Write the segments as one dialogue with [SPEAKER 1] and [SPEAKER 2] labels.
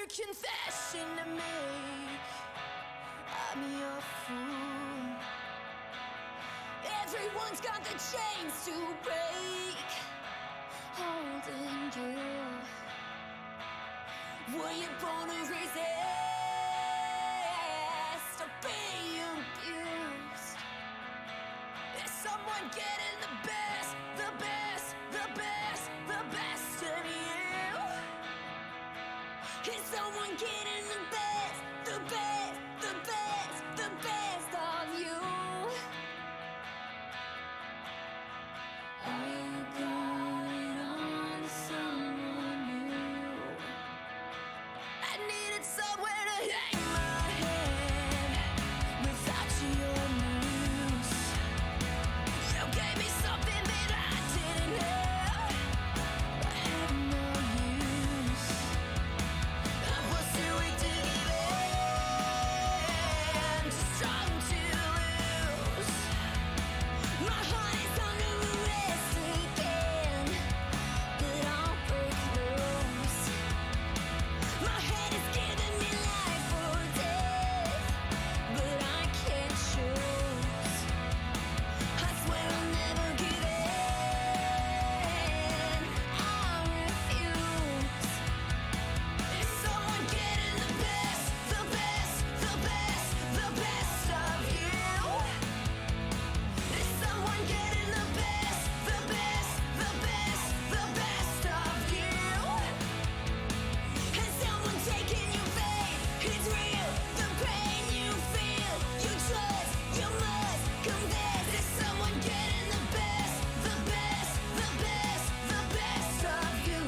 [SPEAKER 1] confession to make. I'm your fool. Everyone's got the chains to break, holding you. Were you born to resist or be abused? Is someone getting the best, the best, the best, the best of you? Is someone getting the best, the best, the best, the best of you? Are you going on to someone new? I needed somewhere to hang my head without your news. You gave me something that I didn't have. I had no use. I was too weak to give in, too strong to lose. My heart is under arrest again, but I'll break loose. My head is giving me life or death, but I can't choose. I swear I'll never give in. I refuse. Is someone getting the best, the best, the best, the best of you? Is someone getting the best, the best, the best, the best of you? Has someone taken your faith? It's real, the pain you feel. You trust, you must confess. Is someone getting the best, the best, the best, the best of you?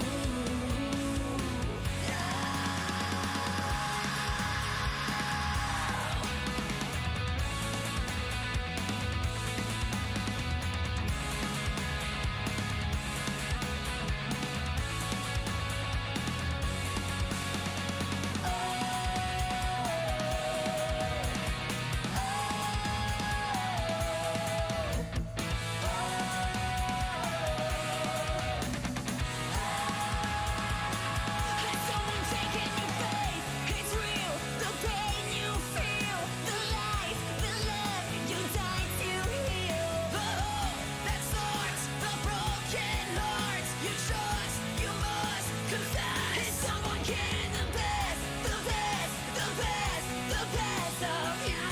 [SPEAKER 1] Has someone taken your faith? It's real, the pain you feel. The life, the love you died to heal. The hope that starts, the broken hearts. You trust, you must confess. Is someone getting the best, the best, the best, the best of you?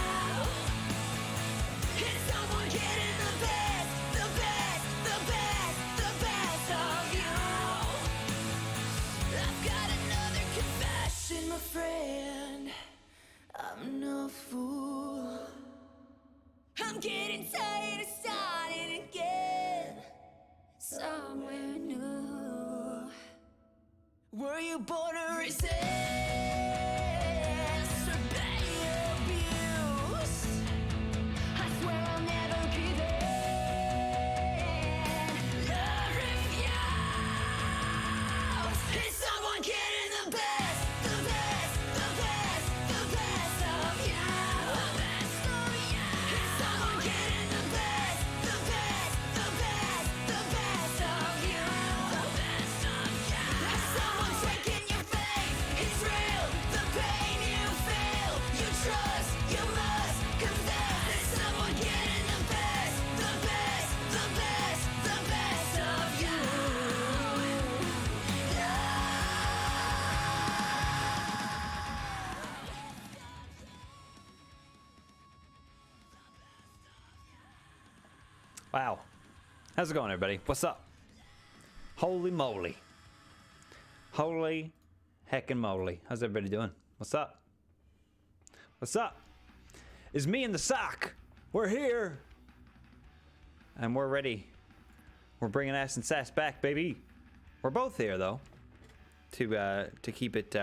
[SPEAKER 1] Is someone getting the best, the best, the best, the best of you? I've got another confession, my friend. I'm no fool. I'm getting tired of starting again, somewhere new. Were you born to resist or be abused? I swear I'll never give in. Love refuse. Is someone getting the best, the best, the best, the best of you? The best of you. Is someone getting the best, the best, the best, the best of you? The best of you. Has someone taken your faith? It's real, the pain you feel. You trust, you must confess. Is someone getting the best, the best, the best, the best of you?
[SPEAKER 2] Wow. How's it going, everybody? What's up? Holy moly. Holy heckin' moly. How's everybody doing? What's up? What's up? It's me and the sock. We're here. And we're ready. We're bringing ass and sass back, baby. We're both here, though. To keep it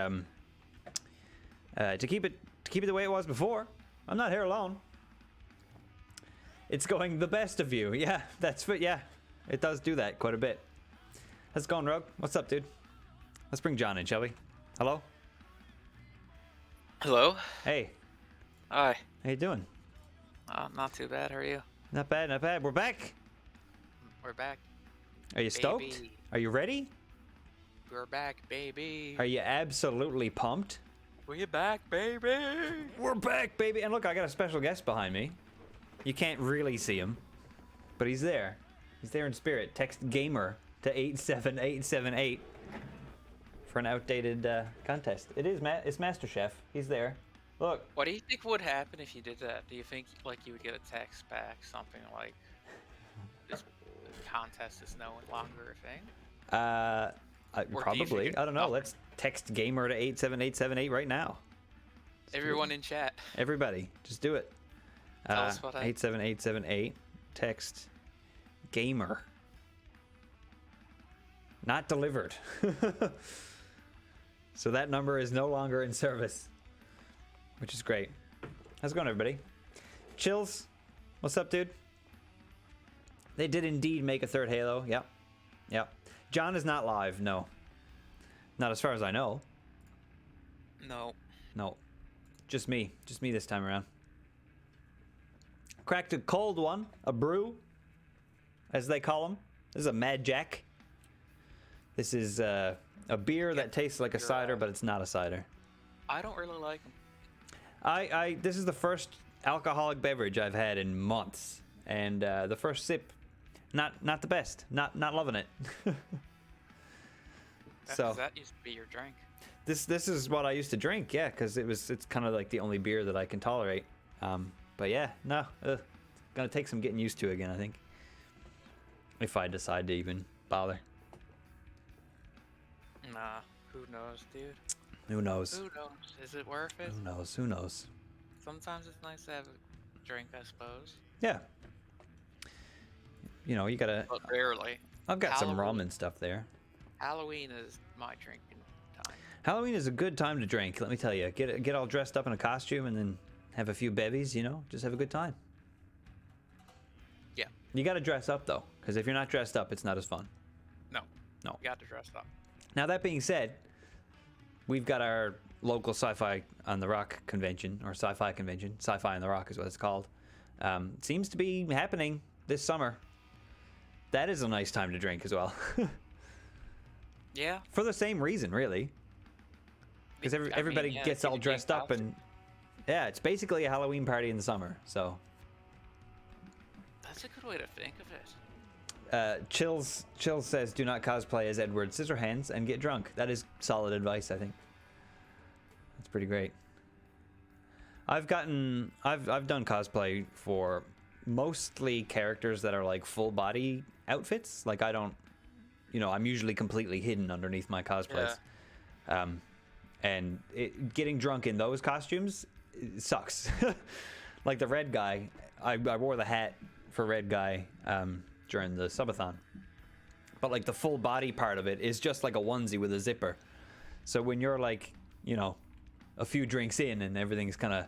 [SPEAKER 2] the way it was before. I'm not here alone. It's going the best of you. Yeah, that's what. Yeah, it does do that quite a bit. How's it going, Rogue? What's up, dude? Let's bring John in, shall we? Hello?
[SPEAKER 3] Hello.
[SPEAKER 2] Hey,
[SPEAKER 3] Hi.
[SPEAKER 2] how you doing?
[SPEAKER 3] Not too bad. How are you?
[SPEAKER 2] Not bad, not bad. We're back.
[SPEAKER 3] We're back.
[SPEAKER 2] Are you stoked?
[SPEAKER 3] Baby.
[SPEAKER 2] Are you ready?
[SPEAKER 3] We're back, baby.
[SPEAKER 2] Are you absolutely pumped?
[SPEAKER 3] We're back, baby.
[SPEAKER 2] We're back, baby. And look, I got a special guest behind me. You can't really see him, but he's there. He's there in spirit. Text gamer to 87878 for an outdated contest. It's Master Chef. He's there. Look.
[SPEAKER 3] What do you think would happen if you did that? Do you think like you would get a text back, something like this contest is no longer a thing?
[SPEAKER 2] Probably. I don't know. Let's text gamer to 87878 right now.
[SPEAKER 3] Everyone in chat.
[SPEAKER 2] Everybody, just do it.
[SPEAKER 3] Tell us what
[SPEAKER 2] 87878. Text gamer. Not delivered. So that number is no longer in service, which is great. How's it going, everybody? Chills, what's up, dude? They did indeed make a third Halo. Yep. Yep. John is not live, no. Not as far as I know.
[SPEAKER 3] No.
[SPEAKER 2] No. Just me. Just me this time around. Cracked a cold one. A brew, as they call them. This is a Mad Jack. This is a beer that tastes like a cider, but it's not a cider.
[SPEAKER 3] I don't really like them.
[SPEAKER 2] This is the first alcoholic beverage I've had in months. And the first sip, not the best. Not loving it. So
[SPEAKER 3] that used to be your drink.
[SPEAKER 2] This is what I used to drink, yeah, because it's kind of like the only beer that I can tolerate. But yeah, no, gonna take some getting used to again, I think, if I decide to even bother.
[SPEAKER 3] Nah, who knows, dude?
[SPEAKER 2] Who knows?
[SPEAKER 3] Who knows? Is it worth it?
[SPEAKER 2] Who knows? Who knows?
[SPEAKER 3] Sometimes it's nice to have a drink, I suppose.
[SPEAKER 2] Yeah. You know, you gotta.
[SPEAKER 3] But rarely.
[SPEAKER 2] I've got some
[SPEAKER 3] Halloween.
[SPEAKER 2] ramen stuff there.
[SPEAKER 3] Halloween is my drinking time.
[SPEAKER 2] Halloween is a good time to drink. Let me tell you, get all dressed up in a costume and then have a few bevies. You know, just have a good time.
[SPEAKER 3] Yeah.
[SPEAKER 2] You got to dress up though, because if you're not dressed up, it's not as fun.
[SPEAKER 3] No.
[SPEAKER 2] No.
[SPEAKER 3] You got to dress up.
[SPEAKER 2] Now that being said, we've got our local Sci-Fi on the Rock convention, or Sci-Fi convention. Sci-Fi on the Rock is what it's called. Seems to be happening this summer. That is a nice time to drink as well.
[SPEAKER 3] Yeah.
[SPEAKER 2] For the same reason, really. Because everybody gets all dressed up and... Yeah, it's basically a Halloween party in the summer, so...
[SPEAKER 3] That's a good way to think of it.
[SPEAKER 2] Chills says, do not cosplay as Edward Scissorhands and get drunk. That is solid advice, I think. That's pretty great. I've done cosplay for mostly characters that are like full body outfits. Like I don't, you know, I'm usually completely hidden underneath my cosplays. Yeah. And getting drunk in those costumes sucks. Like the Red Guy, I wore the hat for Red Guy during the subathon. But like the full body part of it is just like a onesie with a zipper. So when you're like, you know, a few drinks in and everything's kind of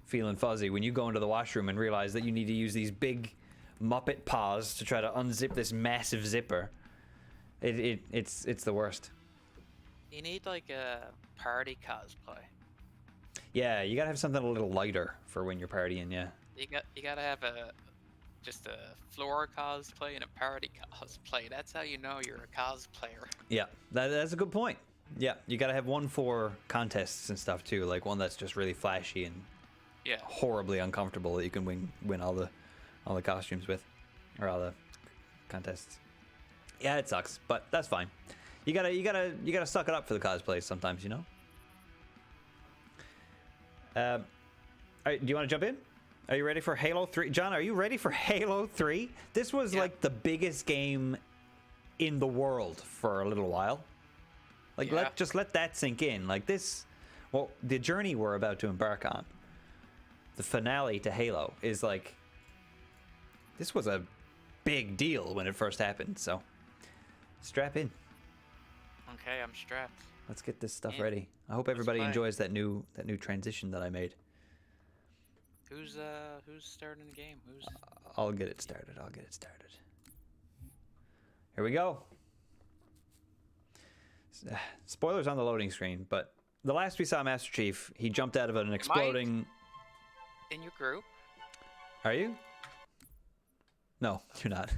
[SPEAKER 2] feeling fuzzy, when you go into the washroom and realize that you need to use these big Muppet paws to try to unzip this massive zipper, it's the worst.
[SPEAKER 3] You need like a party cosplay.
[SPEAKER 2] Yeah, you gotta have something a little lighter for when you're partying. Yeah.
[SPEAKER 3] You gotta have just a floor cosplay and a party cosplay. That's how you know you're a cosplayer.
[SPEAKER 2] Yeah, that's a good point. Yeah, you gotta have one for contests and stuff too, like one that's just really flashy and horribly uncomfortable that you can win all the costumes with, or all the contests. Yeah, it sucks, but that's fine. You gotta suck it up for the cosplays sometimes, you know. All right, do you want to jump in? Are you ready for Halo 3? John, are you ready for Halo 3? This was like the biggest game in the world for a little while. Like, let that sink in. Like this, well, the journey we're about to embark on, the finale to Halo, is like, this was a big deal when it first happened. So, strap in.
[SPEAKER 3] Okay, I'm strapped.
[SPEAKER 2] Let's get this stuff ready. I hope everybody enjoys that new transition that I made.
[SPEAKER 3] Who's starting the game?
[SPEAKER 2] I'll get it started. Here we go. Spoilers on the loading screen, but the last we saw Master Chief, he jumped out of an exploding...
[SPEAKER 3] In your group?
[SPEAKER 2] Are you? No, you're not.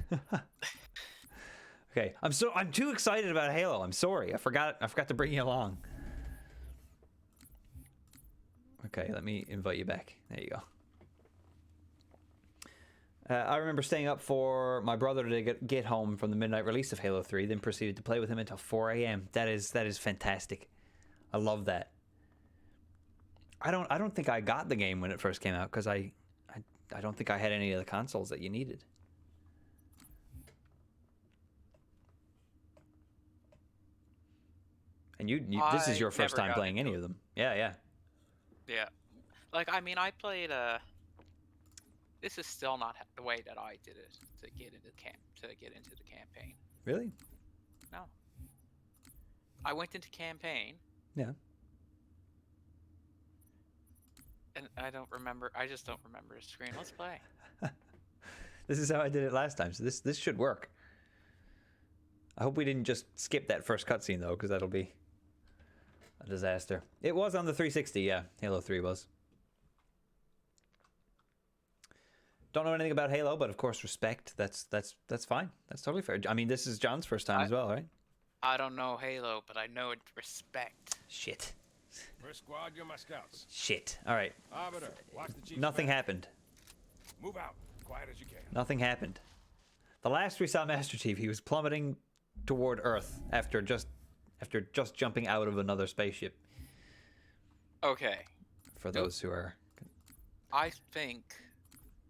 [SPEAKER 2] Okay, I'm too excited about Halo. I'm sorry. I forgot to bring you along. Okay, let me invite you back. There you go. I remember staying up for my brother to get home from the midnight release of Halo 3, then proceeded to play with him until 4 a.m. That is fantastic. I love that. I don't think I got the game when it first came out because I don't think I had any of the consoles that you needed. And this is your first time playing any of them. Yeah.
[SPEAKER 3] Yeah. Like, I mean, I played this is still not the way that I did it to get into the campaign.
[SPEAKER 2] Really?
[SPEAKER 3] No. I went into campaign.
[SPEAKER 2] Yeah.
[SPEAKER 3] And I just don't remember the screen. Let's play.
[SPEAKER 2] This is how I did it last time, so this should work. I hope we didn't just skip that first cutscene though, because that'll be a disaster. It was on the 360, yeah. Halo 3 was. Don't know anything about Halo, but of course respect. That's fine. That's totally fair. I mean, this is John's first time as well, right?
[SPEAKER 3] I don't know Halo, but I know respect.
[SPEAKER 2] Shit.
[SPEAKER 4] First squad, you're my scouts.
[SPEAKER 2] Shit. All right.
[SPEAKER 4] Arbiter, watch the chief's
[SPEAKER 2] Nothing
[SPEAKER 4] back.
[SPEAKER 2] happened.
[SPEAKER 4] Move out, quiet as you can.
[SPEAKER 2] Nothing happened. The last we saw Master Chief, he was plummeting toward Earth after just jumping out of another spaceship.
[SPEAKER 3] Okay.
[SPEAKER 2] For those who are...
[SPEAKER 3] I think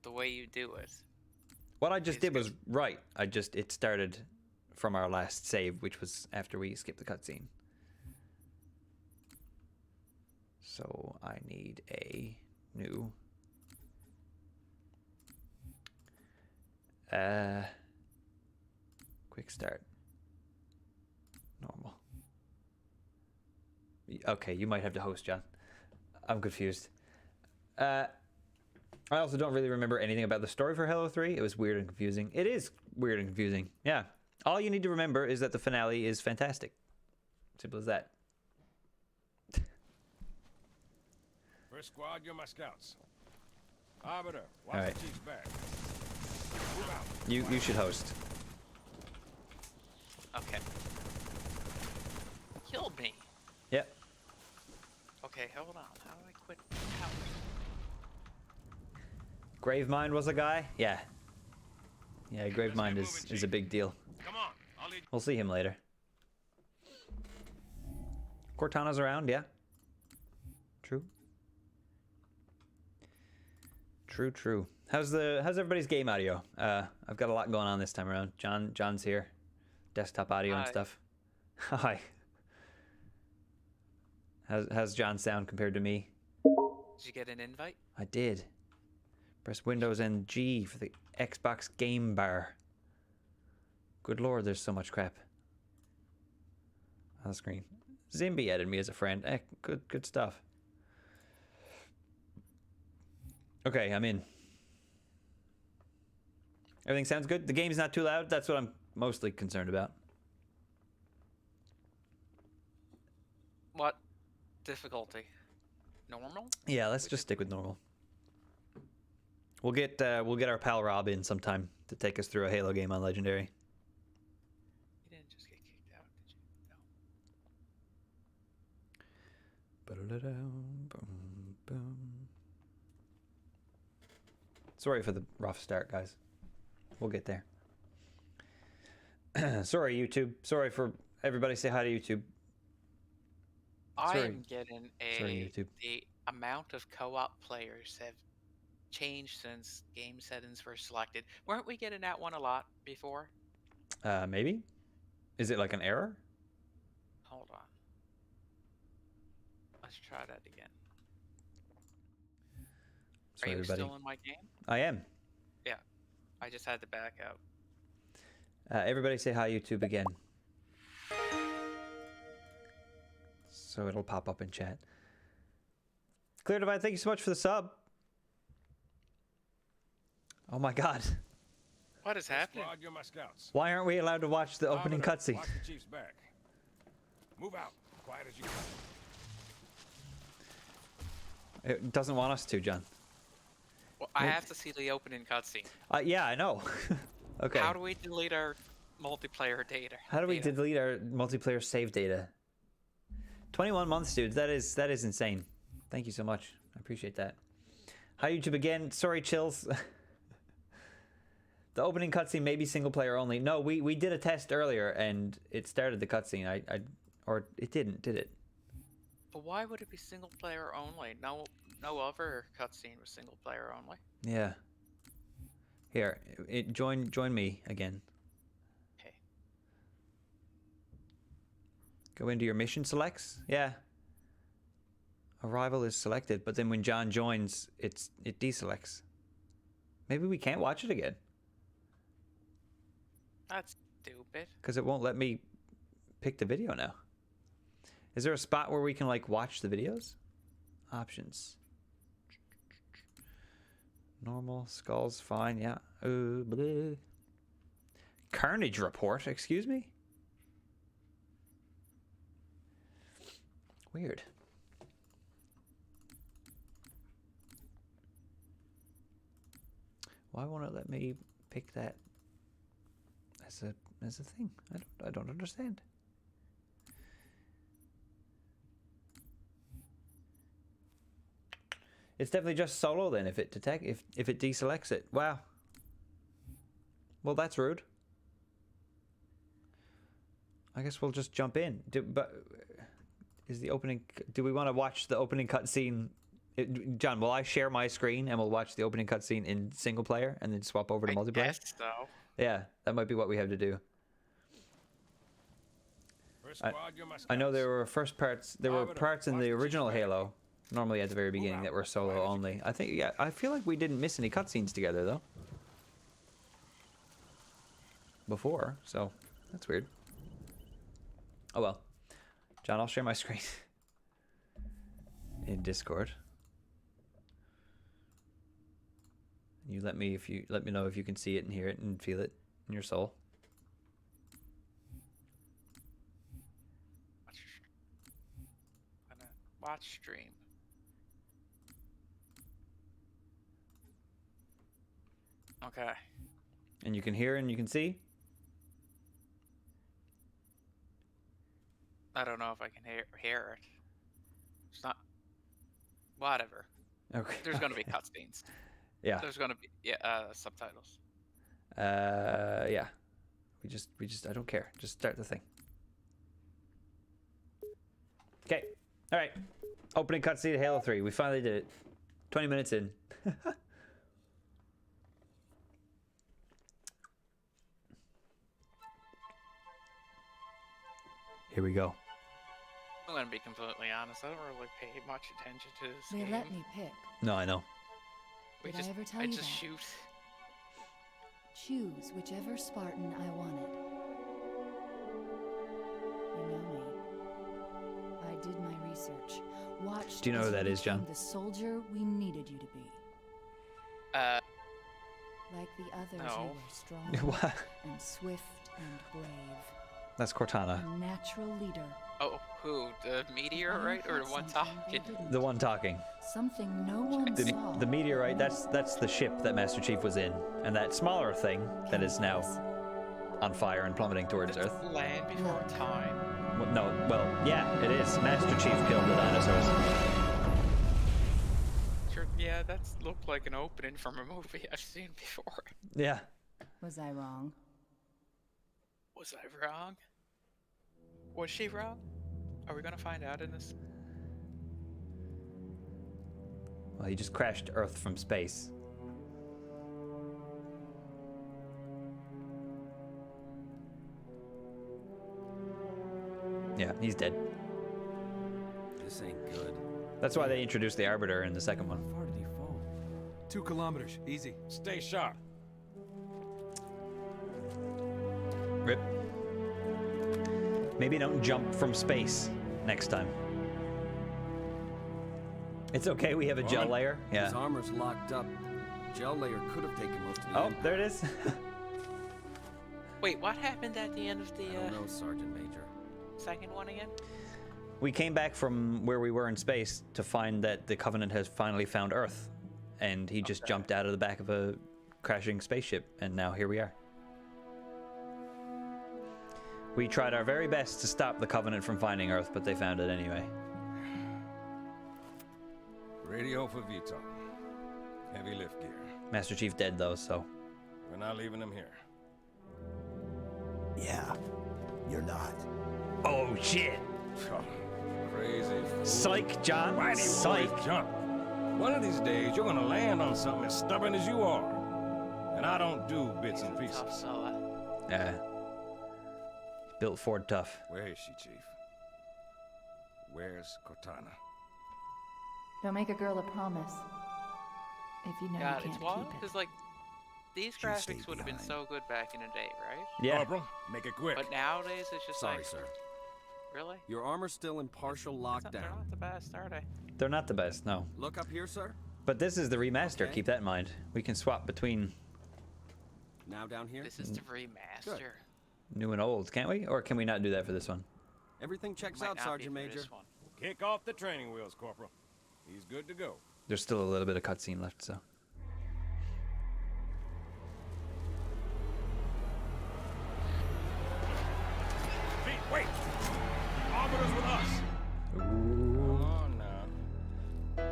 [SPEAKER 3] the way you do it...
[SPEAKER 2] What I just did was right. It started from our last save, which was after we skipped the cutscene. So I need a new... quick start. Normal. Okay, you might have to host, John. I'm confused. I also don't really remember anything about the story for Halo 3. It was weird and confusing. It is weird and confusing. Yeah. All you need to remember is that the finale is fantastic. Simple as that.
[SPEAKER 4] First squad, you're my scouts. Arbiter, watch
[SPEAKER 2] All right.
[SPEAKER 4] the chief's back. Move out.
[SPEAKER 2] You should host.
[SPEAKER 3] Okay. Killed me.
[SPEAKER 2] Yep.
[SPEAKER 3] Okay, hold on. How do I quit house?
[SPEAKER 2] Gravemind was a guy? Yeah. Yeah, Gravemind is a big deal.
[SPEAKER 4] Come on, I'll lead.
[SPEAKER 2] We'll see him later. Cortana's around, yeah. True. True. How's everybody's game audio? I've got a lot going on this time around. John's here. Desktop audio and stuff. Hi. How's John's sound compared to me?
[SPEAKER 3] Did you get an invite?
[SPEAKER 2] I did. Press Windows and G for the Xbox game bar. Good lord, there's so much crap on the screen. Zimby added me as a friend. Good stuff. Okay, I'm in. Everything sounds good? The game's not too loud? That's what I'm mostly concerned about.
[SPEAKER 3] What difficulty? Normal?
[SPEAKER 2] Yeah, let's just stick with normal. We'll get our pal Rob in sometime to take us through a Halo game on Legendary.
[SPEAKER 3] You didn't just get kicked out, did you? No.
[SPEAKER 2] Sorry for the rough start, guys. We'll get there. Sorry, YouTube. Sorry for everybody. Say hi to YouTube.
[SPEAKER 3] I am getting
[SPEAKER 2] Sorry, YouTube.
[SPEAKER 3] the amount of co-op players have changed since game settings were selected. Weren't we getting that one a lot before?
[SPEAKER 2] Maybe? Is it like an error?
[SPEAKER 3] Hold on. Let's try that again.
[SPEAKER 2] Sorry,
[SPEAKER 3] Are you
[SPEAKER 2] everybody.
[SPEAKER 3] still in my game?
[SPEAKER 2] I am.
[SPEAKER 3] Yeah. I just had to back out.
[SPEAKER 2] Everybody say hi, YouTube, again. So it'll pop up in chat. Clear Divide, thank you so much for the sub. Oh my god.
[SPEAKER 3] What is happening?
[SPEAKER 4] Squad, you're my scouts.
[SPEAKER 2] Why aren't we allowed to watch the opening
[SPEAKER 4] Arbiter,
[SPEAKER 2] cutscene?
[SPEAKER 4] watch the chief's back. Move out, quiet as you can.
[SPEAKER 2] It doesn't want us to, John.
[SPEAKER 3] Well, I have to see the opening cutscene.
[SPEAKER 2] Yeah, I know. Okay.
[SPEAKER 3] How do we delete our multiplayer data.
[SPEAKER 2] How do we
[SPEAKER 3] data.
[SPEAKER 2] delete our multiplayer save data? 21 months, dudes. That is insane. Thank you so much. I appreciate that. Hi, YouTube again. Sorry, chills. The opening cutscene may be single player only. No, we did a test earlier and it started the cutscene. Or it didn't, did it?
[SPEAKER 3] But why would it be single player only? No other cutscene was single player only.
[SPEAKER 2] Yeah. Here, join me again.
[SPEAKER 3] Okay.
[SPEAKER 2] Go into your mission selects. Yeah. Arrival is selected, but then when John joins, it deselects. Maybe we can't watch it again.
[SPEAKER 3] That's stupid.
[SPEAKER 2] Because it won't let me pick the video now. Is there a spot where we can like watch the videos? Options. Normal, skulls, fine, yeah. Bleh. Carnage report, excuse me? Weird. Why won't it let me pick that as a thing? I don't understand. It's definitely just solo then if it deselects it. Wow. Well, that's rude. I guess we'll just jump in. Is the opening? Do we want to watch the opening cutscene? John, will I share my screen and we'll watch the opening cutscene in single player and then swap over to multiplayer?
[SPEAKER 3] Guess so.
[SPEAKER 2] Yeah, that might be what we have to do.
[SPEAKER 4] First squad, you're my
[SPEAKER 2] I know
[SPEAKER 4] scouts.
[SPEAKER 2] there were parts in the original Halo, normally at the very beginning, that were solo only. I think, yeah, I feel like we didn't miss any cutscenes together though. Before, so that's weird. Oh well. John, I'll share my screen in Discord. You let me know if you can see it and hear it and feel it in your soul.
[SPEAKER 3] Watch stream. Okay.
[SPEAKER 2] And you can hear and you can see?
[SPEAKER 3] I don't know if I can hear it. It's not. Whatever.
[SPEAKER 2] Okay.
[SPEAKER 3] There's gonna be cutscenes.
[SPEAKER 2] Yeah.
[SPEAKER 3] There's gonna be subtitles.
[SPEAKER 2] Yeah. We just I don't care. Just start the thing. Okay. All right. Opening cutscene to Halo 3. We finally did it. 20 minutes in. Here we go.
[SPEAKER 3] I'm gonna be completely honest. I don't really pay much attention to this
[SPEAKER 5] They
[SPEAKER 3] game.
[SPEAKER 5] let me pick.
[SPEAKER 2] No, I know.
[SPEAKER 5] Did I ever tell you
[SPEAKER 3] just
[SPEAKER 5] that?
[SPEAKER 3] shoot.
[SPEAKER 5] Choose whichever Spartan I wanted. You know me. I did my research. Watched.
[SPEAKER 2] Do you know
[SPEAKER 5] as
[SPEAKER 2] who that is,
[SPEAKER 5] became
[SPEAKER 2] John?
[SPEAKER 5] The soldier we needed you to be. Like the others,
[SPEAKER 3] No.
[SPEAKER 5] you were strong
[SPEAKER 2] What?
[SPEAKER 5] and swift and brave.
[SPEAKER 2] That's Cortana.
[SPEAKER 5] A natural leader.
[SPEAKER 3] Oh, who? The meteorite or the one
[SPEAKER 5] Something they
[SPEAKER 3] talking?
[SPEAKER 5] didn't.
[SPEAKER 2] The one talking.
[SPEAKER 5] Something no one saw.
[SPEAKER 2] The meteorite, that's the ship that Master Chief was in. And that smaller thing that is now on fire and plummeting towards Earth.
[SPEAKER 3] Land before time.
[SPEAKER 2] Well, no, well, yeah, it is. Master Chief killed the dinosaurs.
[SPEAKER 3] Sure, yeah, that's looked like an opening from a movie I've seen before.
[SPEAKER 2] Yeah.
[SPEAKER 5] Was I wrong?
[SPEAKER 3] Was I wrong? Was she wrong? Are we gonna find out in this?
[SPEAKER 2] Well, he just crashed Earth from space. Yeah, he's dead.
[SPEAKER 6] This ain't good.
[SPEAKER 2] That's why they introduced the Arbiter in the second one.
[SPEAKER 6] How far did he fall?
[SPEAKER 4] 2 kilometers, easy. Stay sharp.
[SPEAKER 2] Rip. Maybe don't jump from space next time. It's okay, we have a gel
[SPEAKER 4] Alright.
[SPEAKER 2] layer.
[SPEAKER 6] His
[SPEAKER 2] Yeah.
[SPEAKER 6] armor's locked up. Gel layer could have taken most of the
[SPEAKER 2] Oh,
[SPEAKER 6] impact.
[SPEAKER 2] there it is.
[SPEAKER 3] Wait, what happened at the end of
[SPEAKER 6] I
[SPEAKER 3] the
[SPEAKER 6] don't know, Sergeant Major.
[SPEAKER 3] second one again?
[SPEAKER 2] We came back from where we were in space to find that the Covenant has finally found Earth. And he just jumped out of the back of a crashing spaceship, and now here we are. We tried our very best to stop the Covenant from finding Earth, but they found it anyway.
[SPEAKER 4] Radio for Vito. Heavy lift gear.
[SPEAKER 2] Master Chief dead though, so.
[SPEAKER 4] We're not leaving him here.
[SPEAKER 7] Yeah, you're not.
[SPEAKER 2] Oh shit!
[SPEAKER 4] Crazy fool.
[SPEAKER 2] Psych, John.
[SPEAKER 4] Why do you
[SPEAKER 2] Psych.
[SPEAKER 4] always jump? One of these days, you're gonna land on something as stubborn as you are. And I don't do bits and pieces.
[SPEAKER 3] Tough fella.
[SPEAKER 2] Yeah. Built Ford tough.
[SPEAKER 4] Where is she, Chief? Where's Cortana?
[SPEAKER 5] Don't make a girl a promise. If you know
[SPEAKER 3] God,
[SPEAKER 5] you
[SPEAKER 3] it's
[SPEAKER 5] can't
[SPEAKER 3] wild
[SPEAKER 5] keep it.
[SPEAKER 3] because like these
[SPEAKER 7] She
[SPEAKER 3] graphics
[SPEAKER 7] stayed
[SPEAKER 3] would have been
[SPEAKER 7] behind.
[SPEAKER 3] so good back in the day, right?
[SPEAKER 2] Yeah.
[SPEAKER 4] Corporal, make it quick.
[SPEAKER 3] But nowadays it's just
[SPEAKER 6] Sorry,
[SPEAKER 3] like,
[SPEAKER 6] sir.
[SPEAKER 3] really?
[SPEAKER 6] Your armor's still in partial
[SPEAKER 3] They're
[SPEAKER 6] lockdown.
[SPEAKER 3] not the best, are they?
[SPEAKER 2] They're not the best, no.
[SPEAKER 6] Look up here, sir.
[SPEAKER 2] But this is the remaster.
[SPEAKER 6] Okay.
[SPEAKER 2] Keep that in mind. We can swap between
[SPEAKER 6] Now down here.
[SPEAKER 3] This is the remaster.
[SPEAKER 2] new and old, can't we? Or can we not do that for this one?
[SPEAKER 6] Everything checks
[SPEAKER 3] Might
[SPEAKER 6] out,
[SPEAKER 3] not be
[SPEAKER 6] Sergeant
[SPEAKER 3] for
[SPEAKER 6] Major.
[SPEAKER 3] this one.
[SPEAKER 4] Kick off the training wheels, Corporal. He's good to go.
[SPEAKER 2] There's still a little bit of cutscene left, so.
[SPEAKER 4] Pete, wait! Arbiter's with us! Come on now.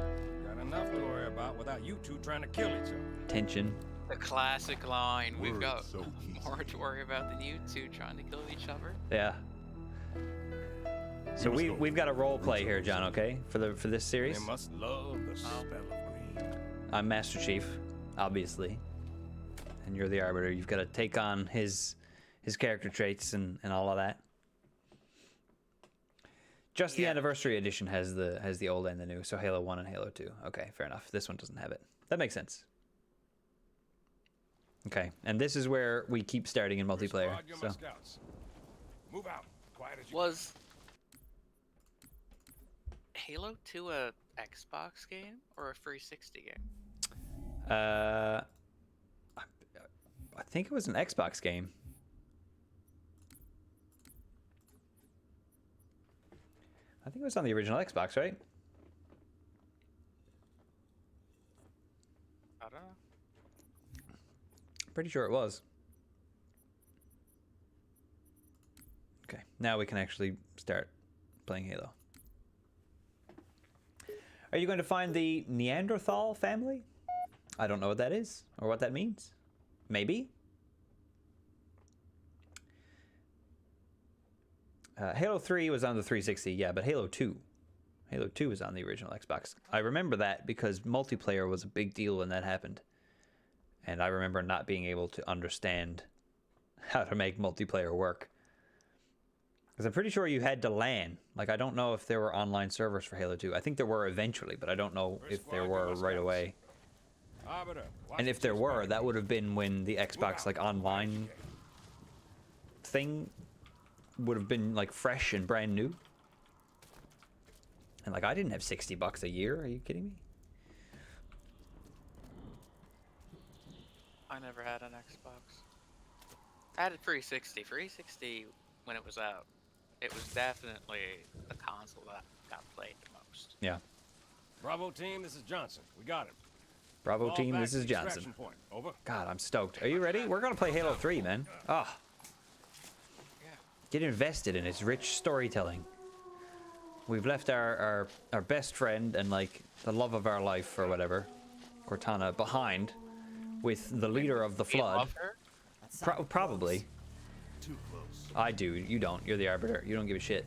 [SPEAKER 4] Got enough to worry about without you two trying to kill each other.
[SPEAKER 2] Tension.
[SPEAKER 3] The classic line. We've
[SPEAKER 7] Words
[SPEAKER 3] got
[SPEAKER 7] so easy.
[SPEAKER 3] more to worry about than you two trying to kill each other.
[SPEAKER 2] Yeah. So we've got a role play here, John, okay? For this series.
[SPEAKER 4] They must love the smell of green.
[SPEAKER 2] I'm Master Chief, obviously. And you're the Arbiter. You've got to take on his character traits and all of that. Just the
[SPEAKER 3] Yeah.
[SPEAKER 2] Anniversary Edition has the old and the new, so Halo 1 and Halo 2. Okay, fair enough. This one doesn't have it. That makes sense. Okay, and this is where we keep starting in multiplayer.
[SPEAKER 4] Squad, you're my
[SPEAKER 2] So
[SPEAKER 4] scouts. Move out. Quiet as you
[SPEAKER 3] Was Halo 2 a Xbox game or a 360 game?
[SPEAKER 2] I think it was an Xbox game. I think it was on the original Xbox, right?
[SPEAKER 3] I don't know.
[SPEAKER 2] Pretty sure it was. Okay, now we can actually start playing Halo. Are you going to find the Neanderthal family? I don't know what that is or what that means. Maybe. Halo 3 was on the 360, yeah, but Halo 2 was on the original Xbox. I remember that because multiplayer was a big deal when that happened. And I remember not being able to understand how to make multiplayer work. Because I'm pretty sure you had to LAN. Like, I don't know if there were online servers for Halo 2. I think there were eventually, but I don't know if there were right away.
[SPEAKER 4] Arbiter, watch
[SPEAKER 2] And
[SPEAKER 4] the
[SPEAKER 2] if there
[SPEAKER 4] chief's
[SPEAKER 2] were,
[SPEAKER 4] back.
[SPEAKER 2] that would have been when the Xbox, like, online thing would have been, like, fresh and brand new. And, like, I didn't have $60 a year. Are you kidding me?
[SPEAKER 3] I never had an Xbox. I had a 360. 360, when it was out, it was definitely the console that got played the most.
[SPEAKER 2] Yeah.
[SPEAKER 4] Bravo team, this is Johnson. We got him.
[SPEAKER 2] Bravo
[SPEAKER 4] Fall
[SPEAKER 2] team,
[SPEAKER 4] back
[SPEAKER 2] this
[SPEAKER 4] to
[SPEAKER 2] is
[SPEAKER 4] the
[SPEAKER 2] Johnson.
[SPEAKER 4] extraction Point. Over.
[SPEAKER 2] God, I'm stoked. Are you ready? We're gonna play Halo 3, man. Ah.
[SPEAKER 3] Yeah.
[SPEAKER 2] Get invested in its rich storytelling. We've left our best friend and, like, the love of our life or whatever, Cortana, behind with the leader of the
[SPEAKER 3] Do you
[SPEAKER 2] Flood.
[SPEAKER 3] love her?
[SPEAKER 2] Probably.
[SPEAKER 7] Too close.
[SPEAKER 2] I do. You don't. You're the Arbiter. You don't give a shit.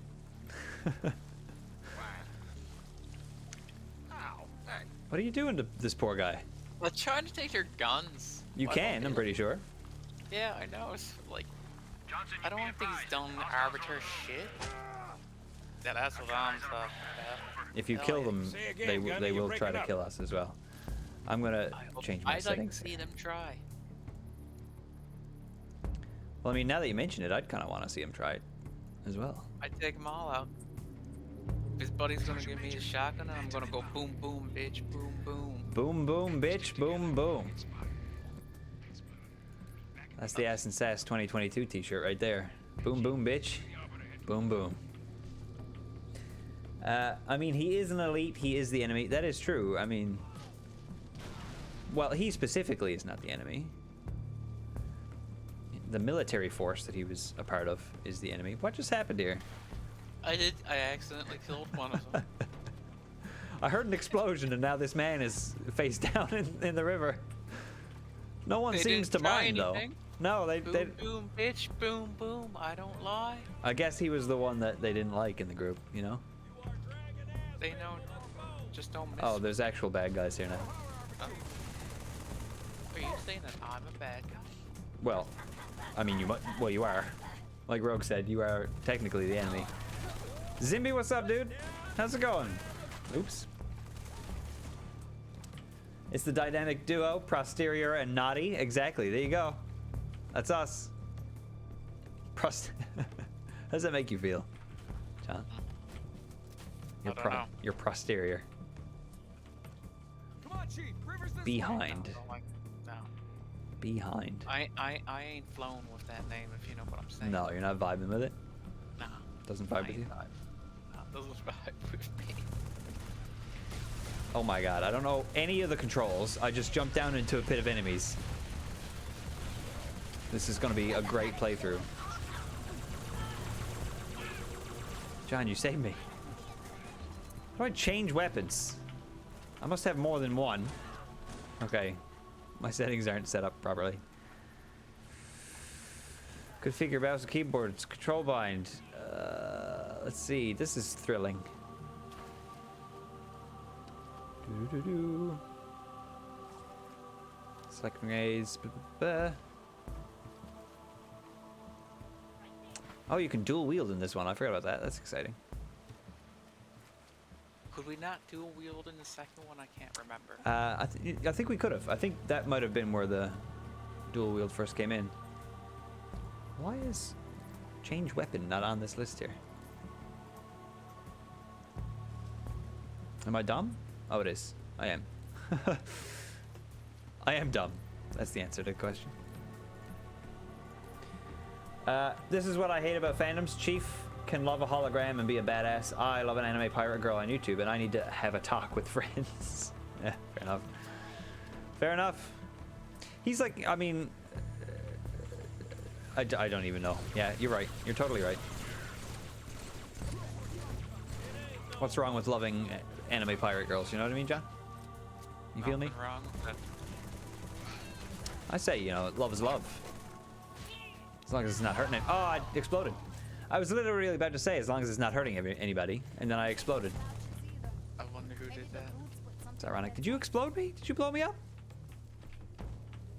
[SPEAKER 2] What are you doing to this poor guy?
[SPEAKER 3] Well, trying to take their guns.
[SPEAKER 2] You
[SPEAKER 3] Why
[SPEAKER 2] can,
[SPEAKER 3] won't
[SPEAKER 2] I'm
[SPEAKER 3] they?
[SPEAKER 2] pretty sure.
[SPEAKER 3] Yeah, I know. It's like, I don't want these dumb arbiter shit. Yeah, that's what I'm talking about.
[SPEAKER 2] If you
[SPEAKER 3] Hell
[SPEAKER 2] kill
[SPEAKER 3] yeah.
[SPEAKER 2] them,
[SPEAKER 4] Say again, Gunny,
[SPEAKER 2] they
[SPEAKER 4] you're
[SPEAKER 2] will try
[SPEAKER 4] breaking
[SPEAKER 2] to
[SPEAKER 4] up.
[SPEAKER 2] kill us as well. I'm gonna change my
[SPEAKER 3] I'd like
[SPEAKER 2] settings.
[SPEAKER 3] to see them try.
[SPEAKER 2] Well, I mean, now that you mention it, I'd kind of want to see him try it as well.
[SPEAKER 3] I'd take them all out. His buddy's gonna give me a shotgun and I'm gonna go boom boom bitch boom boom.
[SPEAKER 2] Boom, boom, bitch, boom, boom. That's the Ass and Sass 2022 t-shirt right there. Boom, boom, bitch. Boom, boom. I mean, he is an elite. He is the enemy. That is true. I mean, well, he specifically is not the enemy. the military force that he was a part of is the enemy. What just happened here?
[SPEAKER 3] I accidentally killed one of them.
[SPEAKER 2] I heard an explosion, and now this man is face down in the river. No one
[SPEAKER 3] They
[SPEAKER 2] seems to
[SPEAKER 3] didn't try
[SPEAKER 2] mind, though.
[SPEAKER 3] anything.
[SPEAKER 2] No, they
[SPEAKER 3] Boom, boom, bitch, boom, boom. I don't lie.
[SPEAKER 2] I guess he was the one that they didn't like in the group, you know?
[SPEAKER 3] They know. Just don't miss.
[SPEAKER 2] Oh, there's actual bad guys here now.
[SPEAKER 3] Oh. Are you saying that I'm a bad guy?
[SPEAKER 2] Well, I mean, you are. Like Rogue said, you are technically the enemy. Zimby, what's up, dude? How's it going? Oops. It's the dynamic duo, Posterior and Naughty. Exactly, there you go. That's us. How does that make you feel, John?
[SPEAKER 3] I don't know.
[SPEAKER 2] You're posterior.
[SPEAKER 4] Come on, Chief. Rivers this way.
[SPEAKER 2] Behind.
[SPEAKER 3] No.
[SPEAKER 2] Behind.
[SPEAKER 3] I ain't flown with that name, if you know what I'm saying.
[SPEAKER 2] No, you're not vibing with it?
[SPEAKER 3] Nah.
[SPEAKER 2] Doesn't vibe with you?
[SPEAKER 3] No, it doesn't vibe with me.
[SPEAKER 2] Oh my god, I don't know any of the controls. I just jumped down into a pit of enemies. This is gonna be a great playthrough. John, you saved me. How do I change weapons? I must have more than one. Okay. My settings aren't set up properly. Configure mouse and keyboards. Control bind. Let's see. This is thrilling. Select grenades. Oh, you can dual wield in this one. I forgot about that. That's exciting.
[SPEAKER 3] Could we not dual wield in the second one? I can't remember.
[SPEAKER 2] I think we could have. I think that might have been where the dual wield first came in. Why is change weapon not on this list here? Am I dumb? Oh, it is. I am. I am dumb. That's the answer to the question. This is what I hate about fandoms. Chief can love a hologram and be a badass. I love an anime pirate girl on YouTube, and I need to have a talk with friends. Yeah, fair enough. Fair enough. He's like, I mean, I don't even know. Yeah, you're right. You're totally right. What's wrong with loving anime pirate girls? You know what I mean, John? You feel me?
[SPEAKER 3] Nothing wrong with that.
[SPEAKER 2] I say, you know, love is love. As long as it's not hurting it. Oh, I exploded. I was literally about to say, as long as it's not hurting anybody, and then I exploded.
[SPEAKER 3] I wonder who did that.
[SPEAKER 2] It's ironic. Did you explode me? Did you blow me up?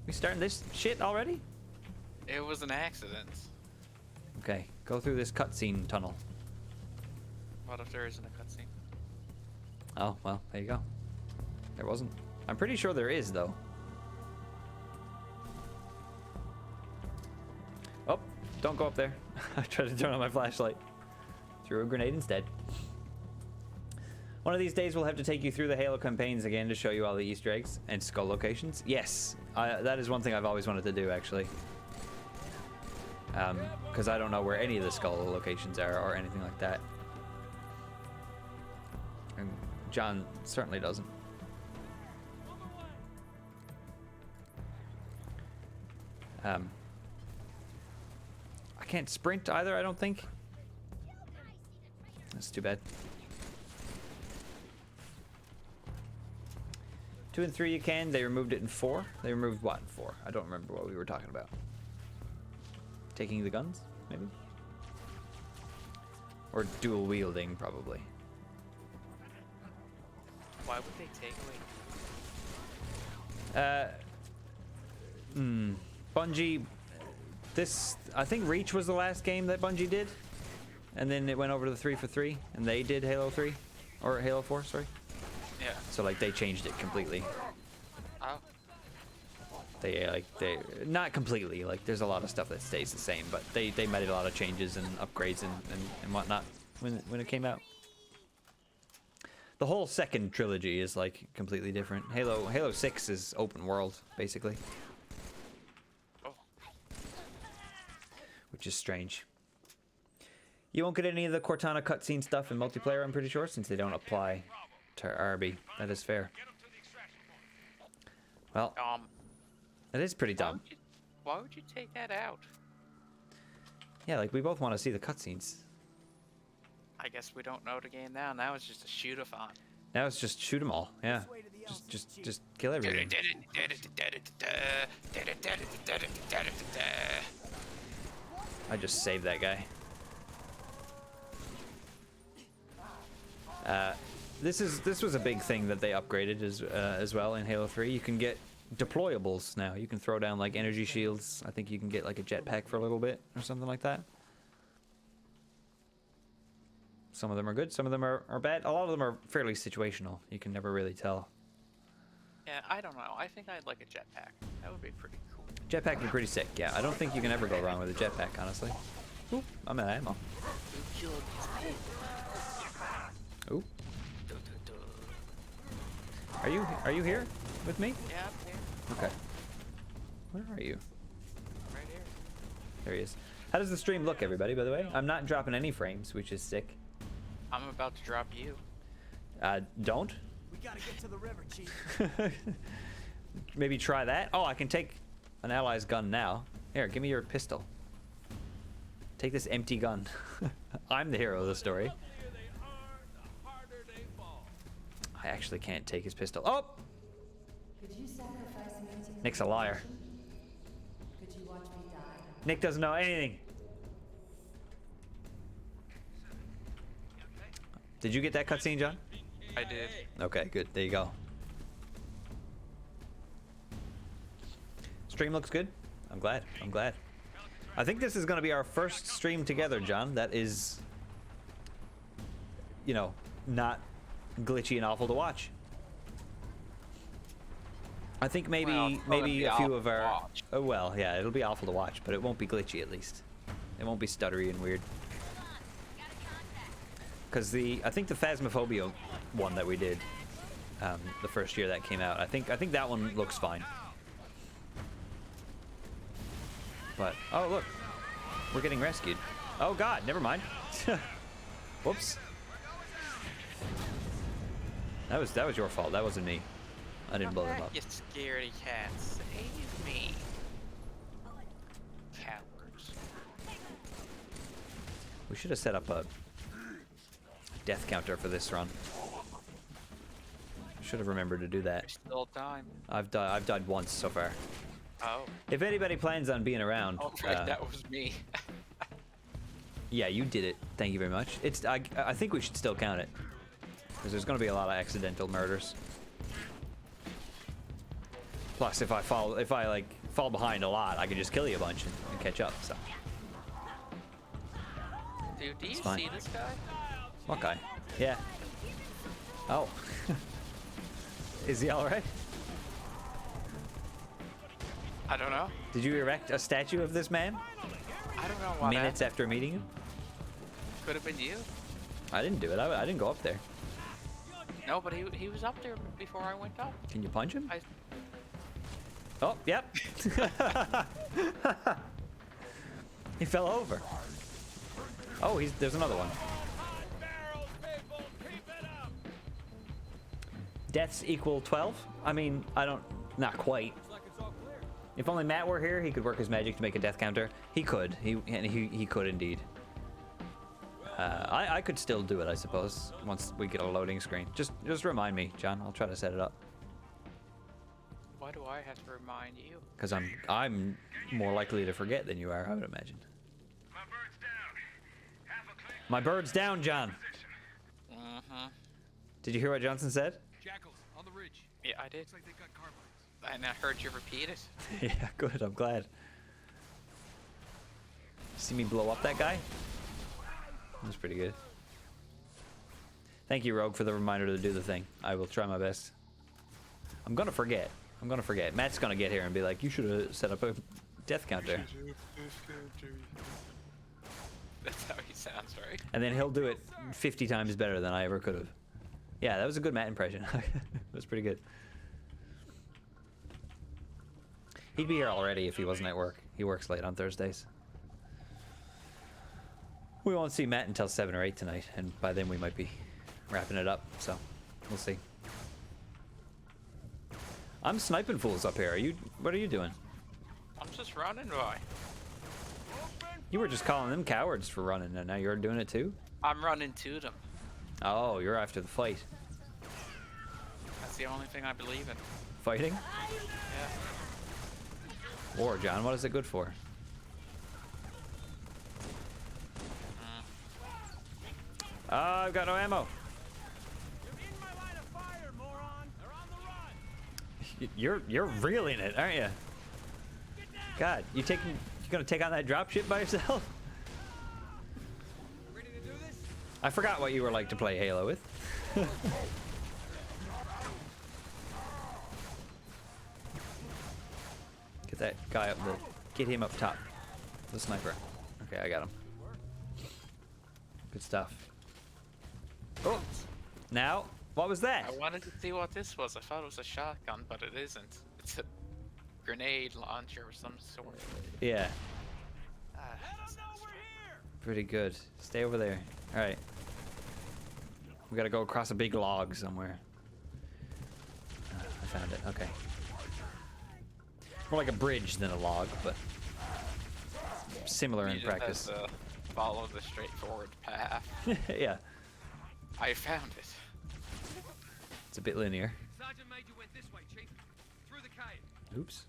[SPEAKER 2] We starting this shit already?
[SPEAKER 3] It was an accident.
[SPEAKER 2] Okay, go through this cutscene tunnel.
[SPEAKER 3] What if there isn't a cutscene?
[SPEAKER 2] Oh, well, there you go. There wasn't. I'm pretty sure there is, though. Oh, don't go up there. I tried to turn on my flashlight. Threw a grenade instead. One of these days we'll have to take you through the Halo campaigns again to show you all the Easter eggs and skull locations. Yes, that is one thing I've always wanted to do, actually. Because I don't know where any of the skull locations are or anything like that. And John certainly doesn't. I can't sprint either, I don't think. That's too bad. 2 and 3 you can. They removed it in 4. They removed what in 4? I don't remember what we were talking about. Taking the guns, maybe? Or dual wielding, probably.
[SPEAKER 3] Why would they take away?
[SPEAKER 2] Bungie, I think Reach was the last game that Bungie did. And then it went over to the 3 for 3, and they did Halo 3. Or Halo 4, sorry.
[SPEAKER 3] Yeah.
[SPEAKER 2] So, like, they changed it completely.
[SPEAKER 3] Oh.
[SPEAKER 2] They not completely, like, there's a lot of stuff that stays the same, but they made a lot of changes and upgrades and whatnot when it came out. The whole second trilogy is, like, completely different. Halo 6 is open world, basically.
[SPEAKER 3] Oh.
[SPEAKER 2] Which is strange. You won't get any of the Cortana cutscene stuff in multiplayer, I'm pretty sure, since they don't apply to RB. That is fair. Well, it is pretty dumb.
[SPEAKER 3] Why would you take that out?
[SPEAKER 2] Yeah, like we both want to see the cutscenes.
[SPEAKER 3] I guess we don't know the game now. Now it's just a shoot-a-thon.
[SPEAKER 2] Now it's just shoot them all. Yeah. Just kill everything. I just saved that guy. This was a big thing that they upgraded as well in Halo 3. You can get deployables now. You can throw down like energy shields. I think you can get like a jetpack for a little bit or something like that. Some of them are good, some of them are bad. A lot of them are fairly situational. You can never really tell.
[SPEAKER 3] Yeah, I don't know. I think I'd like a jetpack. That would be pretty cool.
[SPEAKER 2] Jetpack would be pretty sick, yeah. I don't think you can ever go wrong with a jetpack, honestly. Ooh, I'm out of ammo. Ooh. Are you here with me?
[SPEAKER 3] Yeah, I'm here.
[SPEAKER 2] Okay. Where are you?
[SPEAKER 3] Right here.
[SPEAKER 2] There he is. How does the stream look, everybody, by the way? I'm not dropping any frames, which is sick.
[SPEAKER 3] I'm about to drop you.
[SPEAKER 2] Don't?
[SPEAKER 7] We gotta get to the river, Chief.
[SPEAKER 2] Maybe try that. Oh, I can take an ally's gun now. Here, give me your pistol. Take this empty gun. I'm the hero of the story. I actually can't take his pistol. Oh! Nick's a liar. Nick doesn't know anything. Did you get that cutscene, John?
[SPEAKER 3] I did.
[SPEAKER 2] Okay, good. There you go. Stream looks good. I'm glad. I'm glad. I think this is going to be our first stream together, John. That is, you know, not glitchy and awful to watch. I think maybe
[SPEAKER 3] Well, it's
[SPEAKER 2] maybe
[SPEAKER 3] gonna be
[SPEAKER 2] a few
[SPEAKER 3] awful
[SPEAKER 2] of
[SPEAKER 3] to
[SPEAKER 2] our.
[SPEAKER 3] watch.
[SPEAKER 2] Oh well, yeah, it'll be awful to watch, but it won't be glitchy at least. It won't be stuttery and weird. Because I think the Phasmophobia one that we did, the first year that came out, I think that one looks fine. But oh look, we're getting rescued. Oh God, never mind. Whoops. That was your fault. That wasn't me. I didn't blow them up.
[SPEAKER 3] You scaredy cat. Save me. Cowards.
[SPEAKER 2] We should have set up a death counter for this run. Should have remembered to do that.
[SPEAKER 3] There's still time.
[SPEAKER 2] I've died once so far.
[SPEAKER 3] Oh.
[SPEAKER 2] If anybody plans on being around,
[SPEAKER 3] Oh, right, that was me.
[SPEAKER 2] yeah, you did it. Thank you very much. I think we should still count it because there's going to be a lot of accidental murders. Plus, if I fall behind a lot, I can just kill you a bunch and catch up. So.
[SPEAKER 3] Dude, do you
[SPEAKER 2] fine.
[SPEAKER 3] see this guy?
[SPEAKER 2] What guy? Yeah. Oh. Is he all right?
[SPEAKER 3] I don't know.
[SPEAKER 2] Did you erect a statue of this man
[SPEAKER 3] I don't know why.
[SPEAKER 2] minutes after meeting him?
[SPEAKER 3] Could have been you.
[SPEAKER 2] I didn't do it. I didn't go up there.
[SPEAKER 3] No, but he was up there before I went up.
[SPEAKER 2] Can you punch him?
[SPEAKER 3] I
[SPEAKER 2] Oh, yep. He fell over. Oh, there's another one. Deaths equal 12? I mean, not quite. If only Matt were here, he could work his magic to make a death counter. He could. He could indeed. I could still do it, I suppose, once we get a loading screen. Just remind me, John. I'll try to set it up.
[SPEAKER 3] Why do I have to remind you?
[SPEAKER 2] Because I'm more likely to forget than you are, I would imagine.
[SPEAKER 4] My bird's down. Half a click.
[SPEAKER 2] My bird's down, John.
[SPEAKER 3] Mm-hmm.
[SPEAKER 2] Did you hear what Johnson said?
[SPEAKER 4] Jackals on the ridge.
[SPEAKER 3] Yeah, I did.
[SPEAKER 4] Looks like they got carbides.
[SPEAKER 3] And I heard you repeat it.
[SPEAKER 2] Yeah, good. I'm glad. See me blow up that guy? That was pretty good. Thank you, Rogue, for the reminder to do the thing. I will try my best. I'm gonna forget. Matt's gonna get here and be like, you should have set up a death counter.
[SPEAKER 3] That's how he sounds, right?
[SPEAKER 2] And then he'll do it 50 times better than I ever could have. Yeah, that was a good Matt impression. It was pretty good. He'd be here already if he wasn't at work. He works late on Thursdays. We won't see Matt until 7 or 8 tonight, and by then we might be wrapping it up, so we'll see. I'm sniping fools up here. What are you doing?
[SPEAKER 3] I'm just running by.
[SPEAKER 4] Open
[SPEAKER 2] You were just calling them cowards for running, and now you're doing it too?
[SPEAKER 3] I'm running to them.
[SPEAKER 2] Oh, you're after the fight.
[SPEAKER 3] That's the only thing I believe in.
[SPEAKER 2] Fighting?
[SPEAKER 3] Yeah.
[SPEAKER 2] War, John, what is it good for? I've got no ammo.
[SPEAKER 7] You're in my line of fire, moron. They're on the run.
[SPEAKER 2] You're reeling it, aren't you? God, you gonna take on that dropship by yourself?
[SPEAKER 7] Ready to do this?
[SPEAKER 2] I forgot what you were like to play Halo with. Get that guy up there. Get him up top. The sniper. Okay, I got him. Good stuff. Oh, now, what was that?
[SPEAKER 3] I wanted to see what this was. I thought it was a shotgun, but it isn't. It's a grenade launcher of some sort.
[SPEAKER 2] Yeah,
[SPEAKER 3] Ah,
[SPEAKER 7] Let 'em know we're here.
[SPEAKER 2] pretty good. Stay over there. All right. We gotta go across a big log somewhere. I found it. Okay. More like a bridge than a log, but similar in
[SPEAKER 3] you just have
[SPEAKER 2] practice.
[SPEAKER 3] to follow the straightforward path.
[SPEAKER 2] Yeah,
[SPEAKER 3] I found it.
[SPEAKER 2] it's a bit linear.
[SPEAKER 7] Sergeant Major went this way, Chief. Through the cave.
[SPEAKER 2] Oops.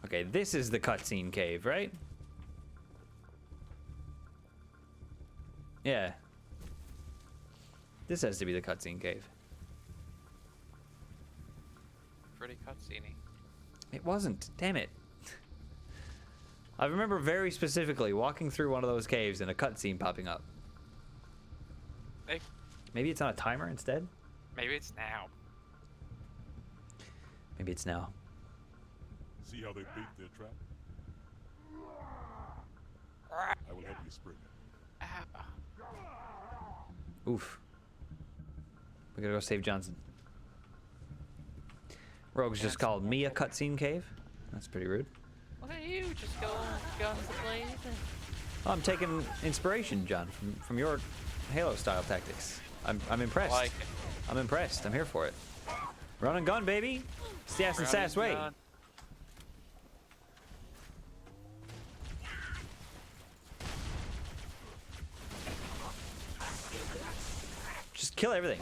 [SPEAKER 2] Okay, this is the cutscene cave, right? Yeah. This has to be the cutscene cave.
[SPEAKER 3] Pretty cutscene-y.
[SPEAKER 2] It wasn't. Damn it. I remember very specifically walking through one of those caves and a cutscene popping up.
[SPEAKER 3] Hey,
[SPEAKER 2] Maybe it's on a timer instead?
[SPEAKER 3] maybe it's now.
[SPEAKER 2] Maybe it's now.
[SPEAKER 8] See how they bait their trap? I will help you spring it.
[SPEAKER 3] Ah,
[SPEAKER 2] Oof. We gotta go save Johnson. Rogue's just called me a cutscene cave? That's pretty rude.
[SPEAKER 3] look at you, just going guns blazing.
[SPEAKER 2] I'm taking inspiration, John, from your Halo-style tactics. I'm impressed.
[SPEAKER 3] I like it.
[SPEAKER 2] I'm impressed. I'm here for it. Run and gun, baby. Sass and sass way.
[SPEAKER 3] Running gun.
[SPEAKER 2] Just kill everything.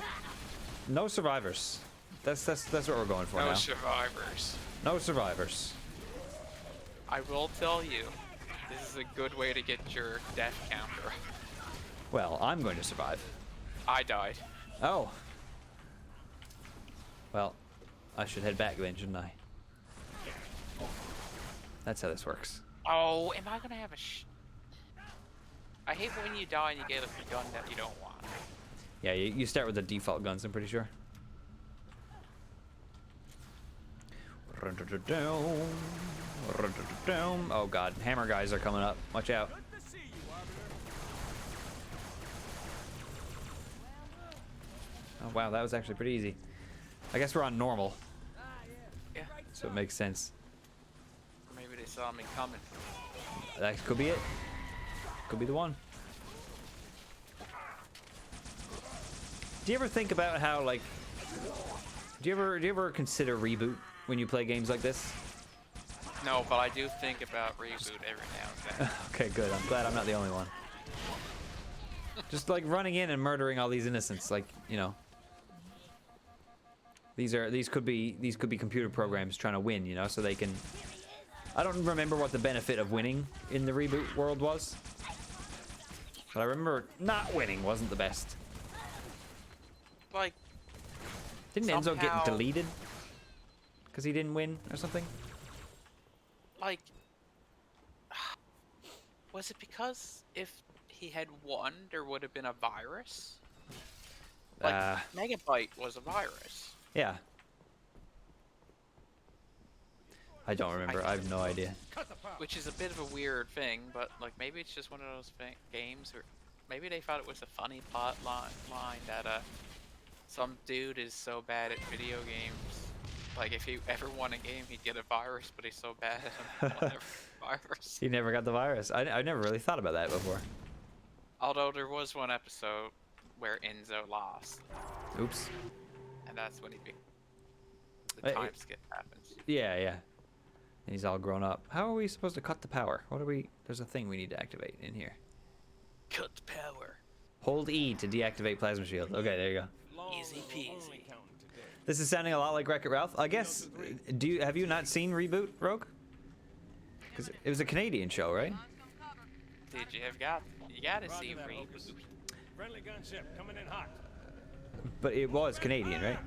[SPEAKER 2] No survivors. That's what we're going for
[SPEAKER 3] No
[SPEAKER 2] now.
[SPEAKER 3] survivors.
[SPEAKER 2] No survivors.
[SPEAKER 3] I will tell you, this is a good way to get your death counter up.
[SPEAKER 2] Well, I'm going to survive.
[SPEAKER 3] I died.
[SPEAKER 2] Oh. Well, I should head back then, shouldn't I? That's how this works.
[SPEAKER 3] Oh, am I gonna have a I hate when you die and you get a gun that you don't want.
[SPEAKER 2] Yeah, you start with the default guns, I'm pretty sure. Oh god, hammer guys are coming up. Watch out.
[SPEAKER 7] Good to see you, Arbiter.
[SPEAKER 2] Oh wow, that was actually pretty easy. I guess we're on normal,
[SPEAKER 3] Yeah,
[SPEAKER 2] so it makes sense.
[SPEAKER 3] maybe they saw me coming.
[SPEAKER 2] That could be it. Could be the one. Do you ever think about how, like, do you ever consider reboot when you play games like this?
[SPEAKER 3] No, but I do think about reboot every now and then.
[SPEAKER 2] Okay, good. I'm glad I'm not the only one. Just like running in and murdering all these innocents, like, you know. These could be computer programs trying to win, you know, so they can. I don't remember what the benefit of winning in the reboot world was, but I remember not winning wasn't the best.
[SPEAKER 3] Like,
[SPEAKER 2] Didn't Enzo get
[SPEAKER 3] somehow-
[SPEAKER 2] deleted because he didn't win or something?
[SPEAKER 3] like, was it because if he had won, there would have been a virus? Like, Megabyte was a virus.
[SPEAKER 2] Yeah. I don't remember. I have no idea.
[SPEAKER 3] Which is a bit of a weird thing, but like maybe it's just one of those games, or maybe they thought it was a funny plot line that some dude is so bad at video games, like if he ever won a game he'd get a virus, but he's so bad at him, whatever virus.
[SPEAKER 2] He never got the virus. I never really thought about that before.
[SPEAKER 3] Although there was one episode where Enzo lost,
[SPEAKER 2] Oops.
[SPEAKER 3] and that's when he the
[SPEAKER 2] Hey,
[SPEAKER 3] time skip happens.
[SPEAKER 2] Yeah, yeah. And he's all grown up. How are we supposed to cut the power? What are we? There's a thing we need to activate in here.
[SPEAKER 3] Cut the power.
[SPEAKER 2] Hold E to deactivate plasma shield. Okay, there you go.
[SPEAKER 3] Easy peasy.
[SPEAKER 2] This is sounding a lot like Wreck-It Ralph. I guess. Have you not seen Reboot, Rogue? Because it was a Canadian show, right?
[SPEAKER 3] Did you gotta see Reboot.
[SPEAKER 4] Friendly gunship coming in hot.
[SPEAKER 2] But it was Canadian, right?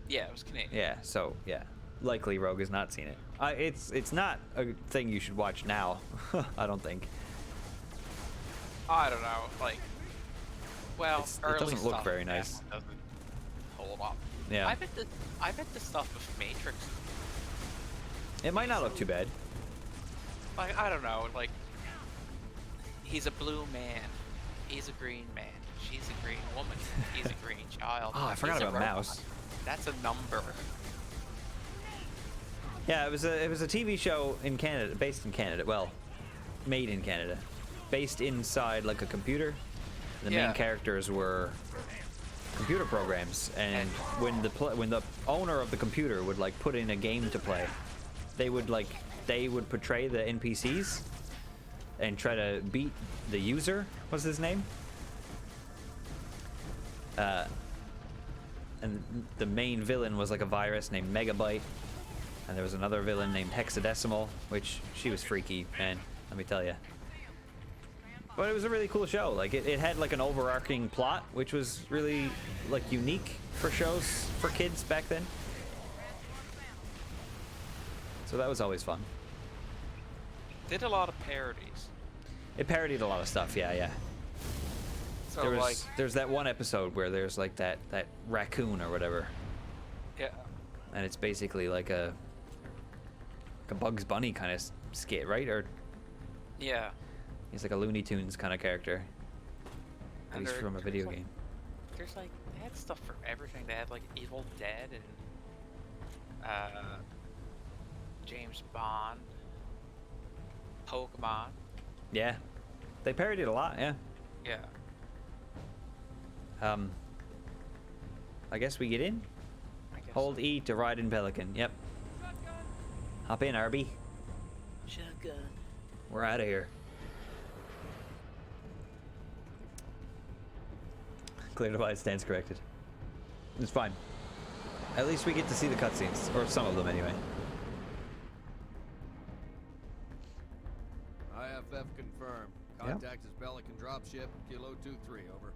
[SPEAKER 3] Yeah, it was Canadian.
[SPEAKER 2] Yeah. So yeah, likely Rogue has not seen it. It's not a thing you should watch now. I don't think.
[SPEAKER 3] I don't know, like, well,
[SPEAKER 2] It
[SPEAKER 3] early
[SPEAKER 2] doesn't look
[SPEAKER 3] stuff,
[SPEAKER 2] very
[SPEAKER 3] yeah,
[SPEAKER 2] nice.
[SPEAKER 3] doesn't hold up.
[SPEAKER 2] Yeah.
[SPEAKER 3] I bet the stuff with Matrix,
[SPEAKER 2] It might not look too bad.
[SPEAKER 3] like, I don't know, like, he's a blue man, he's a green man, she's a green woman, he's a green child.
[SPEAKER 2] Oh, I forgot
[SPEAKER 3] he's a
[SPEAKER 2] about
[SPEAKER 3] robot.
[SPEAKER 2] Mouse.
[SPEAKER 3] That's a number.
[SPEAKER 2] Yeah, it was a TV show in Canada, based in Canada. Well, made in Canada, based inside like a computer. The main
[SPEAKER 3] Yeah.
[SPEAKER 2] characters were computer programs, and when the owner of the computer would like put in a game to play, they would portray the NPCs and try to beat the user. What's his name? And the main villain was like a virus named Megabyte. And there was another villain named Hexadecimal, which she was freaky, man, let me tell you. But it was a really cool show. Like it had like an overarching plot, which was really like unique for shows for kids back then. So that was always fun.
[SPEAKER 3] Did a lot of parodies.
[SPEAKER 2] It parodied a lot of stuff, yeah.
[SPEAKER 3] So like,
[SPEAKER 2] There's that one episode where there's like that raccoon or whatever,
[SPEAKER 3] yeah,
[SPEAKER 2] and it's basically like a Bugs Bunny kind of skit, right? Or
[SPEAKER 3] yeah.
[SPEAKER 2] he's like a Looney Tunes kind of character. At
[SPEAKER 3] And
[SPEAKER 2] least from a
[SPEAKER 3] there's
[SPEAKER 2] video
[SPEAKER 3] like-
[SPEAKER 2] game.
[SPEAKER 3] There's like, they had stuff for everything. They had like Evil Dead and James Bond, Pokemon.
[SPEAKER 2] Yeah, they parodied a lot. Yeah.
[SPEAKER 3] Yeah.
[SPEAKER 2] I guess we get in.
[SPEAKER 3] I guess.
[SPEAKER 2] Hold E to ride in Pelican. Yep. Hop in, Arby.
[SPEAKER 3] Shotgun.
[SPEAKER 2] We're out of here. Clear divide stands corrected. It's fine. At least we get to see the cutscenes, or some of them anyway.
[SPEAKER 6] IFF confirmed. Contact is Pelican dropship, Kilo 23, over.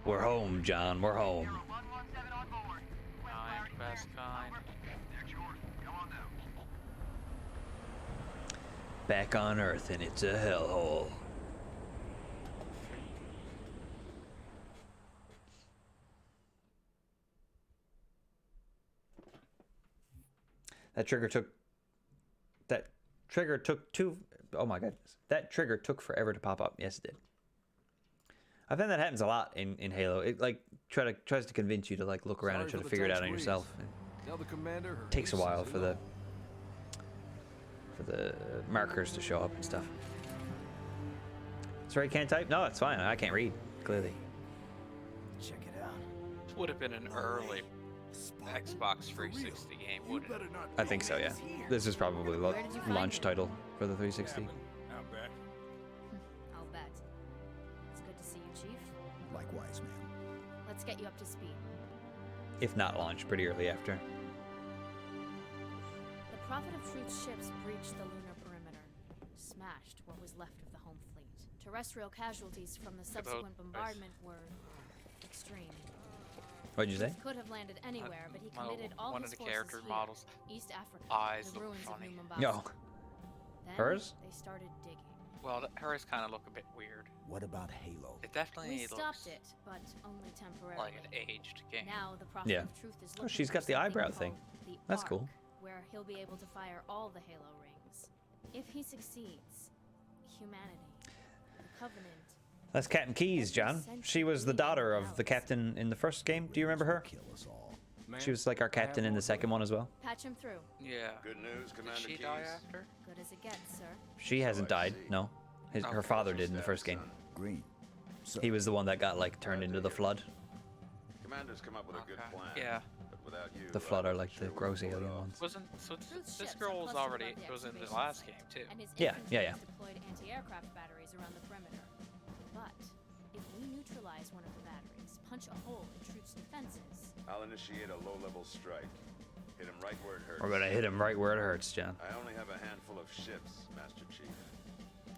[SPEAKER 2] We're home, John. We're home.
[SPEAKER 3] Kind, best kind.
[SPEAKER 2] Back on Earth, and it's a hellhole. That trigger took two. Oh my goodness. That trigger took forever to pop up. Yes, it did. I find that happens a lot in Halo. It like tries to convince you to like look around and try to figure it out on yourself.
[SPEAKER 6] Tell the commander her
[SPEAKER 2] It takes a
[SPEAKER 6] lease
[SPEAKER 2] while
[SPEAKER 6] is
[SPEAKER 2] for the markers to show up and stuff. Sorry, can't type? No, it's fine. I can't read, clearly.
[SPEAKER 7] Check it out.
[SPEAKER 3] This would have been an early Xbox 360 game, wouldn't it?
[SPEAKER 2] I think so, yeah. This is probably
[SPEAKER 5] Where did you find
[SPEAKER 2] launch
[SPEAKER 5] it?
[SPEAKER 2] title for the 360.
[SPEAKER 4] Out back.
[SPEAKER 5] I'll bet. It's good to see you, Chief.
[SPEAKER 7] Likewise, ma'am.
[SPEAKER 5] Let's get you up to speed.
[SPEAKER 2] If not launch, pretty early after.
[SPEAKER 5] The Prophet of Truth's ships breached the lunar perimeter, smashed what was left of the home fleet. Terrestrial casualties from the subsequent bombardment were extreme.
[SPEAKER 2] What'd you say?
[SPEAKER 5] Could have landed anywhere, but he
[SPEAKER 3] Well,
[SPEAKER 5] committed all
[SPEAKER 3] one
[SPEAKER 5] his
[SPEAKER 3] of the
[SPEAKER 5] forces
[SPEAKER 3] character
[SPEAKER 5] here,
[SPEAKER 3] models'
[SPEAKER 5] East Africa,
[SPEAKER 3] eyes
[SPEAKER 5] the
[SPEAKER 3] look
[SPEAKER 5] ruins
[SPEAKER 3] funny.
[SPEAKER 5] of New Mombasa.
[SPEAKER 2] Yo.
[SPEAKER 5] Then
[SPEAKER 2] Hers?
[SPEAKER 5] They started digging.
[SPEAKER 3] Well, hers kind of look a bit weird.
[SPEAKER 7] What about Halo?
[SPEAKER 3] It definitely
[SPEAKER 5] We
[SPEAKER 3] looks
[SPEAKER 5] stopped it, but only temporarily.
[SPEAKER 3] like an aged game.
[SPEAKER 5] Now the Prophet
[SPEAKER 2] Yeah.
[SPEAKER 5] of Truth is
[SPEAKER 2] Oh,
[SPEAKER 5] looking
[SPEAKER 2] she's
[SPEAKER 5] for
[SPEAKER 2] got the
[SPEAKER 5] something
[SPEAKER 2] eyebrow
[SPEAKER 5] called
[SPEAKER 2] thing.
[SPEAKER 5] the
[SPEAKER 2] That's
[SPEAKER 5] Ark,
[SPEAKER 2] cool.
[SPEAKER 5] where he'll be able to fire all the Halo rings. If he succeeds, humanity, the Covenant.
[SPEAKER 2] That's Captain Keys, John. She was the daughter of the captain in the first game. Do you remember her?
[SPEAKER 7] Kill us all.
[SPEAKER 4] Man,
[SPEAKER 2] She was like our captain in the second one as well.
[SPEAKER 5] Patch him through.
[SPEAKER 3] Yeah.
[SPEAKER 9] Good news,
[SPEAKER 3] Did
[SPEAKER 9] Commander
[SPEAKER 3] she
[SPEAKER 9] Keys.
[SPEAKER 3] die after?
[SPEAKER 5] Good as it gets, sir.
[SPEAKER 2] She hasn't died, no. Her father did in the first game.
[SPEAKER 7] Green. So,
[SPEAKER 2] He was the one that got like turned into the flood.
[SPEAKER 9] Commander's come up with a good
[SPEAKER 3] Okay.
[SPEAKER 9] plan.
[SPEAKER 3] Yeah.
[SPEAKER 9] But Without you,
[SPEAKER 2] The Flood are
[SPEAKER 9] I'm
[SPEAKER 2] like the
[SPEAKER 9] sure we'd
[SPEAKER 2] gross
[SPEAKER 9] pull it
[SPEAKER 2] alien
[SPEAKER 9] off.
[SPEAKER 2] ones.
[SPEAKER 3] Wasn't so
[SPEAKER 5] Truth's
[SPEAKER 3] this
[SPEAKER 5] ships
[SPEAKER 3] girl
[SPEAKER 5] are
[SPEAKER 3] was
[SPEAKER 5] clustered
[SPEAKER 3] already
[SPEAKER 5] around the
[SPEAKER 3] was in the
[SPEAKER 5] excavation
[SPEAKER 3] last
[SPEAKER 5] site,
[SPEAKER 3] game too.
[SPEAKER 5] And his
[SPEAKER 2] Yeah,
[SPEAKER 5] infantry
[SPEAKER 2] yeah, yeah.
[SPEAKER 5] has deployed anti-aircraft batteries around the perimeter. But if we neutralize one of the batteries, punch a hole in Truth's defenses,
[SPEAKER 9] I'll initiate a low-level strike. Hit him right where it hurts.
[SPEAKER 2] We're gonna hit him right where it hurts, John.
[SPEAKER 9] I only have a handful of ships, Master Chief.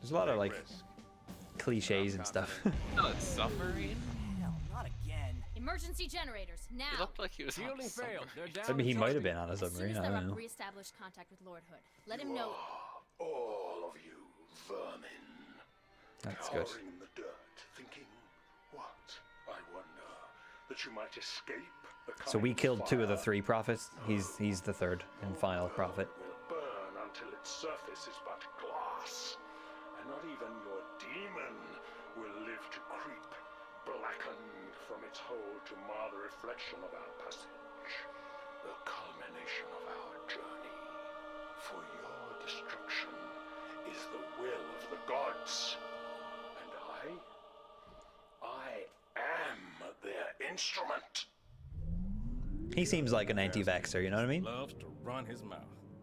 [SPEAKER 2] There's a lot of like
[SPEAKER 9] Take risk.
[SPEAKER 2] cliches and stuff.
[SPEAKER 3] No, it's submarine.
[SPEAKER 7] Hell, not again.
[SPEAKER 5] emergency generators
[SPEAKER 3] He
[SPEAKER 5] now.
[SPEAKER 3] looked like he was on a
[SPEAKER 7] Shielding failed.
[SPEAKER 3] submarine.
[SPEAKER 7] They're down.
[SPEAKER 2] I mean, he
[SPEAKER 7] and
[SPEAKER 2] might have
[SPEAKER 7] trusting.
[SPEAKER 2] been on a
[SPEAKER 5] As soon
[SPEAKER 2] submarine.
[SPEAKER 5] as
[SPEAKER 2] I
[SPEAKER 5] they're
[SPEAKER 2] don't
[SPEAKER 5] up,
[SPEAKER 2] know.
[SPEAKER 5] reestablish contact with Lord Hood. Let him know.
[SPEAKER 10] All of you vermin.
[SPEAKER 2] That's good.
[SPEAKER 10] Cowering in the dirt, thinking, what, I wonder, that you might escape the
[SPEAKER 2] So we
[SPEAKER 10] kind
[SPEAKER 2] killed 2 of the
[SPEAKER 10] fire
[SPEAKER 2] 3 prophets. He's the 3rd and final prophet.
[SPEAKER 10] will burn until its surface is but glass, and not even your demon will live to creep, blackened from its hole to mar the reflection of our passage, the culmination of our journey. For your destruction is the will of the gods, and I am their instrument.
[SPEAKER 2] He seems like an anti-vaxxer, you know what I mean?
[SPEAKER 4] Loves to run his mouth.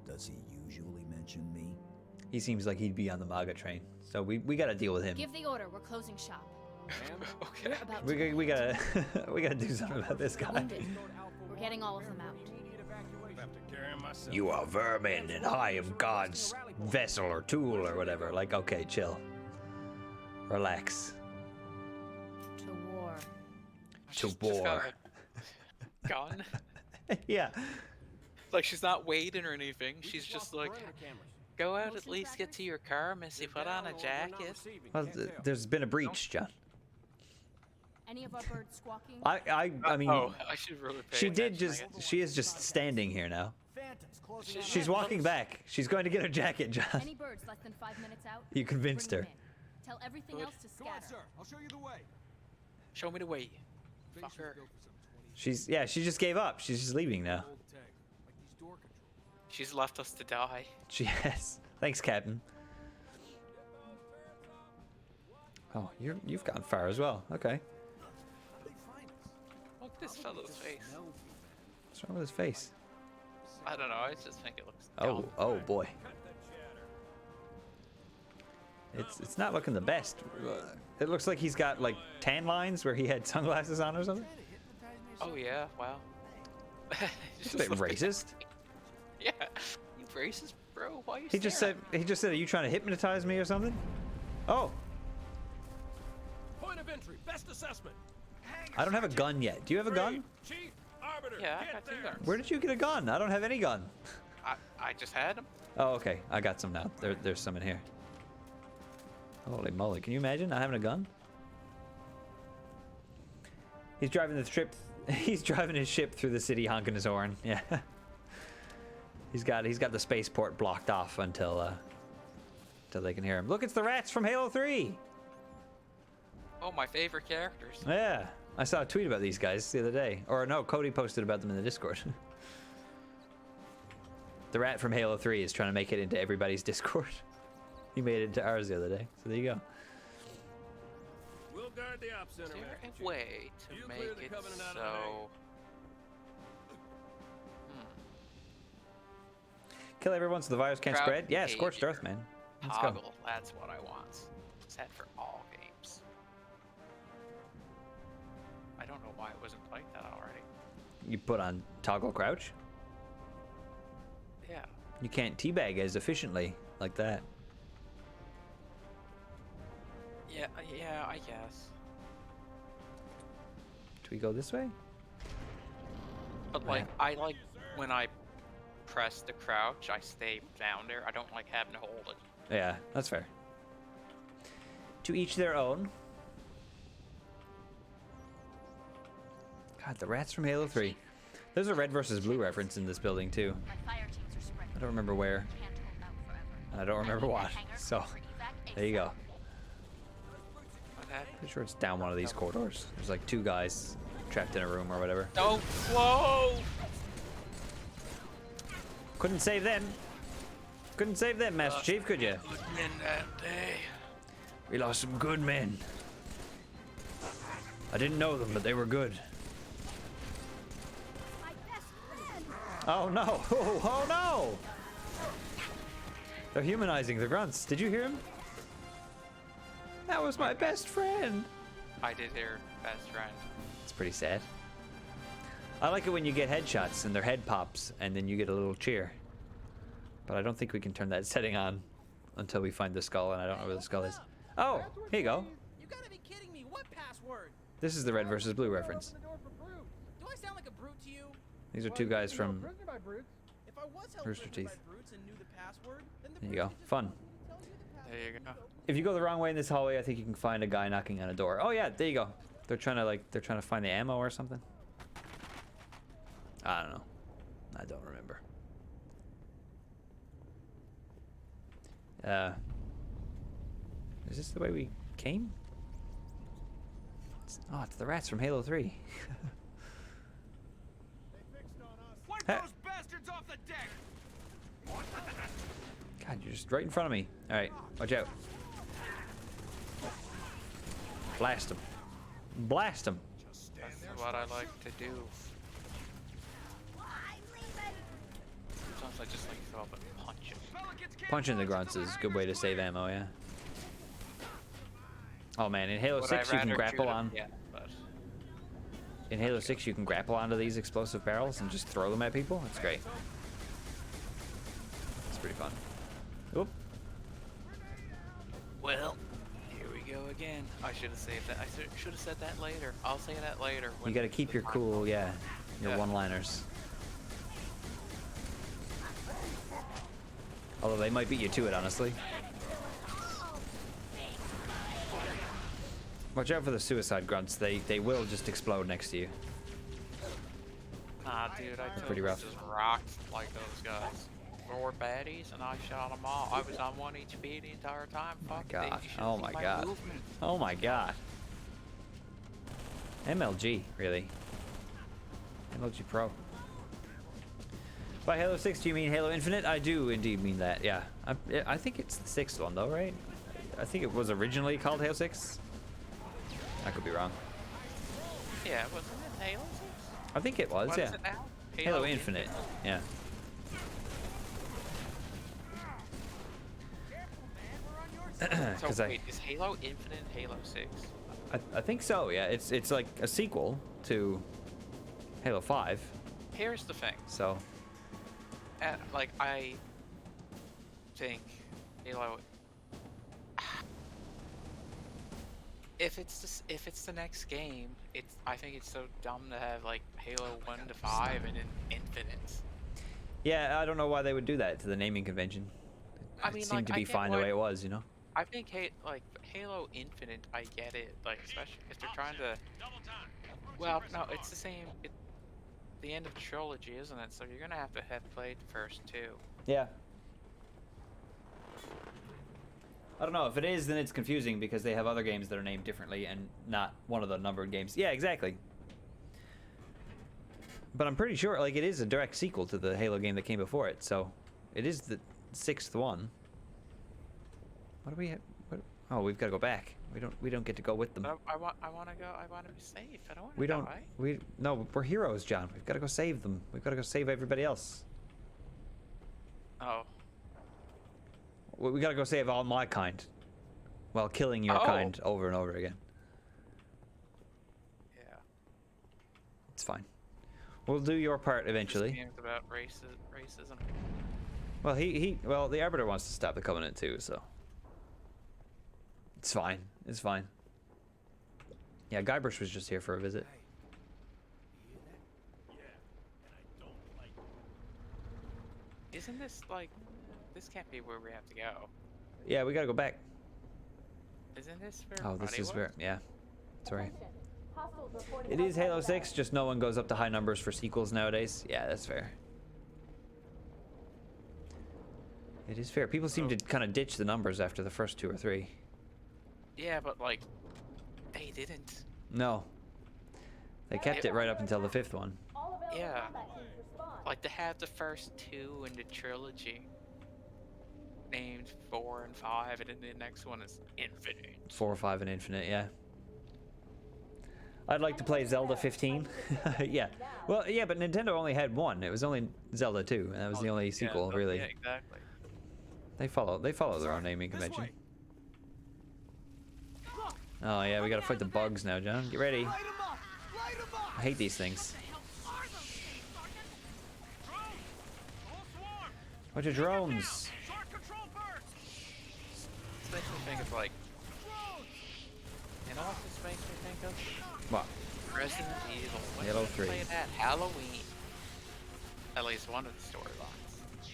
[SPEAKER 7] Does he usually mention me?
[SPEAKER 2] He seems like he'd be on the MAGA train. So we gotta deal with him.
[SPEAKER 5] Give the order. We're closing shop.
[SPEAKER 3] Okay.
[SPEAKER 5] We're about
[SPEAKER 2] We,
[SPEAKER 5] to
[SPEAKER 2] we gotta we gotta do something about this guy.
[SPEAKER 5] wounded. We're getting all of them out.
[SPEAKER 4] Have to carry him myself.
[SPEAKER 2] You are vermin, and I am God's vessel or tool or whatever. Like, okay, chill. Relax.
[SPEAKER 5] To war.
[SPEAKER 2] To
[SPEAKER 3] Just got
[SPEAKER 2] war.
[SPEAKER 3] a gun.
[SPEAKER 2] Yeah.
[SPEAKER 3] Like she's not waiting or anything. She's just like, go out at least get to your car, Missy. Put on a jacket.
[SPEAKER 2] Well, there's been a breach, John.
[SPEAKER 5] Any of our birds squawking?
[SPEAKER 2] I mean,
[SPEAKER 3] Oh, I should really pay
[SPEAKER 2] she did
[SPEAKER 3] attention,
[SPEAKER 2] just.
[SPEAKER 3] I guess.
[SPEAKER 2] She is just standing here now.
[SPEAKER 7] Phantom's closing in.
[SPEAKER 2] She's walking back. She's going to get her jacket, John.
[SPEAKER 5] Any birds less than 5 minutes out?
[SPEAKER 2] You convinced
[SPEAKER 5] bring them
[SPEAKER 2] her.
[SPEAKER 5] in. Tell everything
[SPEAKER 3] Good.
[SPEAKER 5] else to scatter.
[SPEAKER 7] I'll show you the way.
[SPEAKER 3] Show me the way. Fucker.
[SPEAKER 2] She just gave up. She's just leaving now.
[SPEAKER 3] She's left us to die.
[SPEAKER 2] She has. Thanks, Captain. Oh, you've gone far as well. Okay.
[SPEAKER 3] Look at this fellow's face.
[SPEAKER 2] What's wrong with his face?
[SPEAKER 3] I don't know. I just think it looks.
[SPEAKER 2] Oh,
[SPEAKER 3] dumb.
[SPEAKER 2] oh boy. It's not looking the best. It looks like he's got like tan lines where he had sunglasses on or something.
[SPEAKER 3] Oh yeah. Wow.
[SPEAKER 2] It's a bit racist.
[SPEAKER 3] Yeah. You racist, bro? Why are you?
[SPEAKER 2] He just said, "Are you trying to hypnotize me or something?" Oh,
[SPEAKER 4] Point of entry. Best assessment.
[SPEAKER 2] I don't have a gun yet. Do you have a gun?
[SPEAKER 4] Chief, Arbiter,
[SPEAKER 3] Yeah, I
[SPEAKER 4] get
[SPEAKER 3] got 2
[SPEAKER 4] there.
[SPEAKER 3] guns.
[SPEAKER 2] Where did you get a gun? I don't have any gun.
[SPEAKER 3] I just had them.
[SPEAKER 2] Oh, okay. I got some now. There's some in here. Holy moly. Can you imagine not having a gun? He's driving the trip. He's driving his ship through the city honking his horn. Yeah. He's got the spaceport blocked off until they can hear him. Look, it's the rats from Halo 3.
[SPEAKER 3] Oh, my favorite characters.
[SPEAKER 2] Yeah. I saw a tweet about these guys the other day. Or no, Cody posted about them in the Discord. The rat from Halo 3 is trying to make it into everybody's Discord. He made it into ours the other day. So there you go.
[SPEAKER 4] We'll guard the op center.
[SPEAKER 3] Is there
[SPEAKER 4] Master
[SPEAKER 3] a
[SPEAKER 4] Chief.
[SPEAKER 3] way to
[SPEAKER 4] You
[SPEAKER 3] make
[SPEAKER 4] clear the
[SPEAKER 3] it
[SPEAKER 4] Covenant out of the
[SPEAKER 3] so?
[SPEAKER 2] Kill everyone so the virus can't
[SPEAKER 3] Crowd
[SPEAKER 2] spread? Yeah, scorched
[SPEAKER 3] behavior.
[SPEAKER 2] earth, man. Let's go.
[SPEAKER 3] Toggle. That's what I want. Set for all games. I don't know why it wasn't like that already.
[SPEAKER 2] You put on toggle crouch.
[SPEAKER 3] Yeah.
[SPEAKER 2] You can't teabag as efficiently like that.
[SPEAKER 3] Yeah, I guess.
[SPEAKER 2] Do we go this way?
[SPEAKER 3] But like, I like when I press the crouch, I stay down there. I don't like having to hold it.
[SPEAKER 2] Yeah, that's fair. To each their own. God, the rats from Halo 3. There's a red versus blue reference in this building too.
[SPEAKER 5] My fire teams are spread.
[SPEAKER 2] I don't remember where.
[SPEAKER 5] Can't hold out forever.
[SPEAKER 2] And I don't remember what. So, there you go.
[SPEAKER 3] What happened?
[SPEAKER 2] Pretty sure it's down one of these corridors. There's like 2 guys trapped in a room or whatever.
[SPEAKER 3] Oh, whoa!
[SPEAKER 2] Couldn't save them. Couldn't save them, Master Chief, could you?
[SPEAKER 3] Good men that day.
[SPEAKER 2] We lost some good men. I didn't know them, but they were good.
[SPEAKER 5] My best
[SPEAKER 2] Oh no! Oh no! They're humanizing the grunts. Did you hear him? That was my best friend.
[SPEAKER 3] I did hear best friend.
[SPEAKER 2] It's pretty sad. I like it when you get headshots and their head pops and then you get a little cheer. But I don't think we can turn that setting on until we find the skull, and I don't know where the skull is. Oh, here you go.
[SPEAKER 7] You gotta be kidding me. What password?
[SPEAKER 2] This is the red versus blue reference.
[SPEAKER 7] Do I sound like a brute to you?
[SPEAKER 2] These are two guys from
[SPEAKER 7] If I was held
[SPEAKER 2] Rooster
[SPEAKER 7] prisoner by
[SPEAKER 2] Teeth.
[SPEAKER 7] brutes and knew the password, then the
[SPEAKER 2] There you go.
[SPEAKER 7] brutes would just
[SPEAKER 2] Fun.
[SPEAKER 7] tell you the password.
[SPEAKER 3] There you go.
[SPEAKER 2] If you go the wrong way in this hallway, I think you can find a guy knocking on a door. Oh yeah, there you go. They're trying to find the ammo or something. I don't know. I don't remember. Is this the way we came? It's the rats from Halo 3.
[SPEAKER 7] Wipe
[SPEAKER 2] Hey.
[SPEAKER 7] those bastards off the deck!
[SPEAKER 2] God, you're just right in front of me. All right, watch out. Blast him. Blast him.
[SPEAKER 3] That's what I like to do. Sometimes I just like throw up and punch him.
[SPEAKER 2] Punching the grunts is a good way to save ammo, yeah. Oh man, in Halo
[SPEAKER 3] Would
[SPEAKER 2] 6
[SPEAKER 3] I
[SPEAKER 2] you can
[SPEAKER 3] rather
[SPEAKER 2] grapple
[SPEAKER 3] shoot him?
[SPEAKER 2] on.
[SPEAKER 3] Yeah, but
[SPEAKER 2] In Halo 6 you can grapple onto these explosive barrels and just throw them at people. It's great. It's pretty fun. Oop.
[SPEAKER 3] well, here we go again. I should have saved that. I should have said that later. I'll say that later.
[SPEAKER 2] You gotta keep your cool, yeah. Your
[SPEAKER 3] Yeah.
[SPEAKER 2] one-liners. Although they might beat you to it, honestly. Watch out for the suicide grunts. They will just explode next to you.
[SPEAKER 3] Nah, dude, I
[SPEAKER 2] pretty
[SPEAKER 3] totally
[SPEAKER 2] rough.
[SPEAKER 3] just rocked like those guys. 4 baddies, and I shot them all. I was on 1 HP the entire time. Fuck,
[SPEAKER 2] God.
[SPEAKER 3] you should've
[SPEAKER 2] Oh
[SPEAKER 3] seen
[SPEAKER 2] my God.
[SPEAKER 3] movement.
[SPEAKER 2] Oh my god. MLG, really. MLG Pro. By Halo 6, do you mean Halo Infinite? I do indeed mean that, yeah. I think it's the 6th one, though, right? I think it was originally called Halo 6. I could be wrong.
[SPEAKER 3] Yeah, wasn't it Halo 6?
[SPEAKER 2] I think it was,
[SPEAKER 3] What
[SPEAKER 2] yeah.
[SPEAKER 3] is it now?
[SPEAKER 2] Halo Infinite, yeah.
[SPEAKER 3] So
[SPEAKER 2] 'Cause
[SPEAKER 3] wait, is Halo Infinite Halo 6?
[SPEAKER 2] I think so, yeah. It's like a sequel to Halo 5,
[SPEAKER 3] Here's the thing.
[SPEAKER 2] so...
[SPEAKER 3] Like, I think Halo. If it's the next game, I think it's so dumb to have like Halo 1 to 5 and then Infinite.
[SPEAKER 2] Yeah, I don't know why they would do that to the naming convention.
[SPEAKER 3] I
[SPEAKER 2] It
[SPEAKER 3] mean,
[SPEAKER 2] seemed
[SPEAKER 3] like,
[SPEAKER 2] to
[SPEAKER 3] I
[SPEAKER 2] be
[SPEAKER 3] get
[SPEAKER 2] fine the
[SPEAKER 3] why-
[SPEAKER 2] way it was, you know?
[SPEAKER 3] I think like Halo Infinite, I get it. Like, especially if they're trying to. Well, no, it's the same. The end of the trilogy, isn't it? So you're gonna have to have played the first 2.
[SPEAKER 2] Yeah. I don't know. If it is, then it's confusing because they have other games that are named differently and not one of the numbered games. Yeah, exactly. But I'm pretty sure, like, it is a direct sequel to the Halo game that came before it, so it is the 6th one. What do we have? Oh, we've got to go back. We don't get to go with them.
[SPEAKER 3] But I want to go. I want to be safe. I don't want to
[SPEAKER 2] We don't.
[SPEAKER 3] die.
[SPEAKER 2] No, we're heroes, John. We've got to go save them. We've got to go save everybody else.
[SPEAKER 3] Oh.
[SPEAKER 2] We got to go save all my kind, while killing your
[SPEAKER 3] Oh.
[SPEAKER 2] kind over and over again.
[SPEAKER 3] Yeah.
[SPEAKER 2] It's fine. We'll do your part
[SPEAKER 3] This
[SPEAKER 2] eventually.
[SPEAKER 3] game's about racism.
[SPEAKER 2] Well, well, the Arbiter wants to stop the Covenant too, so it's fine. It's fine. Yeah, Guybrush was just here for a visit.
[SPEAKER 3] Isn't this like? This can't be where we have to go.
[SPEAKER 2] Yeah, we gotta go back.
[SPEAKER 3] Isn't this where?
[SPEAKER 2] Oh, this
[SPEAKER 3] Buddy
[SPEAKER 2] is
[SPEAKER 3] was?
[SPEAKER 2] where. Yeah, sorry. It is Halo 6, just no one goes up to high numbers for sequels nowadays. Yeah, that's fair. It is fair. People seem to kind of ditch the numbers after the first 2 or 3.
[SPEAKER 3] Yeah, but like, they didn't.
[SPEAKER 2] No. They kept it right up until the 5th one.
[SPEAKER 3] Yeah. Like to have the first 2 in the trilogy named 4 and 5, and then the next one is Infinite.
[SPEAKER 2] 4, 5, and Infinite, yeah. I'd like to play Zelda 15. Yeah. Well, yeah, but Nintendo only had one. It was only Zelda 2, and that was the only sequel, really.
[SPEAKER 3] Yeah, exactly.
[SPEAKER 2] They follow their own naming convention. Oh yeah, we gotta fight the bugs now, John. Get ready. I hate these things. Bunch of drones.
[SPEAKER 3] This makes me think of like, you know what this makes me think of?
[SPEAKER 2] What?
[SPEAKER 3] Resident Evil. When
[SPEAKER 2] Yellow
[SPEAKER 3] did we
[SPEAKER 2] 3.
[SPEAKER 3] play that? Halloween. At least one of the storylines.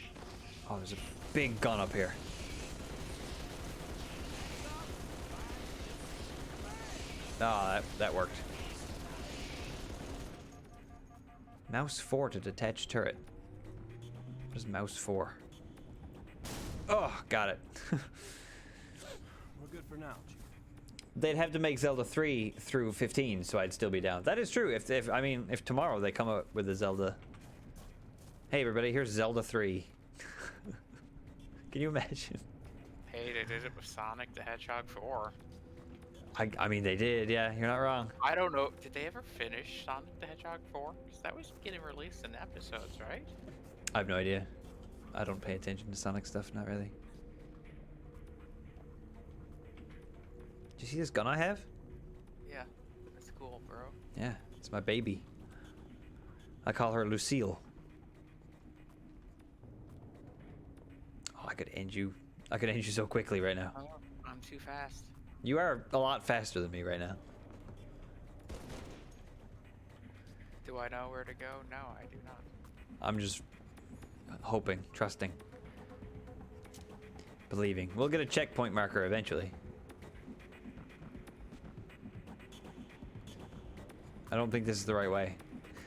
[SPEAKER 2] Oh, there's a big gun up here. Oh, that worked. Mouse 4 to detach turret. What is mouse 4? Oh, got it.
[SPEAKER 7] We're good for now.
[SPEAKER 2] They'd have to make Zelda 3 through 15, so I'd still be down. That is true. If tomorrow they come out with a Zelda. Hey everybody, here's Zelda 3. Can you imagine?
[SPEAKER 3] Hey, they did it with Sonic the Hedgehog 4.
[SPEAKER 2] I mean they did, yeah, you're not wrong.
[SPEAKER 3] I don't know, did they ever finish Sonic the Hedgehog 4? Because that was getting released in episodes, right?
[SPEAKER 2] I have no idea. I don't pay attention to Sonic stuff, not really. Did you see this gun I have?
[SPEAKER 3] Yeah, that's cool, bro.
[SPEAKER 2] Yeah, it's my baby. I call her Lucille. Oh, I could end you. I could end you so quickly right now.
[SPEAKER 3] Oh, I'm too fast.
[SPEAKER 2] You are a lot faster than me right now.
[SPEAKER 3] Do I know where to go? No, I do not.
[SPEAKER 2] I'm just hoping, trusting, believing. We'll get a checkpoint marker eventually. I don't think this is the right way.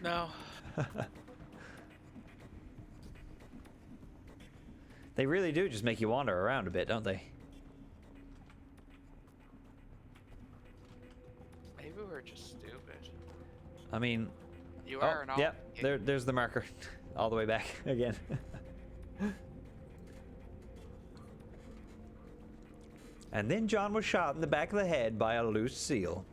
[SPEAKER 3] No.
[SPEAKER 2] They really do just make you wander around a bit, don't they?
[SPEAKER 3] Maybe we're just stupid.
[SPEAKER 2] I mean,
[SPEAKER 3] You are an
[SPEAKER 2] yeah, there's the marker. All the way back again. And then John was shot in the back of the head by a loose seal.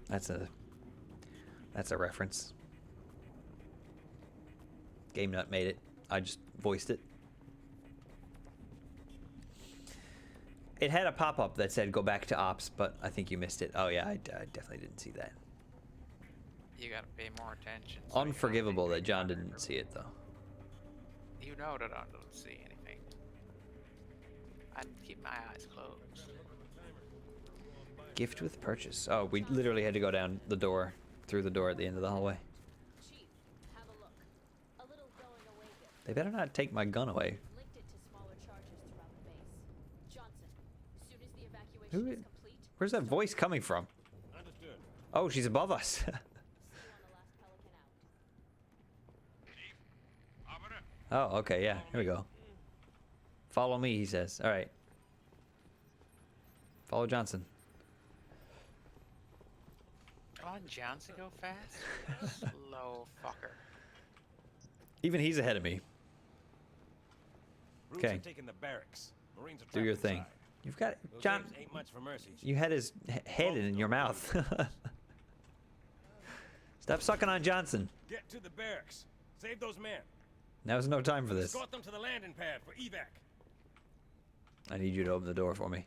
[SPEAKER 2] That's a reference. Game Nut made it. I just voiced it. It had a pop-up that said go back to ops, but I think you missed it. Oh yeah, I definitely didn't see that.
[SPEAKER 3] You gotta pay more attention. So
[SPEAKER 2] Unforgivable that John didn't see it though.
[SPEAKER 3] You know that I don't see anything. I keep my eyes closed.
[SPEAKER 2] Gift with purchase. Oh, we literally had to go down the door, through the door at the end of the hallway.
[SPEAKER 5] Chief, have a look. A little going away gift.
[SPEAKER 2] They better not take my gun away.
[SPEAKER 5] Linked it to smaller charges throughout the base. Johnson, as soon as the evacuation is complete,
[SPEAKER 2] Where's that voice coming from?
[SPEAKER 4] Understood.
[SPEAKER 2] Oh, she's above us.
[SPEAKER 5] see you on the last Pelican out.
[SPEAKER 2] Oh, okay, yeah. Here we go. Follow me, he says. All right. Follow Johnson.
[SPEAKER 3] Come on, Johnson, go fast. Slow fucker.
[SPEAKER 2] Even he's ahead of me.
[SPEAKER 4] Brutes
[SPEAKER 2] Okay.
[SPEAKER 4] are taking the barracks. Marines are
[SPEAKER 2] Do your
[SPEAKER 4] trapped
[SPEAKER 2] thing.
[SPEAKER 4] inside.
[SPEAKER 2] You've got
[SPEAKER 4] Those
[SPEAKER 2] John.
[SPEAKER 4] apes ain't much for mercy.
[SPEAKER 2] You had his head in your mouth. Stop sucking on Johnson.
[SPEAKER 4] Get to the barracks. Save those men.
[SPEAKER 2] Now's no time for this.
[SPEAKER 4] Escort them to the landing pad for evac.
[SPEAKER 2] I need you to open the door for me.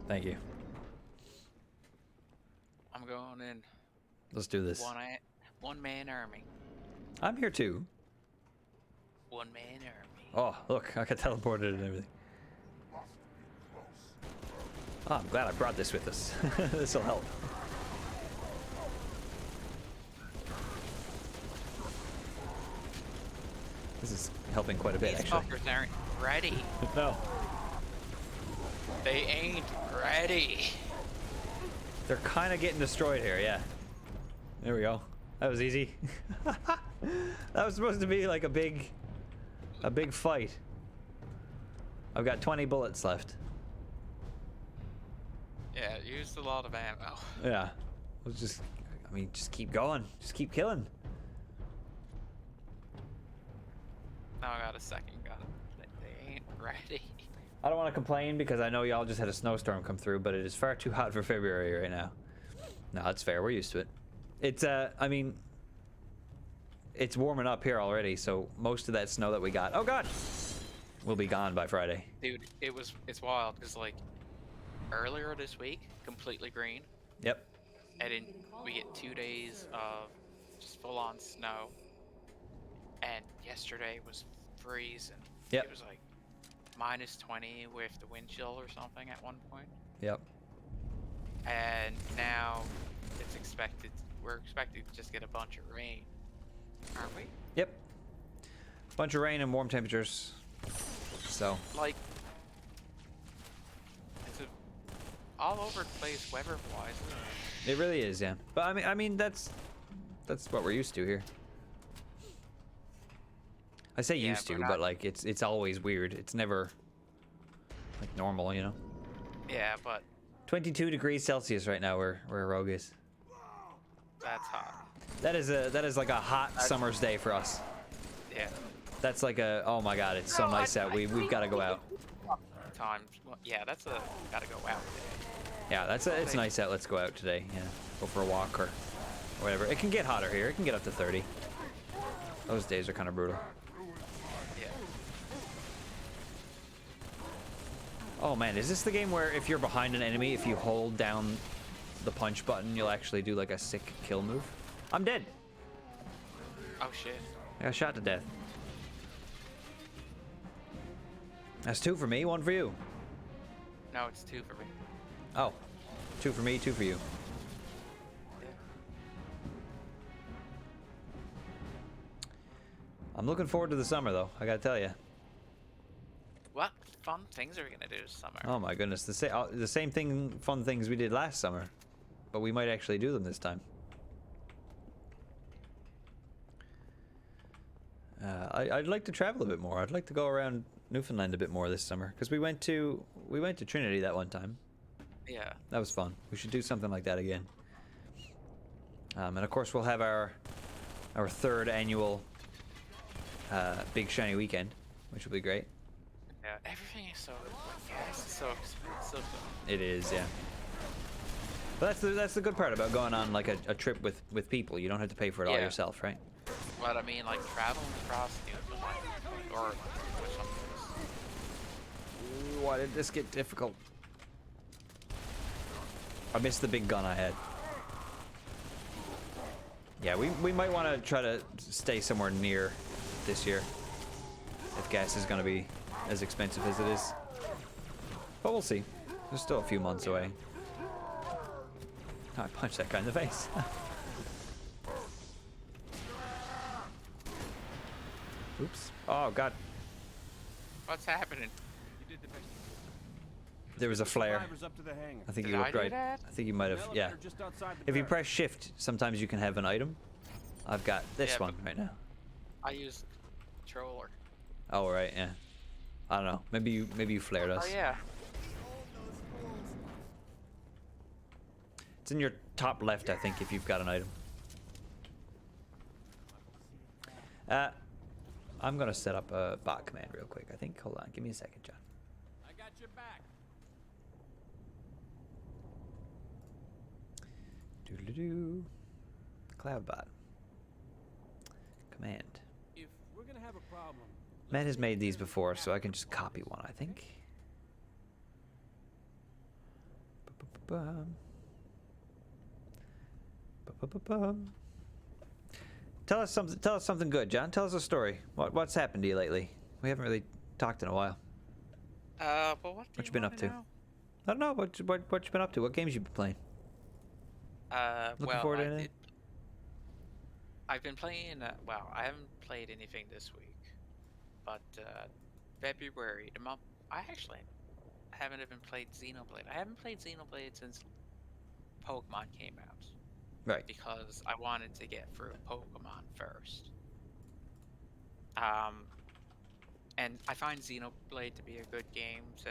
[SPEAKER 2] Thank you.
[SPEAKER 3] I'm going in.
[SPEAKER 2] Let's do this.
[SPEAKER 3] One man army.
[SPEAKER 2] I'm here too.
[SPEAKER 3] One man army.
[SPEAKER 2] Oh, look, I got teleported and everything. Oh, I'm glad I brought this with us. This'll help. This is helping quite a bit,
[SPEAKER 3] These
[SPEAKER 2] actually.
[SPEAKER 3] fuckers aren't ready.
[SPEAKER 2] No,
[SPEAKER 3] They ain't ready.
[SPEAKER 2] they're kind of getting destroyed here, yeah. There we go. That was easy. That was supposed to be like a big fight. I've got 20 bullets left.
[SPEAKER 3] Yeah, used a lot of ammo.
[SPEAKER 2] Yeah. Let's just, I mean, just keep going. Just keep killing.
[SPEAKER 3] Now I got a second gun. They ain't ready.
[SPEAKER 2] I don't want to complain because I know y'all just had a snowstorm come through, but it is far too hot for February right now. No, that's fair. We're used to it. It's, I mean, it's warming up here already, so most of that snow that we got, oh god, will be gone by Friday.
[SPEAKER 3] Dude, it's wild because like earlier this week, completely green,
[SPEAKER 2] Yep.
[SPEAKER 3] and then we get 2 days of just full on snow. And yesterday was freezing.
[SPEAKER 2] Yep.
[SPEAKER 3] It was like -20 with the wind chill or something at one point.
[SPEAKER 2] Yep.
[SPEAKER 3] And now it's expected, we're expected to just get a bunch of rain, aren't we?
[SPEAKER 2] Yep. Bunch of rain and warm temperatures. So.
[SPEAKER 3] Like, it's all over the place weather-wise, isn't it?
[SPEAKER 2] It really is, yeah. But I mean that's what we're used to here. I say
[SPEAKER 3] Yeah,
[SPEAKER 2] used to,
[SPEAKER 3] but
[SPEAKER 2] but like it's always weird. It's never like normal, you know.
[SPEAKER 3] Yeah, but
[SPEAKER 2] 22 degrees Celsius right now where Rogue is.
[SPEAKER 3] that's hot.
[SPEAKER 2] That is like a hot summer's day for us.
[SPEAKER 3] Yeah.
[SPEAKER 2] That's like a, oh my god, it's so nice out. We've got to go out.
[SPEAKER 3] Times. Well, yeah, that's a gotta go out day.
[SPEAKER 2] Yeah, it's nice out. Let's go out today. Yeah, go for a walk or whatever. It can get hotter here. It can get up to 30. Those days are kind of brutal.
[SPEAKER 3] Yeah.
[SPEAKER 2] Oh man, is this the game where if you're behind an enemy, if you hold down the punch button, you'll actually do like a sick kill move? I'm dead.
[SPEAKER 3] Oh shit.
[SPEAKER 2] I got shot to death. That's 2 for me, 1 for you.
[SPEAKER 3] No, it's 2 for me.
[SPEAKER 2] Oh, 2 for me, 2 for you.
[SPEAKER 3] Yeah.
[SPEAKER 2] I'm looking forward to the summer though, I gotta tell you.
[SPEAKER 3] What fun things are we gonna do this summer?
[SPEAKER 2] Oh my goodness, the same fun things we did last summer, but we might actually do them this time. I'd like to travel a bit more. I'd like to go around Newfoundland a bit more this summer because we went to Trinity that one time.
[SPEAKER 3] Yeah.
[SPEAKER 2] That was fun. We should do something like that again. And of course we'll have our 3rd annual Big Shiny Weekend, which will be great.
[SPEAKER 3] Yeah. Everything is so gas is so expensive.
[SPEAKER 2] It is, yeah. But that's the good part about going on like a trip with people. You don't have to pay for it all
[SPEAKER 3] Yeah.
[SPEAKER 2] yourself, right?
[SPEAKER 3] But I mean, like traveling across Newfoundland or something.
[SPEAKER 2] Ooh, why did this get difficult? I missed the big gun I had. Yeah, we might want to try to stay somewhere near this year if gas is going to be as expensive as it is. But we'll see. There's still a few months away. Oh, I punched that guy in the face. Oops. Oh, God.
[SPEAKER 3] What's happening?
[SPEAKER 4] You did the best.
[SPEAKER 2] There was a flare.
[SPEAKER 4] Drivers up to the hangar.
[SPEAKER 2] I think
[SPEAKER 3] Did
[SPEAKER 2] you
[SPEAKER 3] I
[SPEAKER 2] looked
[SPEAKER 3] do
[SPEAKER 2] right.
[SPEAKER 3] that?
[SPEAKER 2] I think you might have, yeah.
[SPEAKER 4] Elevator just outside the
[SPEAKER 2] If you
[SPEAKER 4] barracks.
[SPEAKER 2] press shift, sometimes you can have an item. I've got this
[SPEAKER 3] Yeah,
[SPEAKER 2] one right now.
[SPEAKER 3] I use controller.
[SPEAKER 2] Oh, right, yeah. I don't know. Maybe you flared us.
[SPEAKER 3] Oh yeah.
[SPEAKER 2] It's in your top left, I think, if you've got an item. I'm gonna set up a bot command real quick. I think. Hold on. Give me a second, John.
[SPEAKER 4] I got your back.
[SPEAKER 2] Doodle-doo. Cloudbot. Command.
[SPEAKER 4] If we're gonna have a problem,
[SPEAKER 2] Matt has made these before, so I can just copy one, I think. Ba-ba-ba-bum. Ba-ba-ba-bum. Tell us something good, John. Tell us a story. What's happened to you lately? We haven't really talked in a while.
[SPEAKER 3] But what
[SPEAKER 2] you been up to? I don't know. What you been up to? What games you been playing? Looking
[SPEAKER 3] Well,
[SPEAKER 2] forward to anything?
[SPEAKER 3] I've been playing. Well, I haven't played anything this week, but February, the month. I actually haven't even played Xenoblade. I haven't played Xenoblade since Pokemon came out.
[SPEAKER 2] Right.
[SPEAKER 3] Because I wanted to get through Pokemon first. And I find Xenoblade to be a good game to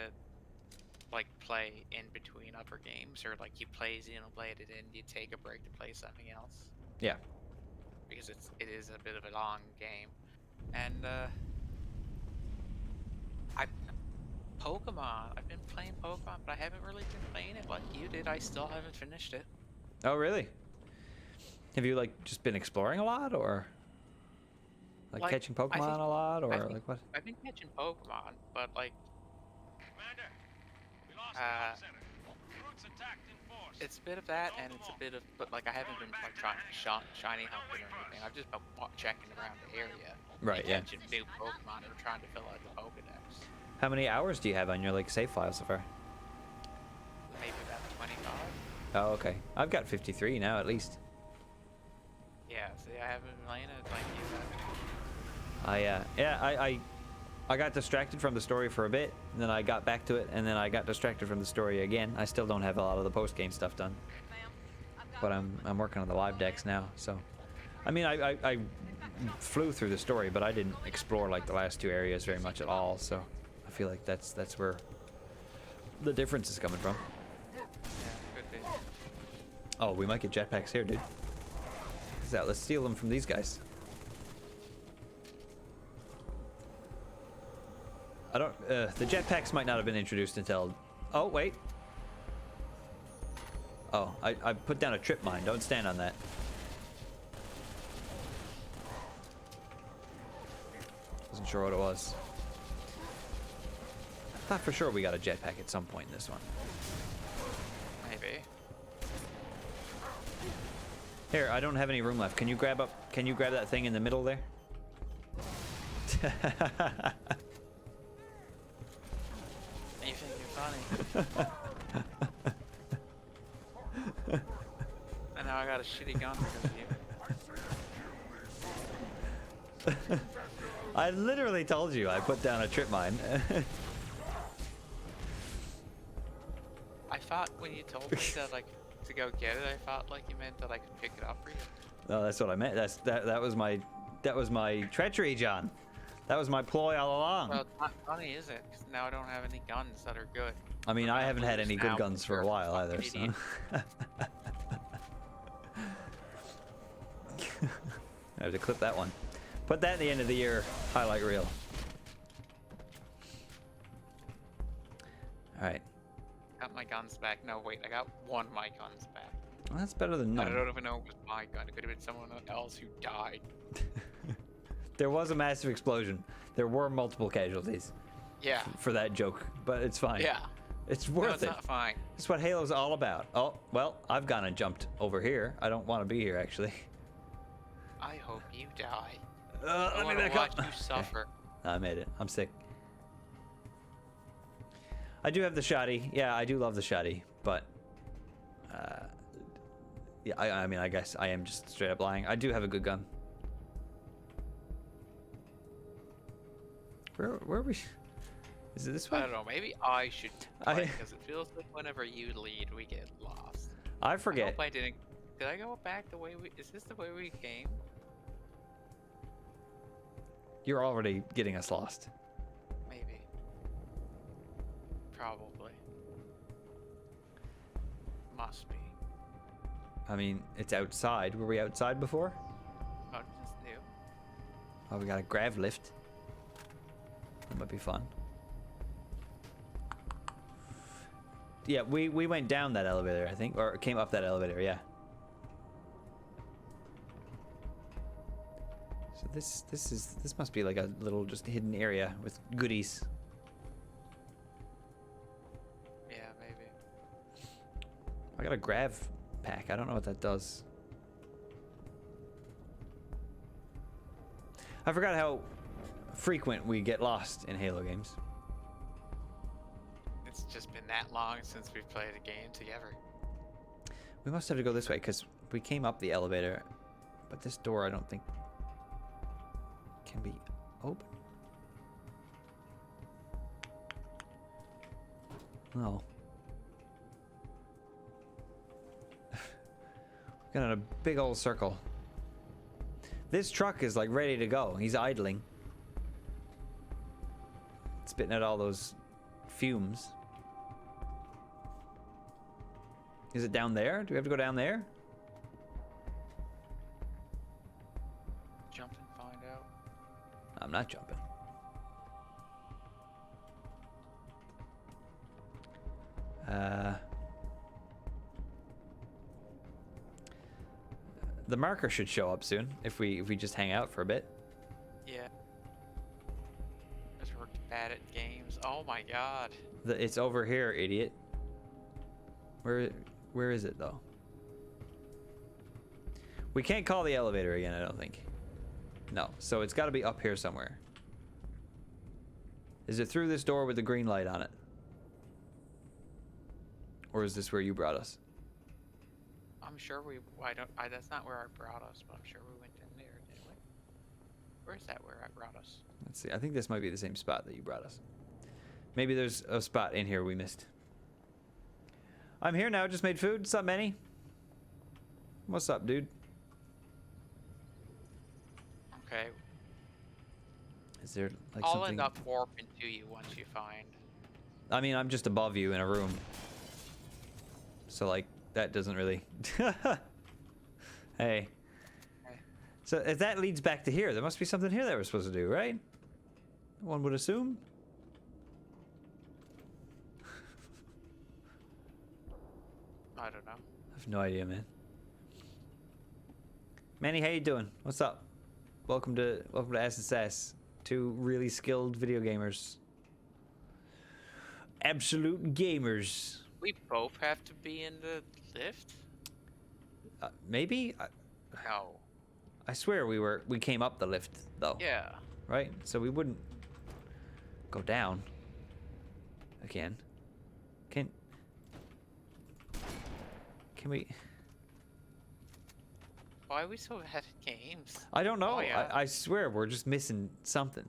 [SPEAKER 3] like play in between other games, or like you play Xenoblade and then you take a break to play something else.
[SPEAKER 2] Yeah.
[SPEAKER 3] Because it is a bit of a long game, and Pokemon. I've been playing Pokemon, but I haven't really been playing it like you did. I still haven't finished it.
[SPEAKER 2] Oh, really? Have you like just been exploring a lot, or like catching
[SPEAKER 3] I think
[SPEAKER 2] Pokemon a lot, or like what?
[SPEAKER 3] I've been catching Pokemon, but like
[SPEAKER 4] Commander, we lost the op center. Recruits attacked in force.
[SPEAKER 3] it's a bit of that, and it's a bit of, but like I haven't been like trying shiny humping or anything. I've just been checking around the area,
[SPEAKER 2] Right,
[SPEAKER 3] and
[SPEAKER 2] yeah.
[SPEAKER 3] catching new Pokemon and trying to fill out the Pokedex.
[SPEAKER 2] How many hours do you have on your like save file so far?
[SPEAKER 3] Maybe about 25.
[SPEAKER 2] Oh, okay. I've got 53 now at least.
[SPEAKER 3] Yeah, see, I haven't been playing it like you have.
[SPEAKER 2] I got distracted from the story for a bit, and then I got back to it, and then I got distracted from the story again. I still don't have a lot of the post-game stuff done, but I'm working on the live decks now. So, I mean, I flew through the story, but I didn't explore like the last two areas very much at all. So, I feel like that's where the difference is coming from.
[SPEAKER 3] Yeah, could be.
[SPEAKER 2] Oh, we might get jetpacks here, dude. So let's steal them from these guys. I don't. The jetpacks might not have been introduced until. Oh wait. Oh, I put down a trip mine. Don't stand on that. Wasn't sure what it was. I thought for sure we got a jetpack at some point in this one.
[SPEAKER 3] Maybe.
[SPEAKER 2] Here, I don't have any room left. Can you grab up? Can you grab that thing in the middle there?
[SPEAKER 3] You think you're funny? And now I got a shitty gun because of you.
[SPEAKER 2] I literally told you I put down a trip mine.
[SPEAKER 3] I thought when you told me that like to go get it, I thought like you meant that I could pick it up for you.
[SPEAKER 2] No, that's what I meant. That was my treachery, John. That was my ploy all along.
[SPEAKER 3] Well, it's not funny, is it? 'Cause now I don't have any guns that are good.
[SPEAKER 2] I mean, I haven't had
[SPEAKER 3] lose
[SPEAKER 2] any
[SPEAKER 3] now
[SPEAKER 2] good guns for a
[SPEAKER 3] because
[SPEAKER 2] while
[SPEAKER 3] you're a
[SPEAKER 2] either.
[SPEAKER 3] fucking
[SPEAKER 2] So. I have to clip that one. Put that in the end of the year highlight reel. All right.
[SPEAKER 3] Got my guns back. No, wait, I got one of my guns back.
[SPEAKER 2] Well, that's better than
[SPEAKER 3] I
[SPEAKER 2] none.
[SPEAKER 3] don't even know if it was my gun. It could have been someone else who died.
[SPEAKER 2] There was a massive explosion. There were multiple casualties
[SPEAKER 3] Yeah.
[SPEAKER 2] for that joke, but it's fine.
[SPEAKER 3] Yeah.
[SPEAKER 2] It's
[SPEAKER 3] No,
[SPEAKER 2] worth
[SPEAKER 3] it's
[SPEAKER 2] it.
[SPEAKER 3] not fine.
[SPEAKER 2] That's what Halo's all about. Oh, well, I've gone and jumped over here. I don't want to be here, actually.
[SPEAKER 3] I hope you die. I
[SPEAKER 2] Let me
[SPEAKER 3] want to
[SPEAKER 2] back
[SPEAKER 3] watch
[SPEAKER 2] up.
[SPEAKER 3] you suffer.
[SPEAKER 2] I made it. I'm sick. I do have the shoddy. Yeah, I do love the shoddy, but yeah, I mean, I guess I am just straight up lying. I do have a good gun. Where are we? Is it this way?
[SPEAKER 3] I don't know. Maybe I should
[SPEAKER 2] I-
[SPEAKER 3] because it feels like whenever you lead, we get lost.
[SPEAKER 2] I
[SPEAKER 3] I
[SPEAKER 2] forget.
[SPEAKER 3] hope I didn't. Did I go back the way we? Is this the way we came?
[SPEAKER 2] You're already getting us lost.
[SPEAKER 3] Maybe. Probably. Must be.
[SPEAKER 2] I mean, it's outside. Were we outside before?
[SPEAKER 3] Oh, this is new.
[SPEAKER 2] Oh, we got a grav lift. That might be fun. Yeah, we went down that elevator, I think, or came up that elevator. Yeah. So this must be like a little just hidden area with goodies.
[SPEAKER 3] Yeah, maybe.
[SPEAKER 2] I got a grav pack. I don't know what that does. I forgot how frequent we get lost in Halo games.
[SPEAKER 3] It's just been that long since we've played a game together.
[SPEAKER 2] We must have to go this way because we came up the elevator, but this door I don't think can be open. No. Got in a big old circle. This truck is like ready to go. He's idling. Spitting out all those fumes. Is it down there? Do we have to go down there?
[SPEAKER 3] Jump and find out.
[SPEAKER 2] I'm not jumping. the marker should show up soon if we just hang out for a bit.
[SPEAKER 3] Yeah. Because we're bad at games. Oh my god.
[SPEAKER 2] It's over here, idiot. Where is it though? We can't call the elevator again, I don't think. No, so it's got to be up here somewhere. Is it through this door with the green light on it? Or is this where you brought us?
[SPEAKER 3] I'm sure that's not where I brought us, but I'm sure we went in there, didn't we? Where's that where I brought us?
[SPEAKER 2] Let's see. I think this might be the same spot that you brought us. Maybe there's a spot in here we missed. I'm here now. Just made food. What's up, Manny? What's up, dude?
[SPEAKER 3] Okay.
[SPEAKER 2] Is there like
[SPEAKER 3] I'll
[SPEAKER 2] something?
[SPEAKER 3] end up warping to you once you find.
[SPEAKER 2] I mean, I'm just above you in a room. So like that doesn't really. Hey. So if that leads back to here, there must be something here that we're supposed to do, right? One would assume.
[SPEAKER 3] I don't know.
[SPEAKER 2] I have no idea, man. Manny, how you doing? What's up? Welcome to SSS. Two really skilled video gamers. Absolute gamers.
[SPEAKER 3] We both have to be in the lift?
[SPEAKER 2] Maybe?
[SPEAKER 3] No.
[SPEAKER 2] I swear we came up the lift though.
[SPEAKER 3] Yeah.
[SPEAKER 2] Right? So we wouldn't go down again. Can we?
[SPEAKER 3] Why are we so bad at games?
[SPEAKER 2] I don't know.
[SPEAKER 3] Oh, yeah.
[SPEAKER 2] I swear we're just missing something.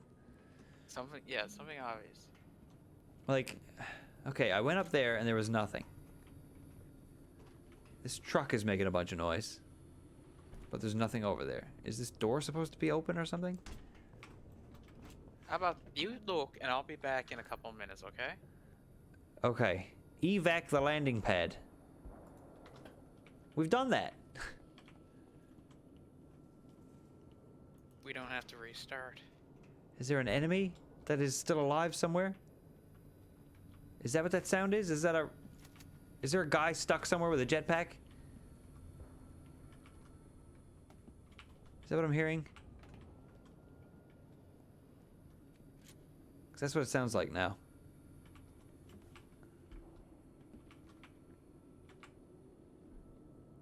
[SPEAKER 3] Something obvious.
[SPEAKER 2] Like, okay, I went up there and there was nothing. This truck is making a bunch of noise. But there's nothing over there. Is this door supposed to be open or something?
[SPEAKER 3] How about you look and I'll be back in a couple of minutes, okay?
[SPEAKER 2] Okay. Evac the landing pad. We've done that.
[SPEAKER 3] We don't have to restart.
[SPEAKER 2] Is there an enemy that is still alive somewhere? Is that what that sound is? Is there a guy stuck somewhere with a jetpack? Is that what I'm hearing? 'Cause that's what it sounds like now.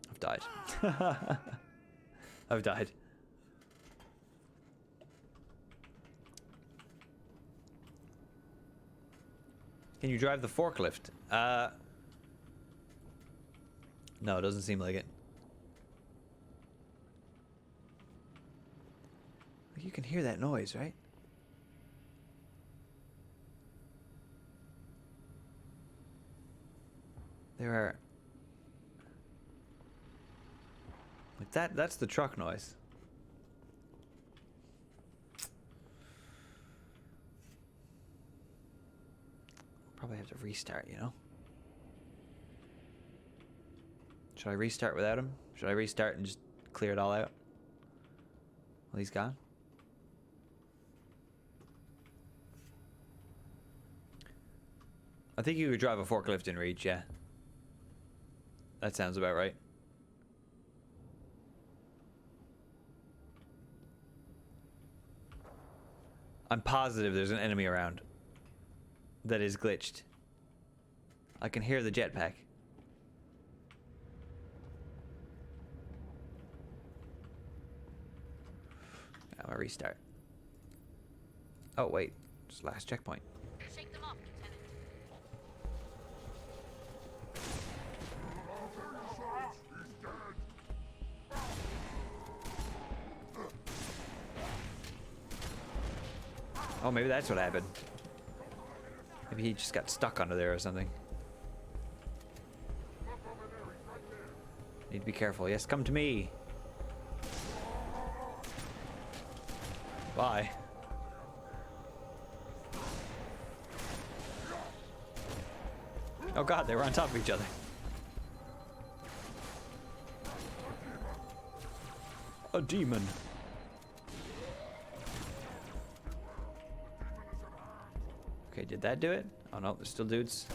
[SPEAKER 2] I've died. I've died. Can you drive the forklift? No, it doesn't seem like it. You can hear that noise, right? There are... Like that's the truck noise. Probably have to restart, you know? Should I restart without him? Should I restart and just clear it all out? Well, he's gone. I think you could drive a forklift in Reach, yeah. That sounds about right. I'm positive there's an enemy around that is glitched. I can hear the jetpack. I'm gonna restart. Oh wait, just last checkpoint.
[SPEAKER 5] Shake them off, Lieutenant.
[SPEAKER 2] Oh, maybe that's what happened. Maybe he just got stuck under there or something. Need to be careful. Yes, come to me. Bye. Oh god, they were on top of each other. A demon. Okay, did that do it? Oh no, there's still dudes.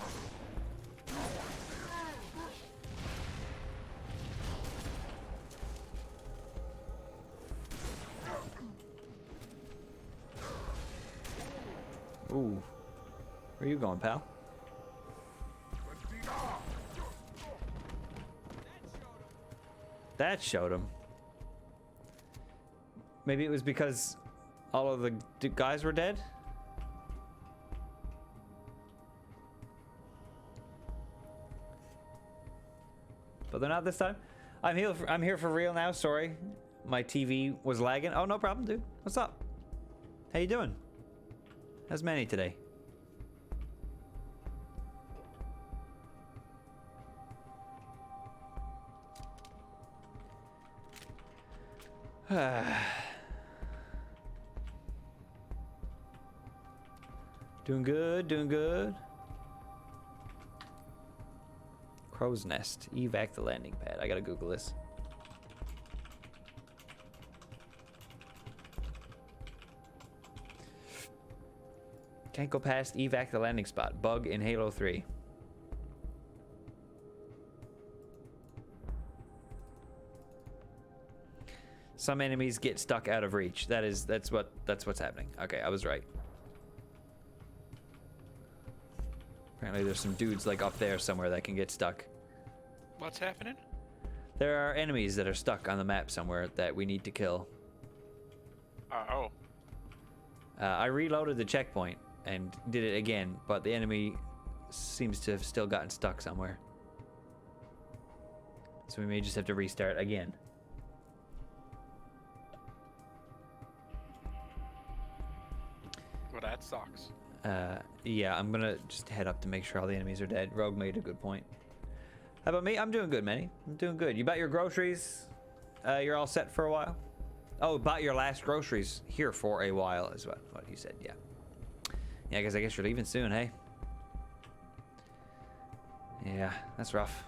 [SPEAKER 2] Ooh. Where you going, pal? That showed him. Maybe it was because all of the guys were dead? But they're not this time. I'm here for real now. Sorry, my TV was lagging. Oh, no problem, dude. What's up? How you doing? How's Manny today? Doing good, doing good. Crow's Nest. Evac the landing pad. I gotta Google this. Can't go past evac the landing spot. Bug in Halo 3. Some enemies get stuck out of reach. That's what's happening. Okay, I was right. Apparently there's some dudes like up there somewhere that can get stuck.
[SPEAKER 3] What's happening?
[SPEAKER 2] There are enemies that are stuck on the map somewhere that we need to kill.
[SPEAKER 3] Oh.
[SPEAKER 2] I reloaded the checkpoint and did it again, but the enemy seems to have still gotten stuck somewhere. So we may just have to restart again.
[SPEAKER 3] Well, that sucks.
[SPEAKER 2] Yeah, I'm gonna just head up to make sure all the enemies are dead. Rogue made a good point. How about me? I'm doing good, Manny. I'm doing good. You bought your groceries? You're all set for a while? Oh, bought your last groceries here for a while is what you said, yeah. Yeah, I guess you're leaving soon, hey? Yeah, that's rough.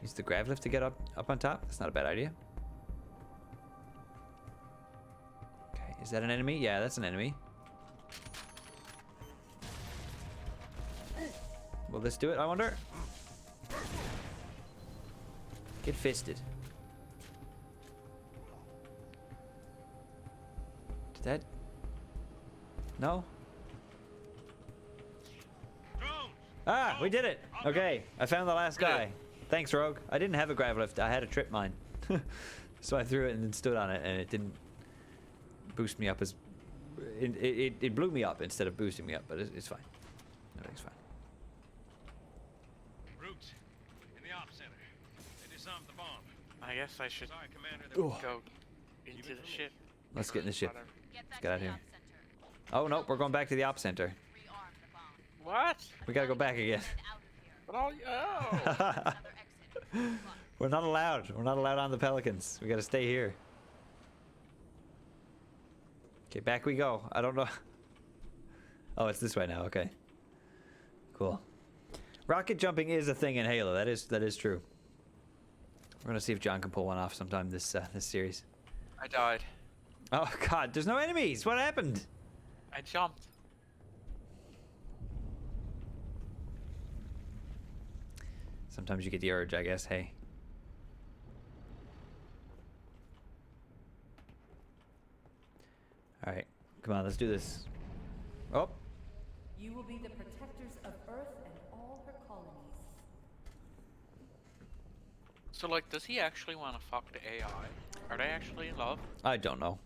[SPEAKER 2] Use the grav lift to get up on top? That's not a bad idea. Okay, is that an enemy? Yeah, that's an enemy. Will this do it, I wonder? Get fisted. Did that? No? Ah, we did it! Okay, I found the last guy. Thanks, Rogue. I didn't have a grav lift. I had a trip mine. So I threw it and then stood on it, and it didn't boost me up as... It blew me up instead of boosting me up, but it's fine. Everything's fine.
[SPEAKER 4] Roots, in the op center. They disarmed the bomb.
[SPEAKER 3] I guess I should
[SPEAKER 4] Sorry, Commander.
[SPEAKER 3] go into the ship.
[SPEAKER 2] Let's get in the ship.
[SPEAKER 3] Whatever.
[SPEAKER 2] Let's get out of here. Oh, no, we're going back to the op center.
[SPEAKER 3] What?
[SPEAKER 2] We gotta go back again.
[SPEAKER 3] But all oh.
[SPEAKER 2] We're not allowed. We're not allowed on the Pelicans. We gotta stay here. Okay, back we go. I don't know. Oh, it's this way now. Okay. Cool. Rocket jumping is a thing in Halo. That is true. We're gonna see if John can pull one off sometime this series.
[SPEAKER 3] I died.
[SPEAKER 2] Oh God, there's no enemies. What happened?
[SPEAKER 3] I jumped.
[SPEAKER 2] Sometimes you get the urge, I guess. Hey. All right, come on, let's do this. Oh.
[SPEAKER 11] You will be the protectors of Earth and all her colonies.
[SPEAKER 3] So, like, does he actually want to fuck the AI? Are they actually in love?
[SPEAKER 2] I don't know.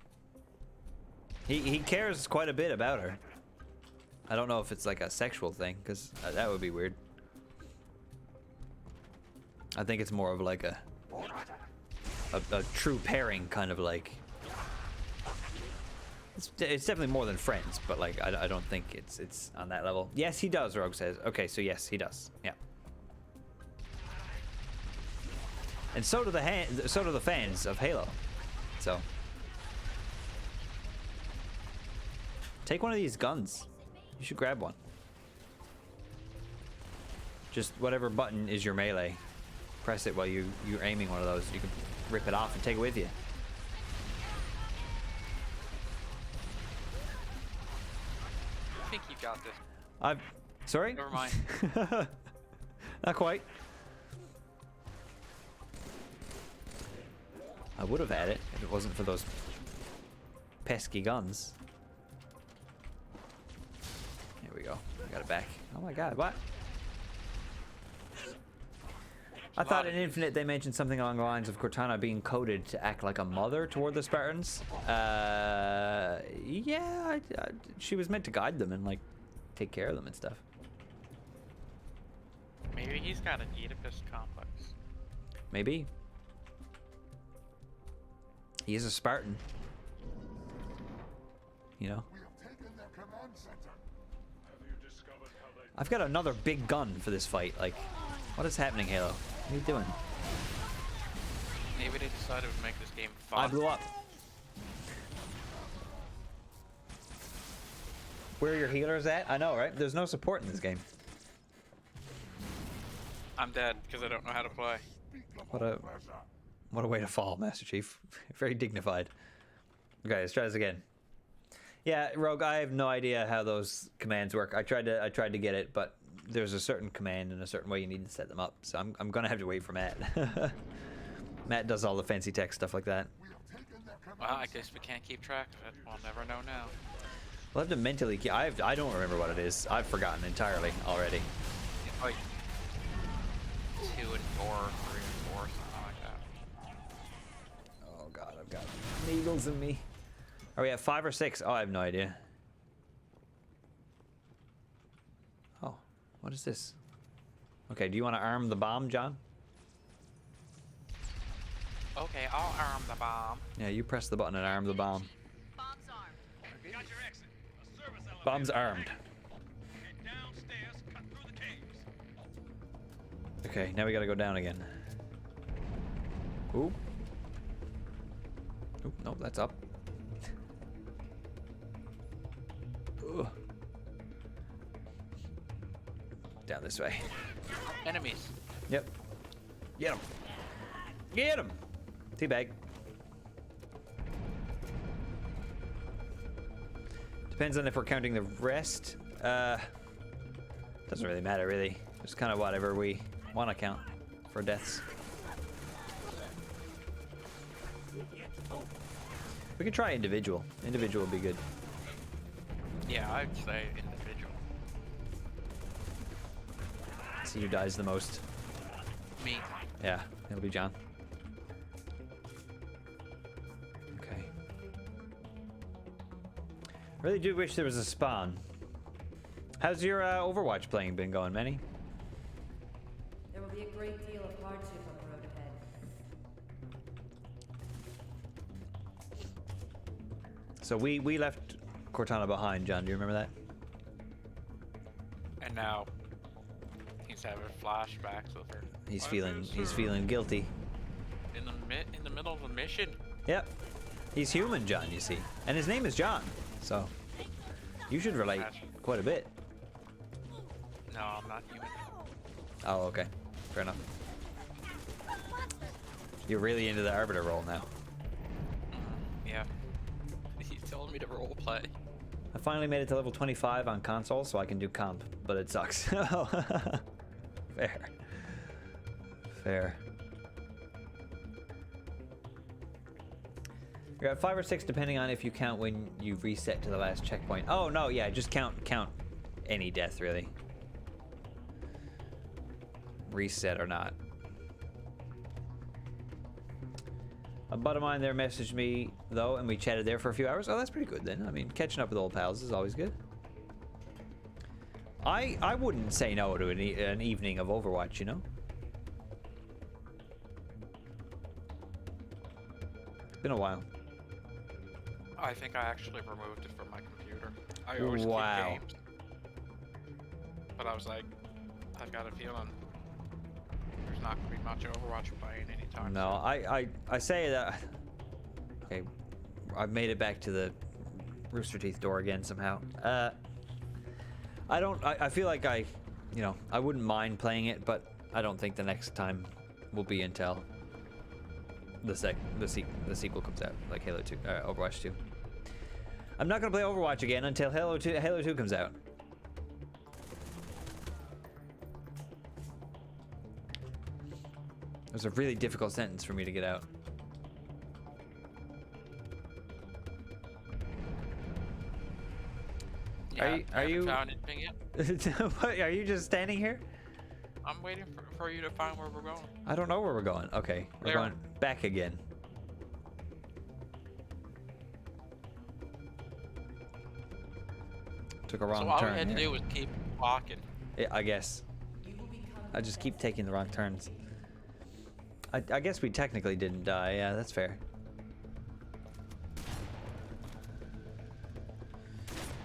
[SPEAKER 2] He cares quite a bit about her. I don't know if it's like a sexual thing, because that would be weird. I think it's more of like a true pairing, kind of like. It's definitely more than friends, but like I don't think it's on that level. Yes, he does. Rogue says. Okay, so yes, he does. Yeah. And so do the fans of Halo. So take one of these guns. You should grab one. Just whatever button is your melee. Press it while you're aiming one of those. You can rip it off and take it with you.
[SPEAKER 3] I think you got this.
[SPEAKER 2] Sorry?
[SPEAKER 3] Never mind.
[SPEAKER 2] Not quite. I would have had it if it wasn't for those pesky guns. Here we go. I got it back. Oh my god, what? I thought in Infinite they mentioned something along the lines of Cortana being coded to act like a mother toward the Spartans. Yeah, she was meant to guide them and like take care of them and stuff.
[SPEAKER 3] Maybe he's got an Oedipus complex.
[SPEAKER 2] Maybe. He is a Spartan. You know? I've got another big gun for this fight. Like, what is happening, Halo? What are you doing?
[SPEAKER 3] Maybe they decided to make this game fun.
[SPEAKER 2] I blew up. Where are your healers at? I know, right? There's no support in this game.
[SPEAKER 3] I'm dead because I don't know how to play.
[SPEAKER 2] What a way to fall, Master Chief. Very dignified. Okay, let's try this again. Yeah, Rogue, I have no idea how those commands work. I tried to get it, but there's a certain command and a certain way you need to set them up. So I'm gonna have to wait for Matt. Matt does all the fancy tech stuff like that.
[SPEAKER 3] Well, I guess we can't keep track of it. We'll never know now.
[SPEAKER 2] We'll have to mentally keep. I don't remember what it is. I've forgotten entirely already.
[SPEAKER 3] It's like 2 and 4, 3 and 4, something like that.
[SPEAKER 2] Oh god, I've got needles in me. Are we at 5 or 6? Oh, I have no idea. Oh, what is this? Okay, do you want to arm the bomb, John?
[SPEAKER 3] Okay, I'll arm the bomb.
[SPEAKER 2] Yeah, you press the button and arm the bomb.
[SPEAKER 7] Bomb's armed. Got your exit. A service elevator.
[SPEAKER 2] Bomb's armed.
[SPEAKER 7] Head downstairs, cut through the caves.
[SPEAKER 2] Okay, now we gotta go down again. Ooh. Oop, no, that's up. Ugh. Down this way.
[SPEAKER 3] Enemies.
[SPEAKER 2] Yep. Get him. Get him. Teabag. Depends on if we're counting the rest. Doesn't really matter, really. Just kind of whatever we want to count for deaths. We could try individual. Individual would be good.
[SPEAKER 3] Yeah, I'd say individual.
[SPEAKER 2] See who dies the most.
[SPEAKER 3] Me.
[SPEAKER 2] Yeah, it'll be John. Okay. Really do wish there was a spawn. How's your Overwatch playing been going, Manny?
[SPEAKER 11] There will be a great deal of hardship on the road ahead.
[SPEAKER 2] So we left Cortana behind, John. Do you remember that?
[SPEAKER 3] And now he's having flashbacks of her.
[SPEAKER 2] He's feeling guilty.
[SPEAKER 3] In the middle of a mission.
[SPEAKER 2] Yep. He's human, John, you see. And his name is John. So you should relate quite a bit.
[SPEAKER 3] No, I'm not human.
[SPEAKER 2] Oh, okay. Fair enough. You're really into the Arbiter role now.
[SPEAKER 3] Yeah. He told me to role play.
[SPEAKER 2] I finally made it to level 25 on console, so I can do comp, but it sucks. Fair. Fair. You're at 5 or 6 depending on if you count when you reset to the last checkpoint. Oh no, yeah, just count any death really. Reset or not. A bud of mine there messaged me though, and we chatted there for a few hours. Oh, that's pretty good then. I mean, catching up with old pals is always good. I wouldn't say no to an evening of Overwatch, you know? It's been a while.
[SPEAKER 3] I think I actually removed it from my computer. I always keep games. But I was like, I've got a feeling there's not going to be much Overwatch playing anytime
[SPEAKER 2] No,
[SPEAKER 3] soon.
[SPEAKER 2] I say that... Okay, I've made it back to the Rooster Teeth door again somehow. I feel like I wouldn't mind playing it, but I don't think the next time will be until the sequel comes out, like Halo 2, Overwatch 2. I'm not gonna play Overwatch again until Halo 2 comes out. It was a really difficult sentence for me to get out.
[SPEAKER 3] Yeah,
[SPEAKER 2] Are you?
[SPEAKER 3] found anything yet?
[SPEAKER 2] What, are you just standing here?
[SPEAKER 3] I'm waiting for you to find where we're going.
[SPEAKER 2] I don't know where we're going. Okay, we're
[SPEAKER 3] There.
[SPEAKER 2] going back again. Took a wrong
[SPEAKER 3] So all
[SPEAKER 2] turn
[SPEAKER 3] we had to
[SPEAKER 2] here.
[SPEAKER 3] do was keep walking.
[SPEAKER 2] Yeah, I guess. I just keep taking the wrong turns. I guess we technically didn't die. Yeah, that's fair.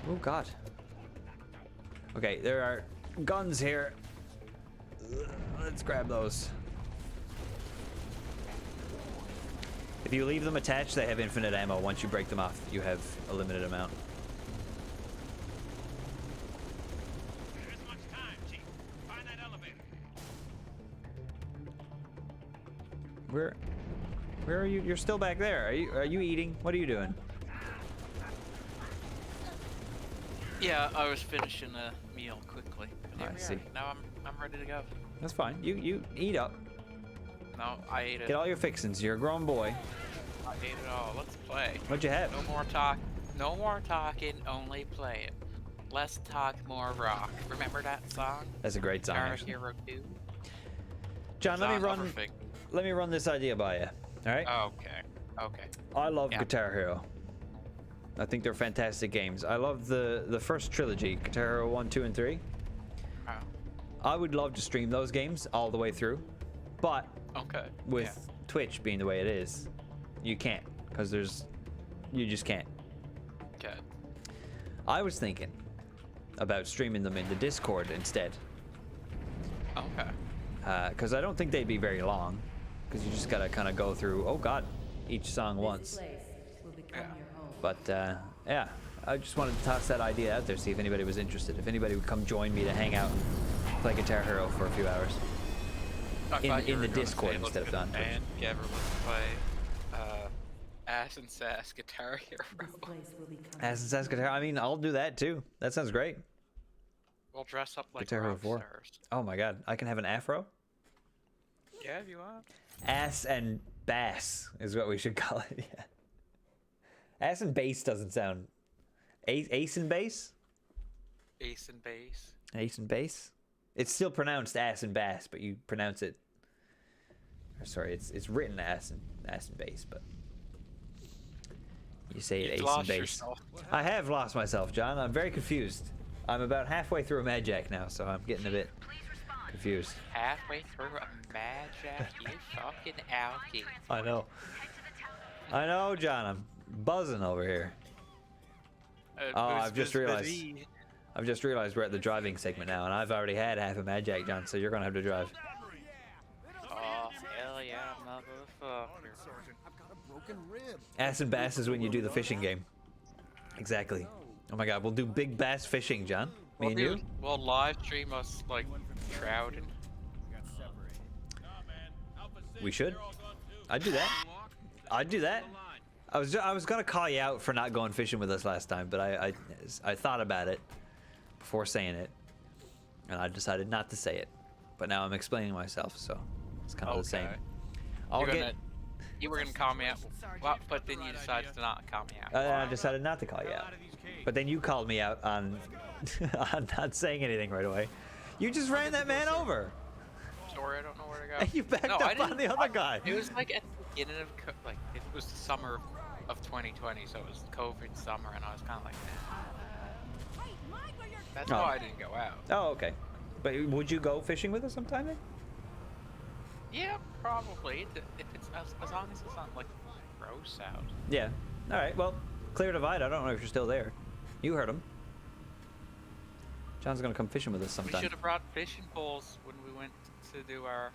[SPEAKER 2] Oh God. Okay, there are guns here. Let's grab those. If you leave them attached, they have infinite ammo. Once you break them off, you have a limited amount.
[SPEAKER 7] There isn't much time, Chief. Find that elevator.
[SPEAKER 2] Where are you? You're still back there. Are you eating? What are you doing?
[SPEAKER 3] Yeah, I was finishing a meal quickly. But here
[SPEAKER 2] I
[SPEAKER 3] we
[SPEAKER 2] see.
[SPEAKER 3] are. Now I'm ready to go.
[SPEAKER 2] That's fine. You eat up.
[SPEAKER 3] No, I ate it.
[SPEAKER 2] Get all your fixins. You're a grown boy.
[SPEAKER 3] I ate it all. Let's play.
[SPEAKER 2] What'd you have?
[SPEAKER 3] No more talk. No more talking. Only play it. Less talk, more rock. Remember that song?
[SPEAKER 2] That's a great song.
[SPEAKER 3] Guitar
[SPEAKER 2] Actually.
[SPEAKER 3] Hero 2.
[SPEAKER 2] John, let me
[SPEAKER 3] Song
[SPEAKER 2] run.
[SPEAKER 3] overthink.
[SPEAKER 2] Let me run this idea by you. All right.
[SPEAKER 3] Okay. Okay.
[SPEAKER 2] I love
[SPEAKER 3] Yeah.
[SPEAKER 2] Guitar Hero. I think they're fantastic games. I love the first trilogy, Guitar Hero 1, 2, and 3.
[SPEAKER 3] Oh.
[SPEAKER 2] I would love to stream those games all the way through, but
[SPEAKER 3] Okay.
[SPEAKER 2] with Twitch being the way it is, you can't, because you just can't.
[SPEAKER 3] Okay.
[SPEAKER 2] I was thinking about streaming them into Discord instead,
[SPEAKER 3] Okay.
[SPEAKER 2] because I don't think they'd be very long, because you just gotta kind of go through, oh God, each song once.
[SPEAKER 11] This place will become
[SPEAKER 3] Yeah.
[SPEAKER 11] your home.
[SPEAKER 2] But yeah, I just wanted to toss that idea out there, see if anybody was interested. If anybody would come join me to hang out and play Guitar Hero for a few hours.
[SPEAKER 3] I
[SPEAKER 2] In-
[SPEAKER 3] thought you
[SPEAKER 2] in
[SPEAKER 3] were
[SPEAKER 2] the
[SPEAKER 3] gonna
[SPEAKER 2] Discord
[SPEAKER 3] say, let's
[SPEAKER 2] instead of
[SPEAKER 3] get
[SPEAKER 2] on
[SPEAKER 3] a
[SPEAKER 2] Twitch.
[SPEAKER 3] band together, let's play Ass and Sass Guitar Hero.
[SPEAKER 11] This place will become
[SPEAKER 2] As it says Guitar, I mean, I'll do that too. That sounds great.
[SPEAKER 3] We'll dress up like
[SPEAKER 2] Guitar Hero
[SPEAKER 3] rock
[SPEAKER 2] 4.
[SPEAKER 3] stars.
[SPEAKER 2] Oh my God, I can have an afro.
[SPEAKER 3] Yeah, if you want.
[SPEAKER 2] Ass and bass is what we should call it. Yeah. Ass and bass doesn't sound. Ace and bass.
[SPEAKER 3] Ace and bass.
[SPEAKER 2] Ace and bass. It's still pronounced ass and bass, but you pronounce it. Or sorry, it's written ass and bass, but you say it
[SPEAKER 3] You've
[SPEAKER 2] ace and
[SPEAKER 3] lost
[SPEAKER 2] bass.
[SPEAKER 3] yourself.
[SPEAKER 2] I have lost myself, John. I'm very confused. I'm about halfway through a Mad Jack now, so I'm getting a bit confused.
[SPEAKER 3] Halfway through a Mad Jack, you fucking outie.
[SPEAKER 2] I know. I know, John. I'm buzzing over here. Oh, I've just realized. I've just realized we're at the driving segment now, and I've already had half a Mad Jack, John, so you're gonna have to drive.
[SPEAKER 3] Oh, hell yeah, motherfucker.
[SPEAKER 6] I've got a broken rib.
[SPEAKER 2] Ass and bass is when you do the fishing game. Exactly. Oh my God, we'll do big bass fishing, John. Me and you.
[SPEAKER 3] We'll live stream us, like, trouting.
[SPEAKER 2] We should. I'd do that. I'd do that. I was gonna call you out for not going fishing with us last time, but I thought about it before saying it, and I decided not to say it. But now I'm explaining myself, so it's kind of the same.
[SPEAKER 3] You were gonna call me out, well, but then you decided to not call me out.
[SPEAKER 2] I decided not to call you out, but then you called me out on on not saying anything right away. You just ran that man over.
[SPEAKER 3] Sorry, I don't know where to go.
[SPEAKER 2] And you backed up on the other guy.
[SPEAKER 3] It was like at the beginning of, like, it was the summer of 2020, so it was COVID summer, and I was kind of like, that's
[SPEAKER 2] Oh.
[SPEAKER 3] why I didn't go out.
[SPEAKER 2] Oh, okay. But would you go fishing with us sometime then?
[SPEAKER 3] Yeah, probably. If it's as long as it's not like gross out.
[SPEAKER 2] Yeah. All right. Well, clear divide. I don't know if you're still there. You heard him. John's gonna come fishing with us
[SPEAKER 3] We
[SPEAKER 2] sometime.
[SPEAKER 3] should have brought fishing poles when we went to do our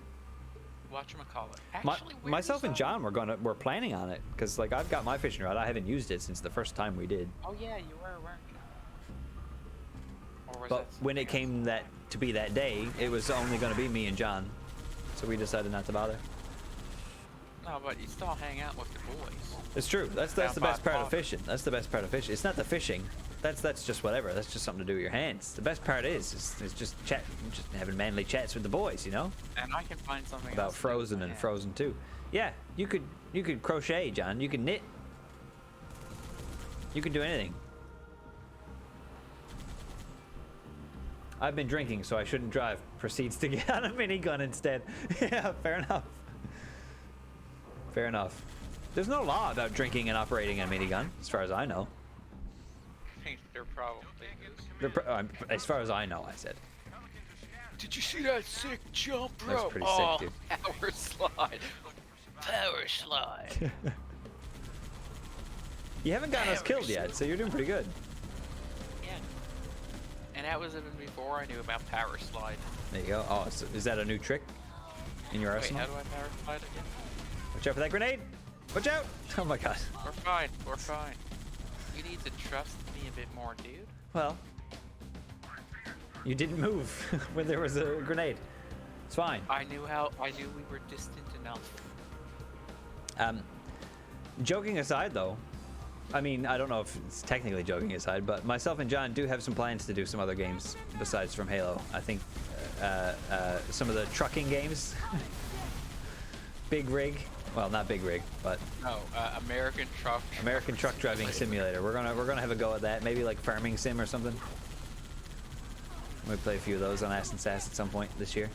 [SPEAKER 3] whatchamacallit.
[SPEAKER 2] My,
[SPEAKER 3] Actually, where's,
[SPEAKER 2] myself and John we're planning on it because like I've got my fishing rod. I haven't used it since the first time we did.
[SPEAKER 3] Oh yeah, you were, weren't you? Or was
[SPEAKER 2] But
[SPEAKER 3] that
[SPEAKER 2] when it
[SPEAKER 3] something
[SPEAKER 2] came to be that day, it was only gonna be me and John, so we decided not to bother.
[SPEAKER 3] else? No, but you still hang out with the boys.
[SPEAKER 2] It's true. That's
[SPEAKER 3] Down
[SPEAKER 2] the
[SPEAKER 3] by
[SPEAKER 2] best
[SPEAKER 3] the
[SPEAKER 2] part of
[SPEAKER 3] pond.
[SPEAKER 2] fishing. That's the best part of fishing. It's not the fishing. That's just whatever. That's just something to do with your hands. The best part is just having manly chats with the boys, you know,
[SPEAKER 3] And I can find something
[SPEAKER 2] about
[SPEAKER 3] else to do with
[SPEAKER 2] Frozen
[SPEAKER 3] my
[SPEAKER 2] and
[SPEAKER 3] hands.
[SPEAKER 2] Frozen 2. Yeah, you could crochet, John. You can knit. You can do anything. I've been drinking, so I shouldn't drive. Proceeds to get on a minigun instead. Yeah, fair enough. Fair enough. There's no law about drinking and operating a minigun, as far as I know.
[SPEAKER 3] I think there probably is.
[SPEAKER 2] As far as I know, I said.
[SPEAKER 3] Did you see that sick jump, bro?
[SPEAKER 2] That's pretty sick, dude.
[SPEAKER 3] Power slide. Power slide.
[SPEAKER 2] You haven't gotten us killed yet, so you're doing pretty good.
[SPEAKER 3] Yeah. And that was even before I knew about power slide.
[SPEAKER 2] There you go. Oh, so is that a new trick in your
[SPEAKER 3] Wait,
[SPEAKER 2] arsenal?
[SPEAKER 3] how do I power slide again?
[SPEAKER 2] Watch out for that grenade! Watch out! Oh my god.
[SPEAKER 3] We're fine. We're fine. You need to trust me a bit more, dude.
[SPEAKER 2] Well, you didn't move when there was a grenade. It's fine.
[SPEAKER 3] I knew we were distant enough.
[SPEAKER 2] Joking aside, though, I mean, I don't know if it's technically joking aside, but myself and John do have some plans to do some other games besides from Halo. I think some of the trucking games. Big Rig. Well, not Big Rig, but
[SPEAKER 3] No, American Truck.
[SPEAKER 2] American Truck Driving Simulator. We're gonna have a go at that. Maybe like Farming Sim or something. We play a few of those on Ass and Sass at some point this year.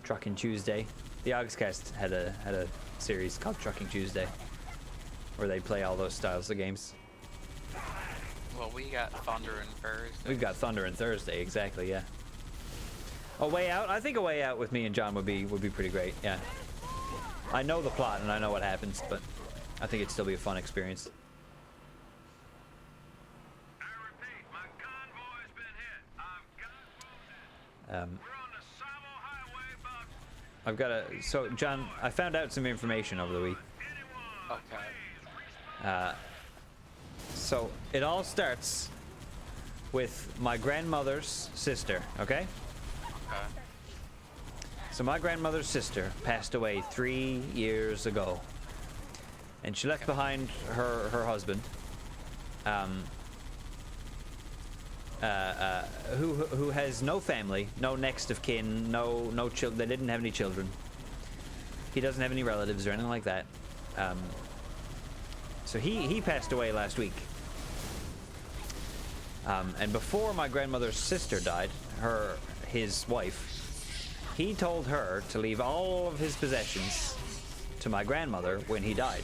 [SPEAKER 2] Trucking Tuesday. The Augscast had a series called Trucking Tuesday, where they play all those styles of games.
[SPEAKER 3] Well, we got Thunder and Thursday.
[SPEAKER 2] We've got Thunder and Thursday, exactly, yeah. A Way Out? I think A Way Out with me and John would be pretty great, yeah. I know the plot and I know what happens, but I think it'd still be a fun experience.
[SPEAKER 7] I repeat, my convoy's been hit. I've got wounded. We're on the Savo Highway about
[SPEAKER 2] I've got a... So, John, I found out some information over the week.
[SPEAKER 3] Okay.
[SPEAKER 2] So, it all starts with my grandmother's sister, okay?
[SPEAKER 3] Okay.
[SPEAKER 2] So my grandmother's sister passed away 3 years ago, and she left behind her husband, who has no family, no next of kin, no children. They didn't have any children. He doesn't have any relatives or anything like that. So he passed away last week. And before my grandmother's sister died, his wife, he told her to leave all of his possessions to my grandmother when he died.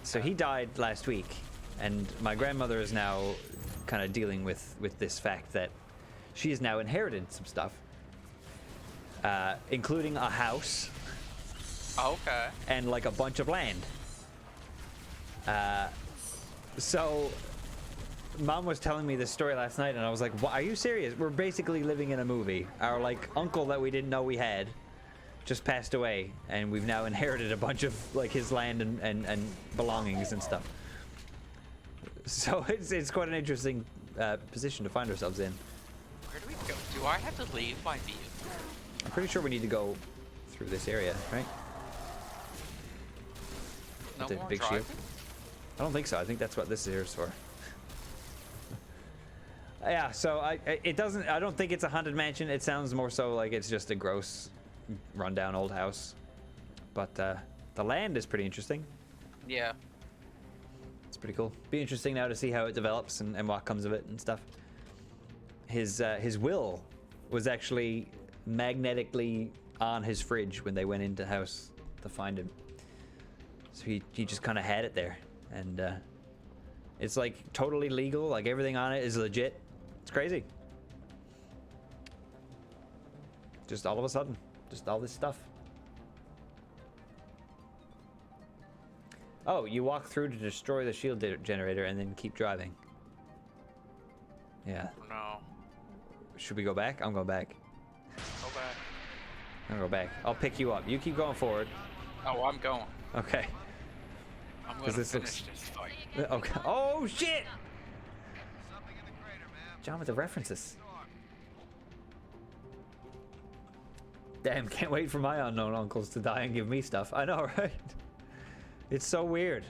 [SPEAKER 2] So he died last week, and my grandmother is now kind of dealing with this fact that she has now inherited some stuff, including a house.
[SPEAKER 3] Okay.
[SPEAKER 2] And like a bunch of land. So Mom was telling me this story last night, and I was like, "Are you serious? We're basically living in a movie. Our like uncle that we didn't know we had just passed away, and we've now inherited a bunch of like his land and belongings and stuff." So it's quite an interesting position to find ourselves in.
[SPEAKER 3] Where do we go? Do I have to leave my vehicle?
[SPEAKER 2] I'm pretty sure we need to go through this area, right?
[SPEAKER 3] No
[SPEAKER 2] The
[SPEAKER 3] more
[SPEAKER 2] big
[SPEAKER 3] driving?
[SPEAKER 2] shield. I don't think so. I think that's what this here is for. Yeah, so I don't think it's a haunted mansion. It sounds more so like it's just a gross, rundown old house. But the land is pretty interesting.
[SPEAKER 3] Yeah.
[SPEAKER 2] It's pretty cool. Be interesting now to see how it develops and what comes of it and stuff. His will was actually magnetically on his fridge when they went into the house to find him. So he just kind of had it there, and it's like totally legal. Like everything on it is legit. It's crazy. Just all of a sudden, just all this stuff. Oh, you walk through to destroy the shield generator and then keep driving. Yeah.
[SPEAKER 3] No.
[SPEAKER 2] Should we go back? I'm going back.
[SPEAKER 3] Go back.
[SPEAKER 2] I'll go back. I'll pick you up. You keep going forward.
[SPEAKER 3] Oh, I'm going.
[SPEAKER 2] Okay.
[SPEAKER 3] I'm gonna
[SPEAKER 2] this
[SPEAKER 3] finish
[SPEAKER 2] looks-
[SPEAKER 3] this fight.
[SPEAKER 2] Okay. Oh shit! John with the references. Damn, can't wait for my unknown uncles to die and give me stuff. I know, right? It's so weird.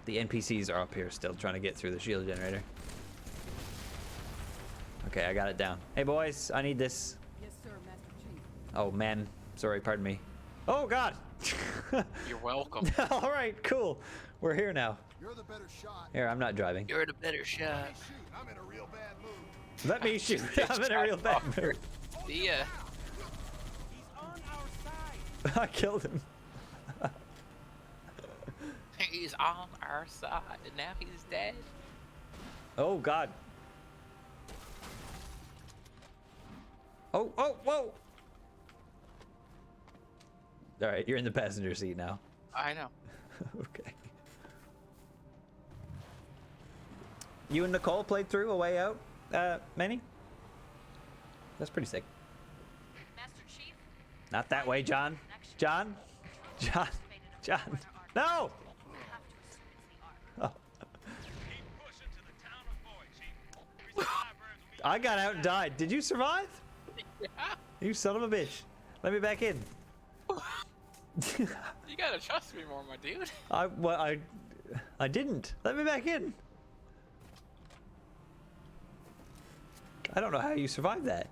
[SPEAKER 2] The NPCs are up here still trying to get through the shield generator. Okay, I got it down. Hey boys, I need this.
[SPEAKER 11] Yes, sir, Master Chief.
[SPEAKER 2] Oh man, sorry, pardon me. Oh god!
[SPEAKER 3] You're welcome.
[SPEAKER 2] All right, cool. We're here now.
[SPEAKER 6] You're the better shot.
[SPEAKER 2] Here, I'm not driving.
[SPEAKER 3] You're the better shot.
[SPEAKER 6] Hey, shoot, I'm in a real bad mood.
[SPEAKER 2] Let me shoot. I'm in a real bad mood.
[SPEAKER 3] See ya.
[SPEAKER 7] He's on our side.
[SPEAKER 2] I killed him.
[SPEAKER 3] He's on our side, and now he's dead.
[SPEAKER 2] Oh God. Oh, whoa. All right, you're in the passenger seat now.
[SPEAKER 3] I know.
[SPEAKER 2] Okay. You and Nicole played through A Way Out, Manny? That's pretty sick.
[SPEAKER 5] Master Chief,
[SPEAKER 2] Not that way, John. John? John? John? No! Oh. I got out and died. Did you survive?
[SPEAKER 3] Yeah.
[SPEAKER 2] You son of a bitch. Let me back in.
[SPEAKER 3] You gotta trust me more, my dude.
[SPEAKER 2] I didn't. Let me back in. I don't know how you survived that.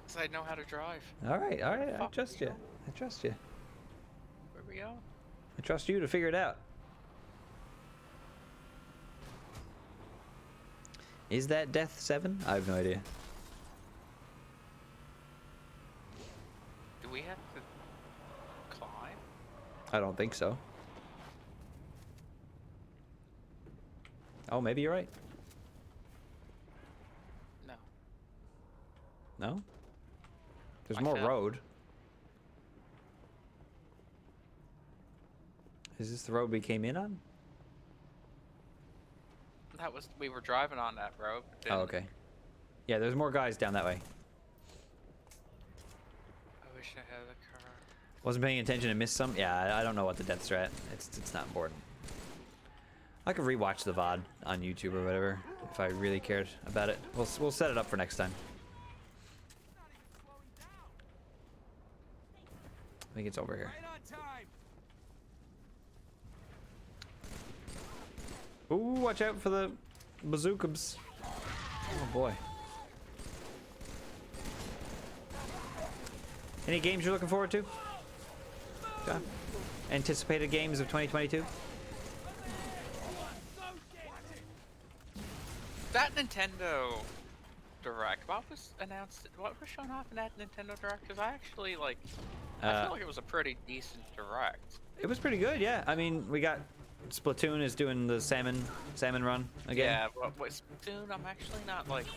[SPEAKER 3] Cause I know how to drive.
[SPEAKER 2] All right. I
[SPEAKER 3] Fuck
[SPEAKER 2] trust you. I trust you.
[SPEAKER 3] Where we go?
[SPEAKER 2] I trust you to figure it out. Is that Death 7? I have no idea.
[SPEAKER 3] Do we have to climb?
[SPEAKER 2] I don't think so. Oh, maybe you're right.
[SPEAKER 3] No.
[SPEAKER 2] No? There's
[SPEAKER 3] I
[SPEAKER 2] more
[SPEAKER 3] fell.
[SPEAKER 2] road. Is this the road we came in on?
[SPEAKER 3] That was we were driving on that road.
[SPEAKER 2] Oh, okay. Yeah, there's more guys down that way.
[SPEAKER 3] I wish I had a car.
[SPEAKER 2] Wasn't paying attention and missed some? Yeah, I don't know what the deaths are at. It's not important. I could rewatch the VOD on YouTube or whatever if I really cared about it. We'll set it up for next time. I think it's over here.
[SPEAKER 7] Right on time.
[SPEAKER 2] Ooh, watch out for the bazookas. Oh boy. Any games you're looking forward to? John? Anticipated games of 2022?
[SPEAKER 3] That Nintendo Direct, what was announced? What was shown off in that Nintendo Direct? Because I actually like. I feel like it was a pretty decent Direct.
[SPEAKER 2] It was pretty good, yeah. I mean, we got Splatoon is doing the salmon run again.
[SPEAKER 3] Yeah, but with Splatoon, I'm actually not like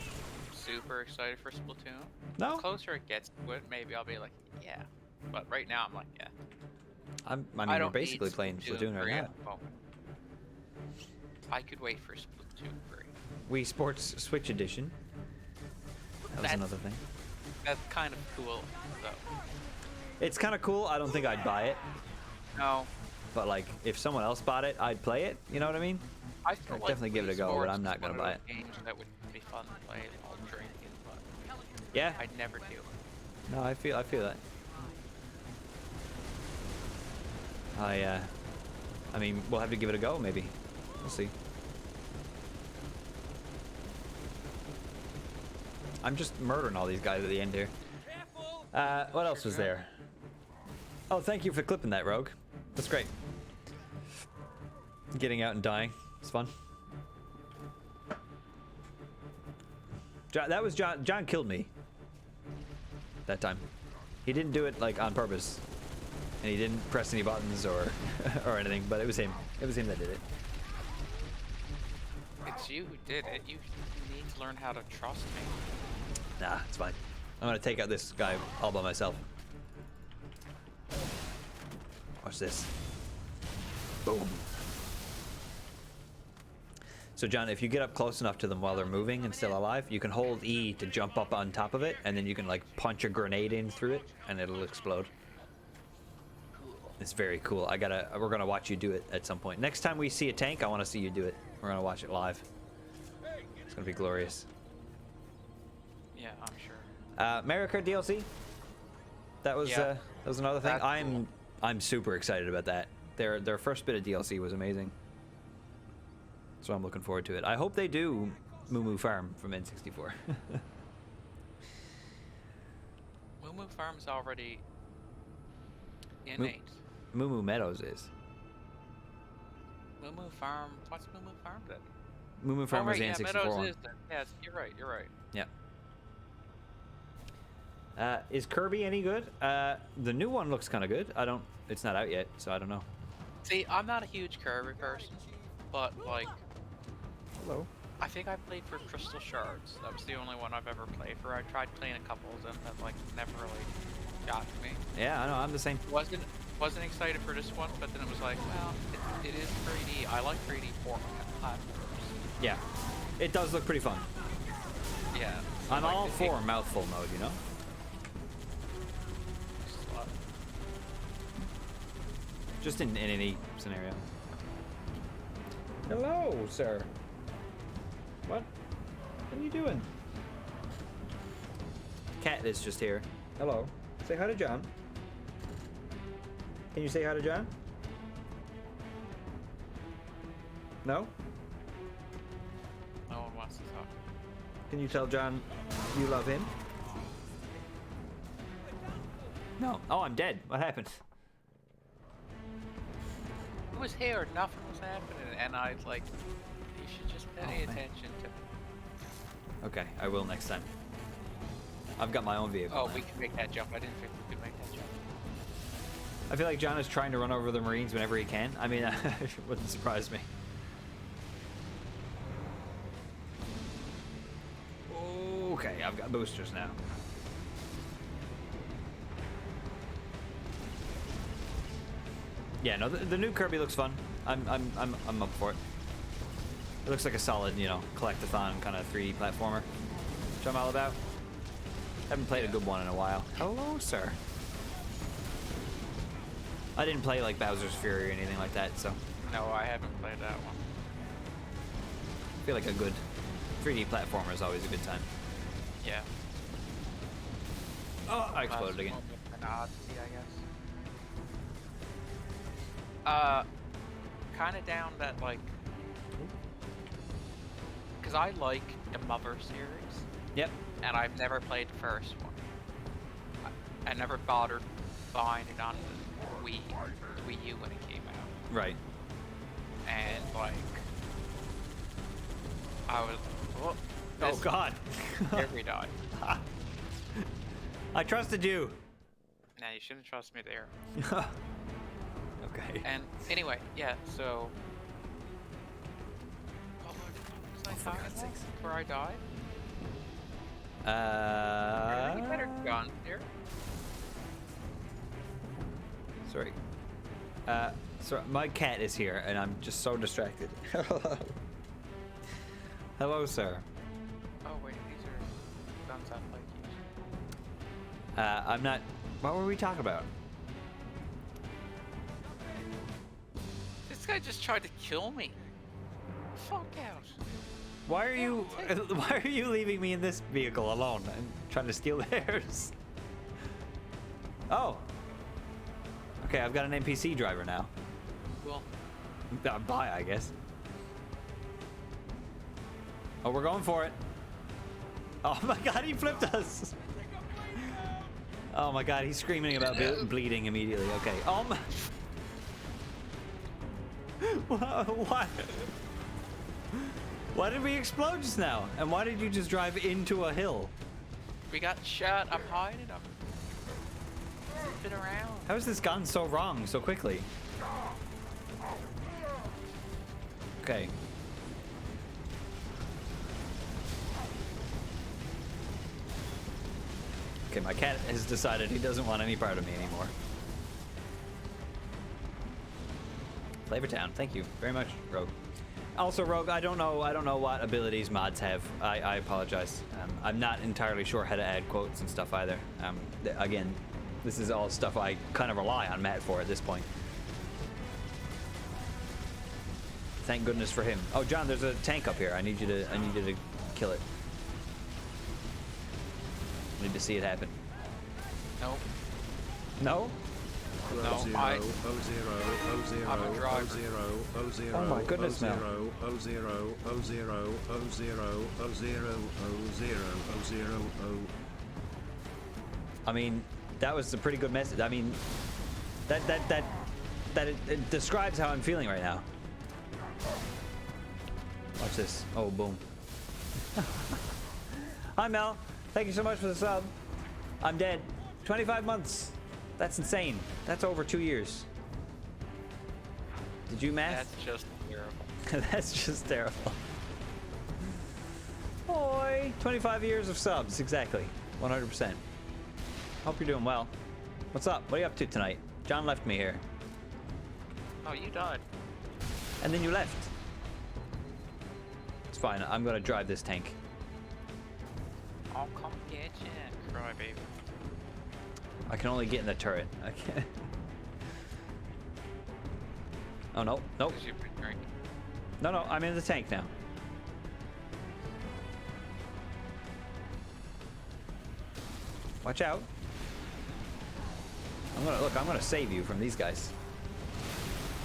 [SPEAKER 3] super excited for Splatoon.
[SPEAKER 2] No?
[SPEAKER 3] The closer it gets to it, maybe I'll be like, yeah. But right now, I'm like, yeah.
[SPEAKER 2] I mean,
[SPEAKER 3] I
[SPEAKER 2] we're
[SPEAKER 3] don't
[SPEAKER 2] basically
[SPEAKER 3] need
[SPEAKER 2] playing Splatoon right
[SPEAKER 3] 3
[SPEAKER 2] now.
[SPEAKER 3] at the moment. I could wait for Splatoon 3.
[SPEAKER 2] Wii Sports Switch Edition. That was
[SPEAKER 3] That's-
[SPEAKER 2] another thing.
[SPEAKER 3] That's kind of cool, though.
[SPEAKER 2] It's kind of cool. I don't think I'd buy it.
[SPEAKER 3] No,
[SPEAKER 2] But like, if someone else bought it, I'd play it. You know what I mean?
[SPEAKER 3] I feel
[SPEAKER 2] I'd
[SPEAKER 3] like
[SPEAKER 2] definitely give it a
[SPEAKER 3] Wii
[SPEAKER 2] go, but
[SPEAKER 3] Sports
[SPEAKER 2] I'm not
[SPEAKER 3] is
[SPEAKER 2] gonna
[SPEAKER 3] one
[SPEAKER 2] buy
[SPEAKER 3] of
[SPEAKER 2] it.
[SPEAKER 3] those games that would be fun to play while drinking, but
[SPEAKER 2] Yeah.
[SPEAKER 3] I'd never do it.
[SPEAKER 2] No, I feel that. I mean, we'll have to give it a go, maybe. We'll see. I'm just murdering all these guys at the end here. What else was there? Oh, thank you for clipping that, Rogue. That's great. Getting out and dying. It's fun. That was John. John killed me. That time. He didn't do it like on purpose. And he didn't press any buttons or or anything, but it was him. It was him that did it.
[SPEAKER 3] It's you who did it. You need to learn how to trust me.
[SPEAKER 2] Nah, it's fine. I'm gonna take out this guy all by myself. Watch this. Boom. So John, if you get up close enough to them while they're moving and still alive, you can hold E to jump up on top of it, and then you can like punch a grenade in through it, and it'll explode. It's very cool. We're gonna watch you do it at some point. Next time we see a tank, I want to see you do it. We're gonna watch it live. It's gonna be glorious.
[SPEAKER 3] Yeah, I'm sure.
[SPEAKER 2] America DLC. That was
[SPEAKER 3] Yeah.
[SPEAKER 2] that was another thing.
[SPEAKER 3] That's
[SPEAKER 2] I'm super excited about that. Their first bit of DLC was amazing. So I'm looking forward to it. I hope they do Moo Moo Farm from N64.
[SPEAKER 3] Moo Moo Farm's already innate.
[SPEAKER 2] Moo Moo Meadows is.
[SPEAKER 3] Moo Moo Farm. What's Moo Moo Farm then?
[SPEAKER 2] Moo Moo Farm
[SPEAKER 3] oh,
[SPEAKER 2] was
[SPEAKER 3] right,
[SPEAKER 2] the
[SPEAKER 3] yeah,
[SPEAKER 2] N64
[SPEAKER 3] Meadows
[SPEAKER 2] one.
[SPEAKER 3] is then. Yes, you're right. You're right.
[SPEAKER 2] Yeah. Is Kirby any good? The new one looks kind of good. It's not out yet, so I don't know.
[SPEAKER 3] See, I'm not a huge Kirby person, but like,
[SPEAKER 2] Hello.
[SPEAKER 3] I think I played for Crystal Shards. That was the only one I've ever played for. I tried playing a couple of them, but like never really got to me.
[SPEAKER 2] Yeah, I know. I'm the same.
[SPEAKER 3] Wasn't excited for this one, but then it was like, well, it is 3D. I like 3D platforms.
[SPEAKER 2] Yeah. It does look pretty fun.
[SPEAKER 3] Yeah. so,
[SPEAKER 2] I'm
[SPEAKER 3] like,
[SPEAKER 2] all for mouthful mode, you know? Just in any scenario. Hello, sir. What are you doing? Cat is just here. Hello. Say hi to John. Can you say hi to John? No?
[SPEAKER 3] No one wants to talk.
[SPEAKER 2] Can you tell John you love him? No. Oh, I'm dead. What happened?
[SPEAKER 3] I was here, nothing was happening, and I like, you should just pay attention to.
[SPEAKER 2] Okay, I will next time. I've got my own vehicle.
[SPEAKER 3] Oh,
[SPEAKER 2] now.
[SPEAKER 3] we can make that jump. I didn't think we could make that jump.
[SPEAKER 2] I feel like John is trying to run over the Marines whenever he can. I mean, it wouldn't surprise me. Okay, I've got boosters now. Yeah, no, the new Kirby looks fun. I'm up for it. It looks like a solid, you know, collectathon kind of 3D platformer, which I'm all about. Haven't played a good one in a while. Hello, sir. I didn't play like Bowser's Fury or anything like that, so
[SPEAKER 3] No, I haven't played that one.
[SPEAKER 2] I feel like a good 3D platformer is always a good time.
[SPEAKER 3] Yeah.
[SPEAKER 2] Oh, I exploded again.
[SPEAKER 3] An oddity, I guess. Kind of down that like, because I like the Mother series.
[SPEAKER 2] Yep.
[SPEAKER 3] And I've never played the first one. I never bothered buying it on the Wii U when it came out.
[SPEAKER 2] Right.
[SPEAKER 3] And like, I was,
[SPEAKER 2] Oh God.
[SPEAKER 3] Every died.
[SPEAKER 2] I trusted you.
[SPEAKER 3] Nah, you shouldn't trust me there.
[SPEAKER 2] Okay.
[SPEAKER 3] And anyway, yeah. So, what was I talking about before I died? You better gone here.
[SPEAKER 2] Sorry. So my cat is here, and I'm just so distracted. Hello. Hello, sir.
[SPEAKER 3] Oh wait, these are guns I like using.
[SPEAKER 2] I'm not. What were we talking about?
[SPEAKER 3] This guy just tried to kill me. Fuck out.
[SPEAKER 2] Why are you? Why are you leaving me in this vehicle alone and trying to steal theirs? Oh. Okay, I've got an NPC driver now.
[SPEAKER 3] Cool.
[SPEAKER 2] Bye, I guess. Oh, we're going for it. Oh my God, he flipped us. Oh my God, he's screaming about bleeding immediately. Okay. What? Why did we explode just now? And why did you just drive into a hill?
[SPEAKER 3] We got shot. I'm hiding. I'm zipping around.
[SPEAKER 2] How has this gone so wrong so quickly? Okay. Okay, my cat has decided he doesn't want any part of me anymore. Flavortown, thank you very much, Rogue. Also, Rogue, I don't know what abilities mods have. I apologize. I'm not entirely sure how to add quotes and stuff either. Again, this is all stuff I kind of rely on Matt for at this point. Thank goodness for him. Oh, John, there's a tank up here. I need you to kill it. I need to see it happen.
[SPEAKER 3] No.
[SPEAKER 2] No?
[SPEAKER 3] No, I'm a driver.
[SPEAKER 2] Oh my goodness, Mel. I mean, that was a pretty good message. I mean, that that it describes how I'm feeling right now. Watch this. Oh, boom. Hi, Mel. Thank you so much for the sub. I'm dead. 25 months. That's insane. That's over 2 years. Did you math?
[SPEAKER 3] That's just terrible.
[SPEAKER 2] That's just terrible. Boy, 25 years of subs, exactly. 100%. Hope you're doing well. What's up? What are you up to tonight? John left me here.
[SPEAKER 3] Oh, you died.
[SPEAKER 2] And then you left. It's fine. I'm gonna drive this tank.
[SPEAKER 3] I'll come get you, crybaby.
[SPEAKER 2] I can only get in the turret. I can't. Oh no, nope.
[SPEAKER 3] Because you've been drinking.
[SPEAKER 2] No, I'm in the tank now. Watch out. I'm gonna save you from these guys.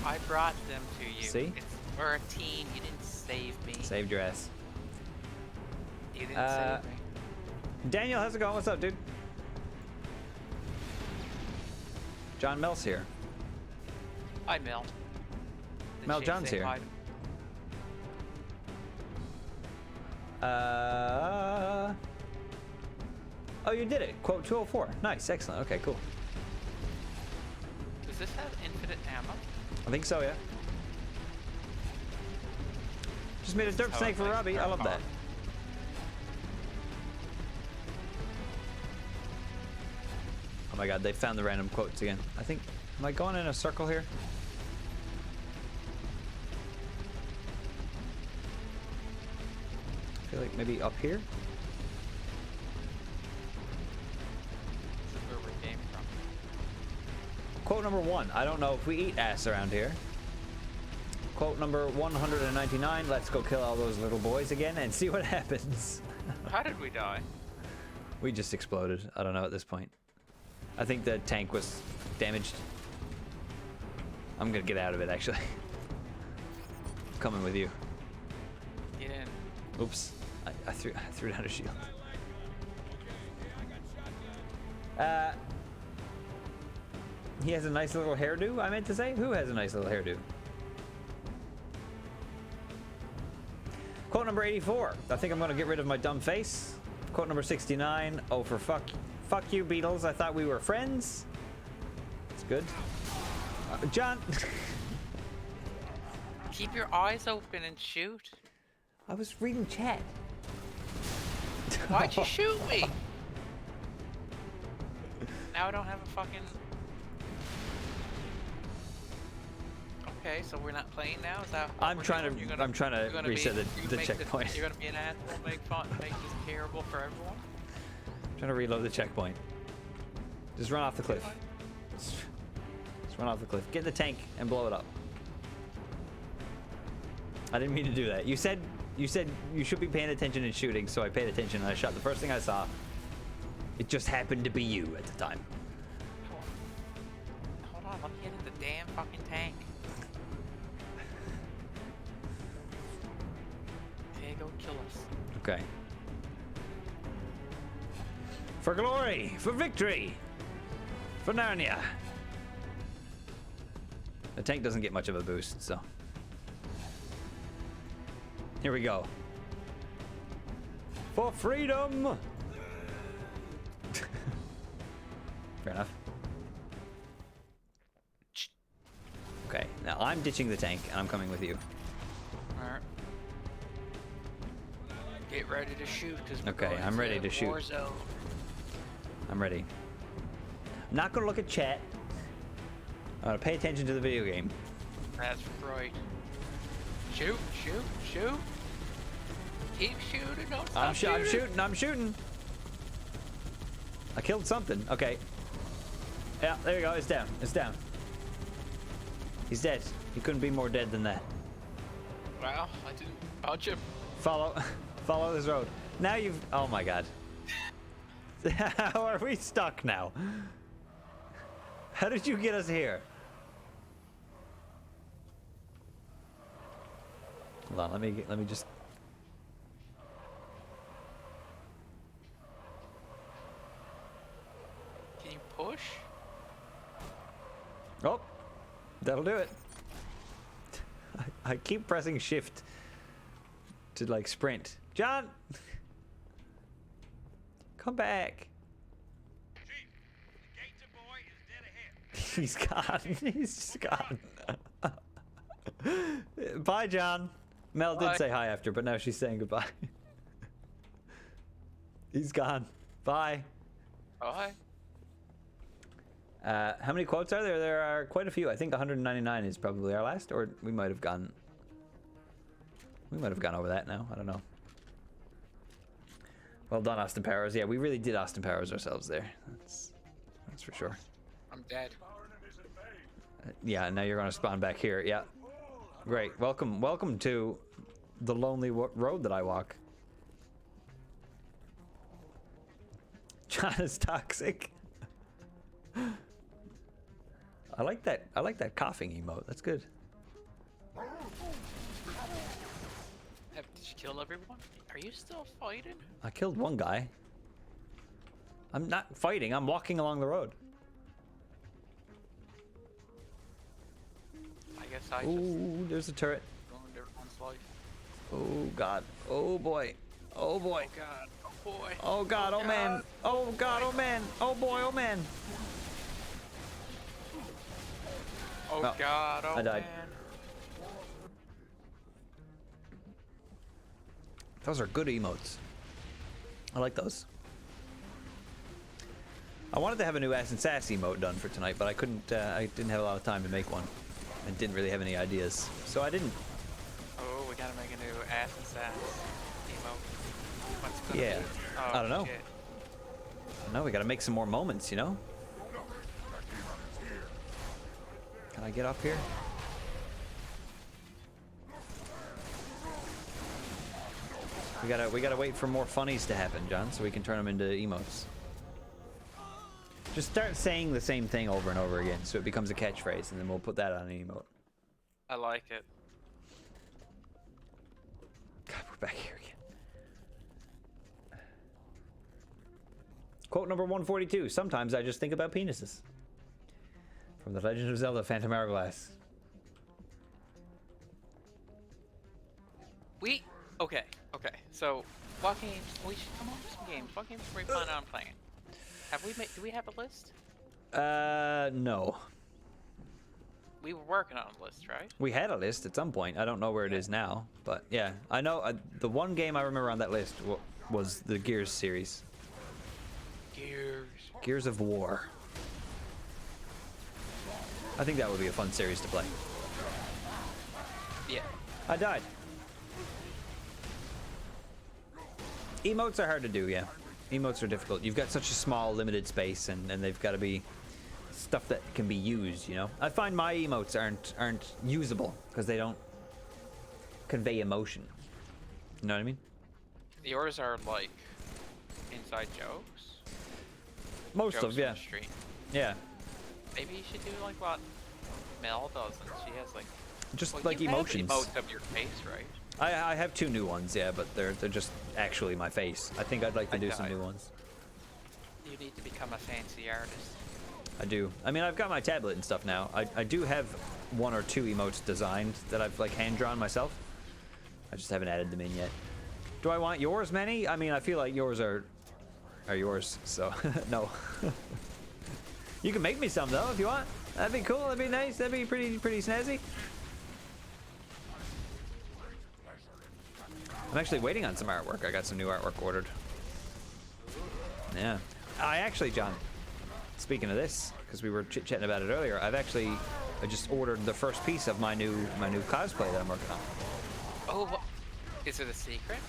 [SPEAKER 3] I brought them to you.
[SPEAKER 2] See?
[SPEAKER 3] We're a team. You didn't save me.
[SPEAKER 2] Saved your ass.
[SPEAKER 3] You didn't save me.
[SPEAKER 2] Daniel, how's it going? What's up, dude? John Mel's here.
[SPEAKER 3] Hi, Mel. Did
[SPEAKER 2] Mel
[SPEAKER 3] she
[SPEAKER 2] John's
[SPEAKER 3] say
[SPEAKER 2] here.
[SPEAKER 3] hi?
[SPEAKER 2] Oh, you did it. Quote 204. Nice, excellent. Okay, cool.
[SPEAKER 3] Does this have infinite ammo?
[SPEAKER 2] I think so, yeah. Just made a derp
[SPEAKER 3] how
[SPEAKER 2] snake
[SPEAKER 3] it
[SPEAKER 2] for
[SPEAKER 3] likes
[SPEAKER 2] Robbie. I love
[SPEAKER 3] power.
[SPEAKER 2] that. Oh my god, they found the random quotes again. I think, am I going in a circle here? I feel like maybe up here?
[SPEAKER 3] This is where we came from.
[SPEAKER 2] Quote number 1. I don't know if we eat ass around here. Quote number 199. Let's go kill all those little boys again and see what happens.
[SPEAKER 3] How did we die?
[SPEAKER 2] We just exploded. I don't know at this point. I think the tank was damaged. I'm gonna get out of it, actually. I'm coming with you.
[SPEAKER 3] Get in.
[SPEAKER 2] Oops. I threw down a shield. He has a nice little hairdo, I meant to say? Who has a nice little hairdo? Quote number 84. I think I'm gonna get rid of my dumb face. Quote number 69. Oh, for fuck you, Beatles. I thought we were friends. It's good. John.
[SPEAKER 3] Keep your eyes open and shoot.
[SPEAKER 2] I was reading chat.
[SPEAKER 3] Why'd you shoot me? Now I don't have a fucking... Okay, so we're not playing now? Is that what
[SPEAKER 2] I'm
[SPEAKER 3] we're
[SPEAKER 2] trying
[SPEAKER 3] doing?
[SPEAKER 2] to I'm trying to reset the checkpoint.
[SPEAKER 3] You're gonna be an asshole, make this terrible for everyone?
[SPEAKER 2] Trying to reload the checkpoint. Just run off the cliff. Just run off the cliff. Get in the tank and blow it up. I didn't mean to do that. You said you should be paying attention and shooting, so I paid attention and I shot the first thing I saw. It just happened to be you at the time.
[SPEAKER 3] Hold on, let me get in the damn fucking tank. Okay, go kill us.
[SPEAKER 2] Okay. For glory, for victory, for Narnia. The tank doesn't get much of a boost, so. Here we go. For freedom! Fair enough. Okay, now I'm ditching the tank and I'm coming with you.
[SPEAKER 3] Alright. Get ready to shoot, because
[SPEAKER 2] Okay, I'm ready to shoot.
[SPEAKER 3] War zone.
[SPEAKER 2] I'm ready. I'm not gonna look at chat. I'm gonna pay attention to the video game.
[SPEAKER 3] That's right. Shoot, shoot, shoot. Keep shooting, don't stop
[SPEAKER 2] I'm shooting. I killed something. Okay. Yeah, there you go. It's down. It's down. He's dead. He couldn't be more dead than that.
[SPEAKER 3] Wow, I didn't punch him.
[SPEAKER 2] Follow this road. Now you've... Oh my god. How are we stuck now? How did you get us here? Hold on, let me just...
[SPEAKER 3] Can you push?
[SPEAKER 2] Oh, that'll I keep pressing shift to like sprint. John! Come back.
[SPEAKER 4] Chief, the Gator boy is dead ahead.
[SPEAKER 2] He's gone. He's just gone. Bye, John. Mel did
[SPEAKER 3] Bye.
[SPEAKER 2] say hi after, but now she's saying goodbye. He's gone. Bye.
[SPEAKER 3] Oh, hi.
[SPEAKER 2] How many quotes are there? There are quite a few. I think 199 is probably our last, or we might have gone. We might have gone over that now. I don't know. Well done, Austin Powers. Yeah, we really did Austin Powers ourselves there. That's for sure.
[SPEAKER 3] I'm dead.
[SPEAKER 2] Yeah, now you're gonna spawn back here. Yeah. Great. Welcome to the lonely road that I walk. John is toxic. I like that coughing emote. That's good.
[SPEAKER 3] Did you kill everyone? Are you still fighting?
[SPEAKER 2] I killed one guy. I'm not fighting. I'm walking along the road.
[SPEAKER 3] I guess I
[SPEAKER 2] Ooh,
[SPEAKER 3] just
[SPEAKER 2] there's a turret.
[SPEAKER 3] ruined everyone's life.
[SPEAKER 2] Oh God. Oh boy. Oh boy.
[SPEAKER 3] Oh god. Oh boy.
[SPEAKER 2] Oh God. Oh man. Oh God. Oh man. Oh boy. Oh man.
[SPEAKER 3] Oh
[SPEAKER 2] Oh,
[SPEAKER 3] god. Oh
[SPEAKER 2] I died.
[SPEAKER 3] man.
[SPEAKER 2] Those are good emotes. I like those. I wanted to have a new Ass and Sass emote done for tonight, but I couldn't. I didn't have a lot of time to make one, and didn't really have any ideas, so I didn't.
[SPEAKER 3] Oh, we gotta make a new ass and sass emote. What's it gonna
[SPEAKER 2] Yeah.
[SPEAKER 3] be? Oh,
[SPEAKER 2] I don't know.
[SPEAKER 3] shit.
[SPEAKER 2] No, we gotta make some more moments, you know. Can I get up here? We gotta wait for more funnies to happen, John, so we can turn them into emotes. Just start saying the same thing over and over again, so it becomes a catchphrase, and then we'll put that on an emote.
[SPEAKER 3] I like it.
[SPEAKER 2] God, we're back here again. Quote number 142. Sometimes I just think about penises. From The Legend of Zelda: Phantom Hourglass.
[SPEAKER 3] Okay. So, what games? We should come up with some games. What games are we planning on playing? Have we made? Do we have a list?
[SPEAKER 2] No.
[SPEAKER 3] We were working on a list, right?
[SPEAKER 2] We had a list at some point. I don't know where it is now, but yeah, I know the one game I remember on that list was the Gears series. Gears of War. I think that would be a fun series to play.
[SPEAKER 3] Yeah.
[SPEAKER 2] I died. Emotes are hard to do, yeah. Emotes are difficult. You've got such a small, limited space, and they've got to be stuff that can be used, you know? I find my emotes aren't usable because they don't convey emotion. You know what I mean?
[SPEAKER 3] Yours are like inside jokes.
[SPEAKER 2] Most
[SPEAKER 3] Jokes
[SPEAKER 2] of, yeah.
[SPEAKER 3] from the street.
[SPEAKER 2] Yeah.
[SPEAKER 3] Maybe you should do like what Mel does, and she has like
[SPEAKER 2] Just
[SPEAKER 3] well,
[SPEAKER 2] like
[SPEAKER 3] you
[SPEAKER 2] emotions.
[SPEAKER 3] Have emotes of your face, right?
[SPEAKER 2] I have 2 new ones, yeah, but they're just actually my face. I think I'd like to do some new ones.
[SPEAKER 3] You need to become a fancy artist.
[SPEAKER 2] I do. I mean, I've got my tablet and stuff now. I do have 1 or 2 emotes designed that I've like hand drawn myself. I just haven't added them in yet. Do I want yours, Manny? I mean, I feel like yours are yours, so no. You can make me some though if you want. That'd be cool. That'd be nice. That'd be pretty snazzy. I'm actually waiting on some artwork. I got some new artwork ordered. Yeah. I actually, John, speaking of this, because we were chit-chatting about it earlier, I just ordered the first piece of my new cosplay that I'm working on.
[SPEAKER 3] Oh, what? Is it a secret?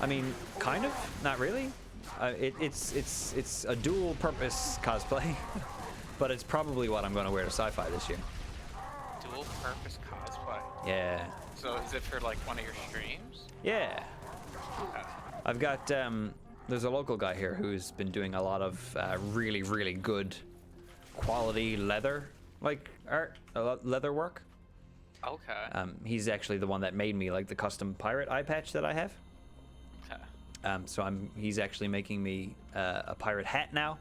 [SPEAKER 2] I mean, kind of, not really. It's a dual-purpose cosplay, but it's probably what I'm going to wear to Sci-Fi this year.
[SPEAKER 3] Dual-purpose cosplay.
[SPEAKER 2] Yeah.
[SPEAKER 3] So is it for like one of your streams?
[SPEAKER 2] Yeah. I've got there's a local guy here who's been doing a lot of really, really good quality leather art, leather work.
[SPEAKER 3] Okay.
[SPEAKER 2] He's actually the one that made me like the custom pirate eye patch that I have.
[SPEAKER 3] Okay.
[SPEAKER 2] So he's actually making me a pirate hat now,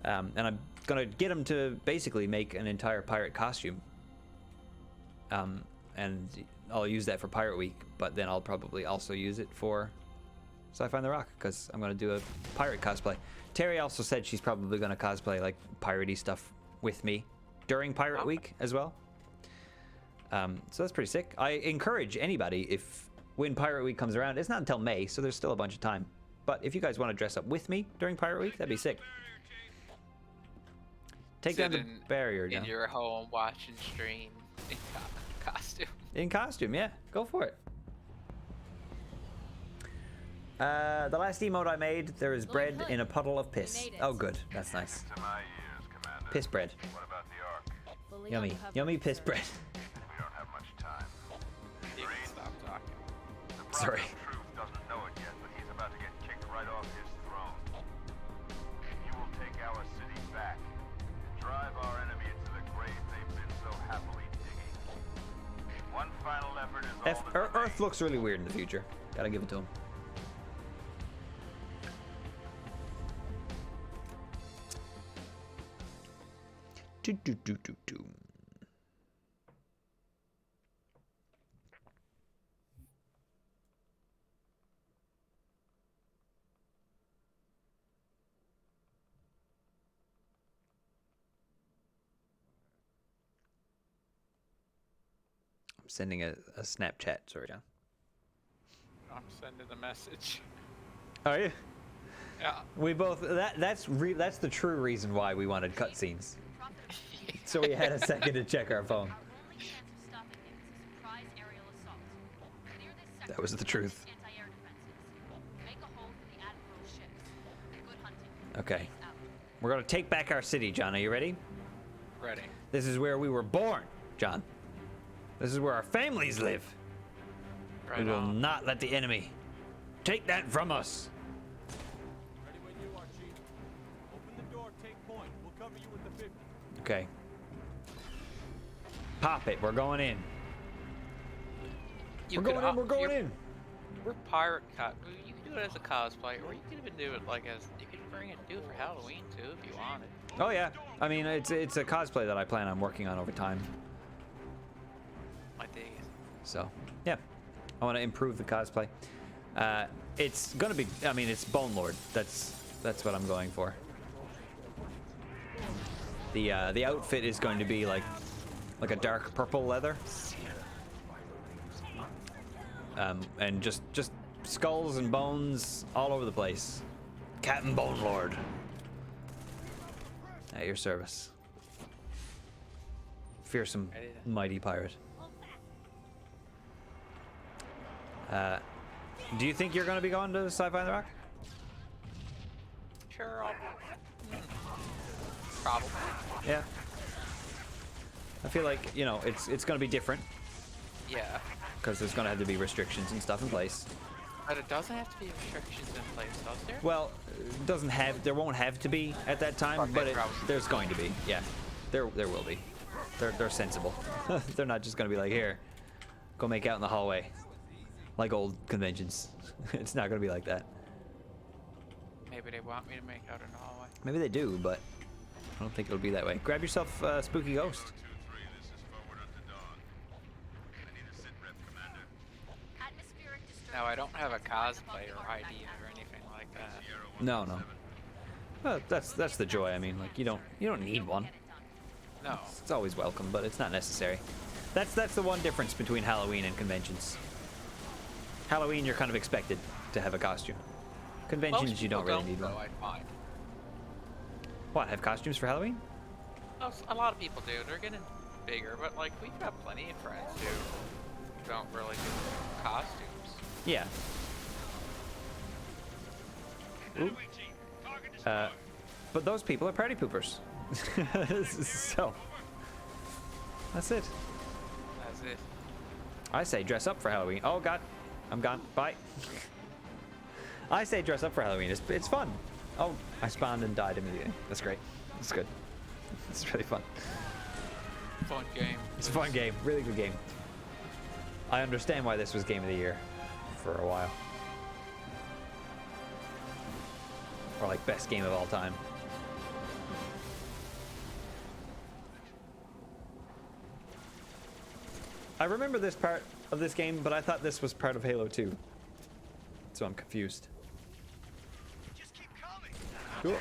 [SPEAKER 2] and I'm gonna get him to basically make an entire pirate costume. and I'll use that for Pirate Week, but then I'll probably also use it for Sci-Fi on the Rock, because I'm going to do a pirate cosplay. Terry also said she's probably going to cosplay like piratey stuff with me during Pirate Week as well. So that's pretty sick. I encourage anybody, when Pirate Week comes around, it's not until May, so there's still a bunch of time. But if you guys want to dress up with me during Pirate Week, that'd be sick. Take down the barrier
[SPEAKER 3] in
[SPEAKER 2] down.
[SPEAKER 3] your home, watching stream in costume.
[SPEAKER 2] In costume, yeah. Go for it. The last emote I made, there is bread in a puddle of piss. Oh, good. That's nice. Piss bread.
[SPEAKER 9] What about the Ark?
[SPEAKER 2] Yummy. Yummy piss bread.
[SPEAKER 9] We don't have much time.
[SPEAKER 3] You can stop talking.
[SPEAKER 9] The
[SPEAKER 2] Sorry.
[SPEAKER 9] Prophet of Truth doesn't know it yet, but he's about to get kicked right off his throne. You will take our city back and drive our enemy into the grave they've been so happily digging. One final effort is all that
[SPEAKER 2] Earth looks really weird in the future. Gotta give it to him. Do. I'm sending a Snapchat. Sorry, John.
[SPEAKER 3] I'm sending a message.
[SPEAKER 2] Are you?
[SPEAKER 3] Yeah.
[SPEAKER 2] We both. That's the true reason why we wanted cutscenes. So we had a second to check our phone. That was the truth. Okay. We're gonna take back our city, John. Are you ready?
[SPEAKER 3] Ready.
[SPEAKER 2] This is where we were born, John. This is where our families live.
[SPEAKER 3] Right
[SPEAKER 2] We will
[SPEAKER 3] on.
[SPEAKER 2] not let the enemy take that from us.
[SPEAKER 7] Ready when you are, Chief. Open the door, take point. We'll cover you with the 50.
[SPEAKER 2] Okay. Pop it. We're going in.
[SPEAKER 3] You
[SPEAKER 2] We're
[SPEAKER 3] could
[SPEAKER 2] going in.
[SPEAKER 3] op-
[SPEAKER 2] We're going
[SPEAKER 3] you're-
[SPEAKER 2] in.
[SPEAKER 3] We're pirate cop. You can do it as a cosplay, or you could even do it like as you could bring it do it for Halloween too if you wanted.
[SPEAKER 2] Oh yeah. I mean, it's a cosplay that I plan on working on over time.
[SPEAKER 3] My dig is.
[SPEAKER 2] So yeah, I want to improve the cosplay. It's gonna be. I mean, it's Bone Lord. That's what I'm going for. The outfit is going to be like a dark purple leather. And just skulls and bones all over the place. Captain Bone Lord. At your service. Fearsome, mighty pirate. Do you think you're going to be going to Sci-Fi on the Rock?
[SPEAKER 3] Sure, I'll. Probably.
[SPEAKER 2] Yeah. I feel like, you know, it's going to be different
[SPEAKER 3] Yeah.
[SPEAKER 2] because there's going to have to be restrictions and stuff in place.
[SPEAKER 3] But it doesn't have to be restrictions in place, does there?
[SPEAKER 2] Well, there won't have to be at that time,
[SPEAKER 3] Okay,
[SPEAKER 2] but
[SPEAKER 3] probably.
[SPEAKER 2] there's going to be. Yeah. There will be. They're sensible. They're not just going to be like, here, go make out in the hallway. Like old conventions. It's not going to be like that.
[SPEAKER 3] Maybe they want me to make out in the hallway.
[SPEAKER 2] Maybe they do, but I don't think it'll be that way. Grab yourself a spooky ghost.
[SPEAKER 9] 2-3, this is forward unto dawn. I need a sit rep, Commander.
[SPEAKER 3] Now I don't have a cosplay or ID or anything like that.
[SPEAKER 2] No. Well, that's the joy. I mean, like you don't need one.
[SPEAKER 3] No.
[SPEAKER 2] It's always welcome, but it's not necessary. That's the one difference between Halloween and conventions. Halloween, you're kind of expected to have a costume. Conventions,
[SPEAKER 3] Most
[SPEAKER 2] you don't
[SPEAKER 3] people
[SPEAKER 2] really need one.
[SPEAKER 3] though, I find.
[SPEAKER 2] What, have costumes for Halloween?
[SPEAKER 3] A lot of people do. They're getting bigger, but like we've got plenty of friends who don't really do costumes.
[SPEAKER 2] Yeah. Ooh. But those people are party poopers. So, that's it.
[SPEAKER 3] That's it.
[SPEAKER 2] I say dress up for Halloween. Oh God, I'm gone. Bye. I say dress up for Halloween. It's fun. Oh, I spawned and died immediately. That's great. It's good. It's really fun.
[SPEAKER 3] Fun game.
[SPEAKER 2] It's a fun game. Really good game. I understand why this was Game of the Year for a while. Or like best game of all time. I remember this part of this game, but I thought this was part of Halo 2. So I'm confused.
[SPEAKER 7] Just keep coming.
[SPEAKER 2] Cool.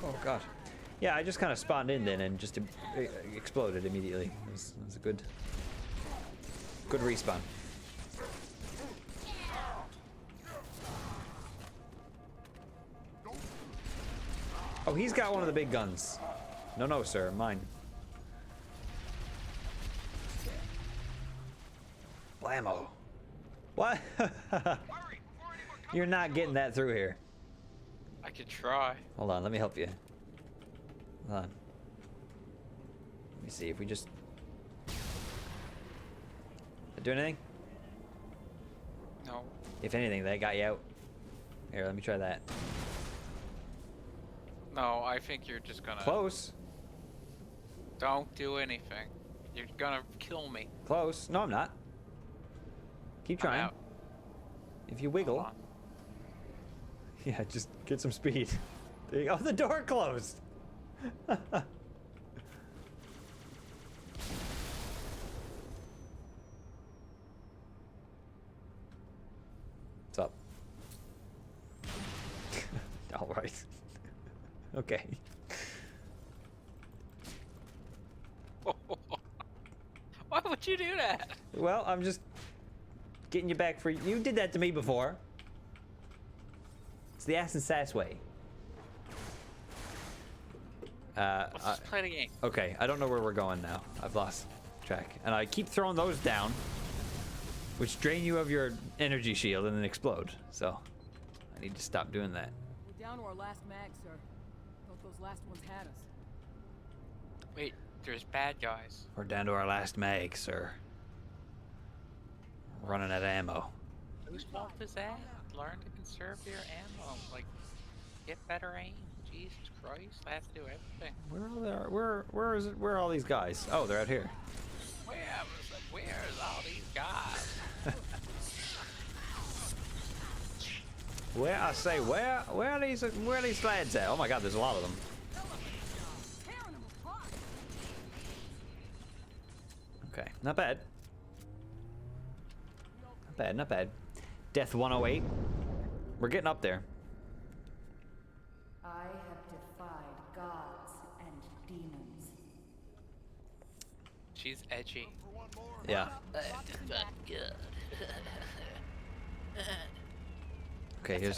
[SPEAKER 2] Oh god. Yeah, I just kind of spawned in then and just exploded immediately. It was a good respawn. Oh, he's got one of the big guns. No, no, sir, mine. Blammo. What? You're not getting that through here.
[SPEAKER 3] I could try.
[SPEAKER 2] Hold on, let me help you. Hold on. Let me see if we just... Do anything?
[SPEAKER 3] No.
[SPEAKER 2] If anything, that got you out. Here, let me try that.
[SPEAKER 3] No, I think you're just gonna...
[SPEAKER 2] Close.
[SPEAKER 3] Don't do anything. You're gonna kill me.
[SPEAKER 2] Close. No, I'm not. Keep
[SPEAKER 3] I'm
[SPEAKER 2] trying.
[SPEAKER 3] out.
[SPEAKER 2] If you wiggle. Yeah, just get some speed. There you go. Oh, the door closed. What's up? All right. Okay.
[SPEAKER 3] Why would you do that?
[SPEAKER 2] Well, I'm just getting you back for... You did that to me before. It's the ass and sass way.
[SPEAKER 3] Let's just play the game.
[SPEAKER 2] Okay, I don't know where we're going now. I've lost track. And I keep throwing those down, which drain you of your energy shield and then explode. So, I need to stop doing that.
[SPEAKER 12] We're down to our last mag, sir. Thought those last ones had us.
[SPEAKER 3] Wait, there's bad guys.
[SPEAKER 2] We're down to our last mag, sir. Running out of ammo.
[SPEAKER 3] Whose fault is that? Learn to conserve your ammo. Like, get better aim. Jesus Christ, I have to do everything.
[SPEAKER 2] Where are all these guys? Oh, they're out here.
[SPEAKER 3] Where's all these guys?
[SPEAKER 2] Where are these lads at? Oh my god, there's a lot of them. Okay, not bad. Not bad, not bad. Death 108. We're getting up there.
[SPEAKER 11] I have defied gods and demons.
[SPEAKER 3] She's edgy.
[SPEAKER 2] Yeah. Okay, here's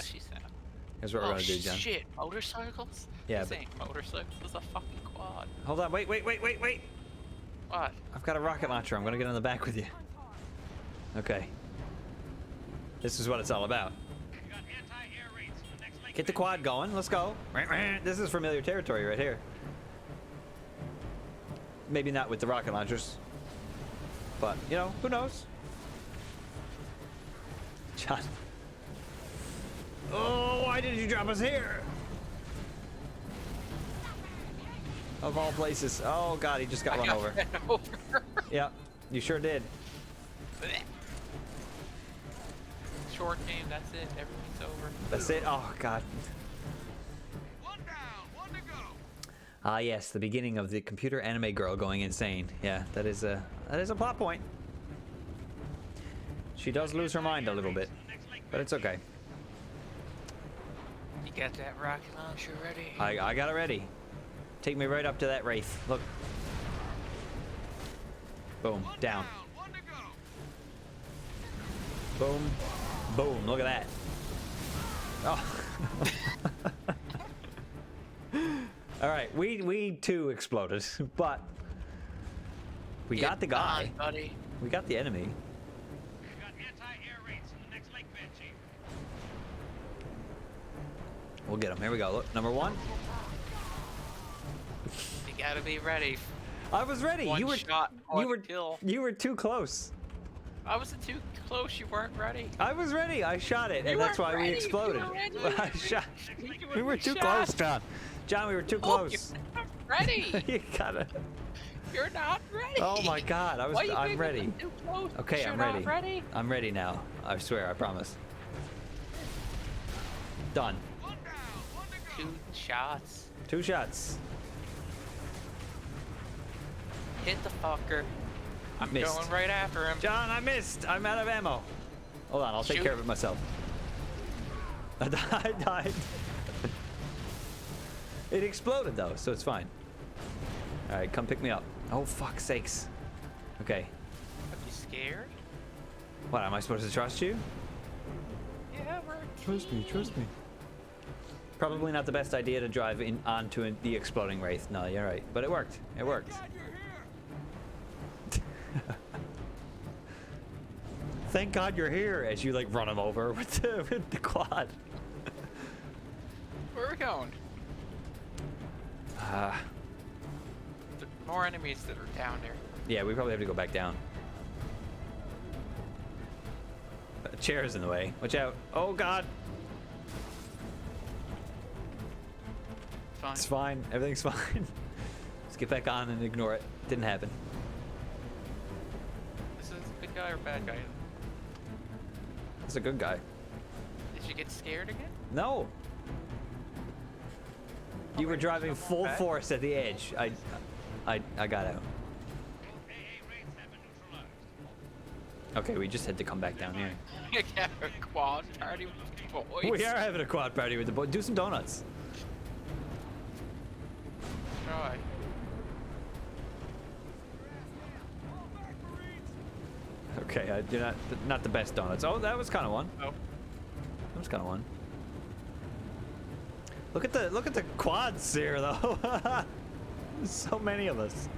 [SPEAKER 2] what we're gonna do, John.
[SPEAKER 3] Shit, motorcycles?
[SPEAKER 2] Yeah,
[SPEAKER 3] This
[SPEAKER 2] but
[SPEAKER 3] ain't motorcycles, this is a fucking quad.
[SPEAKER 2] hold on, wait.
[SPEAKER 3] What?
[SPEAKER 2] I've got a rocket launcher. I'm gonna get on the back with you. Okay. This is what it's all about. Get the quad going. Let's go. This is familiar territory right here. Maybe not with the rocket launchers, but you know, who knows? John. Oh, why did you drop us here? Of all places. Oh god, he just got run over. Yeah, you sure did.
[SPEAKER 3] Short game, that's it. Everything's over.
[SPEAKER 2] That's it. Oh god.
[SPEAKER 7] One down, one to go.
[SPEAKER 2] Ah yes, the beginning of the computer anime girl going insane. Yeah, that is a plot point. She does lose her mind a little bit, but it's okay.
[SPEAKER 3] You got that rocket launcher ready?
[SPEAKER 2] I got it ready. Take me right up to that wraith. Look. Boom. Down. Boom. Boom. Look at that. Oh. All right. We too exploded, but we got the guy.
[SPEAKER 3] On, buddy.
[SPEAKER 2] We got the enemy.
[SPEAKER 7] We got anti-air raids in the next lake bed, Chief.
[SPEAKER 2] We'll get him. Here we go. Look, number one.
[SPEAKER 3] You gotta be ready.
[SPEAKER 2] I was ready.
[SPEAKER 3] One
[SPEAKER 2] you were
[SPEAKER 3] shot, kill.
[SPEAKER 2] You were too close.
[SPEAKER 3] I wasn't too close. You weren't ready.
[SPEAKER 2] I was ready. I shot it, and that's why we exploded. I shot. We were too close, John. John, we were too close.
[SPEAKER 3] You're not ready.
[SPEAKER 2] You gotta.
[SPEAKER 3] You're not ready.
[SPEAKER 2] Oh my God! I'm ready.
[SPEAKER 3] Too close?
[SPEAKER 2] Okay,
[SPEAKER 3] You're
[SPEAKER 2] I'm
[SPEAKER 3] not
[SPEAKER 2] ready.
[SPEAKER 3] ready.
[SPEAKER 2] I'm ready now. I swear. I promise. Done.
[SPEAKER 3] 2 shots.
[SPEAKER 2] 2 shots.
[SPEAKER 3] Hit the fucker. I'm
[SPEAKER 2] Missed.
[SPEAKER 3] going right after him.
[SPEAKER 2] John, I missed. I'm out of ammo. Hold on, I'll take
[SPEAKER 3] Shoot.
[SPEAKER 2] care of it myself. I died. It exploded though, so it's fine. All right, come pick me up. Oh, fuck's sakes. Okay.
[SPEAKER 3] Are you scared?
[SPEAKER 2] What, am I supposed to trust you?
[SPEAKER 3] Yeah, we're
[SPEAKER 2] Trust me, trust me. Probably not the best idea to drive in onto the exploding wraith. No, you're right. But it worked. It worked. Thank God you're here as you like run him over with the quad.
[SPEAKER 3] Where are we going? More enemies that are down there.
[SPEAKER 2] Yeah, we probably have to go back down. A chair's in the way. Watch out. Oh God.
[SPEAKER 3] Fine.
[SPEAKER 2] It's fine. Everything's fine. Let's get back on and ignore it. Didn't happen.
[SPEAKER 3] This is a good guy or bad guy?
[SPEAKER 2] It's a good guy.
[SPEAKER 3] Did you get scared again?
[SPEAKER 2] No. You were driving full
[SPEAKER 3] Okay.
[SPEAKER 2] force at the edge. I got out. Okay, we just had to come back down here.
[SPEAKER 3] You have a quad party with the boys.
[SPEAKER 2] We are having a quad party with the boys. Do some donuts.
[SPEAKER 3] Try.
[SPEAKER 2] Okay, you're not the best donuts. Oh, that was kind of one.
[SPEAKER 3] Oh.
[SPEAKER 2] That was kind of one. Look at the quads here, though. There's so many of us.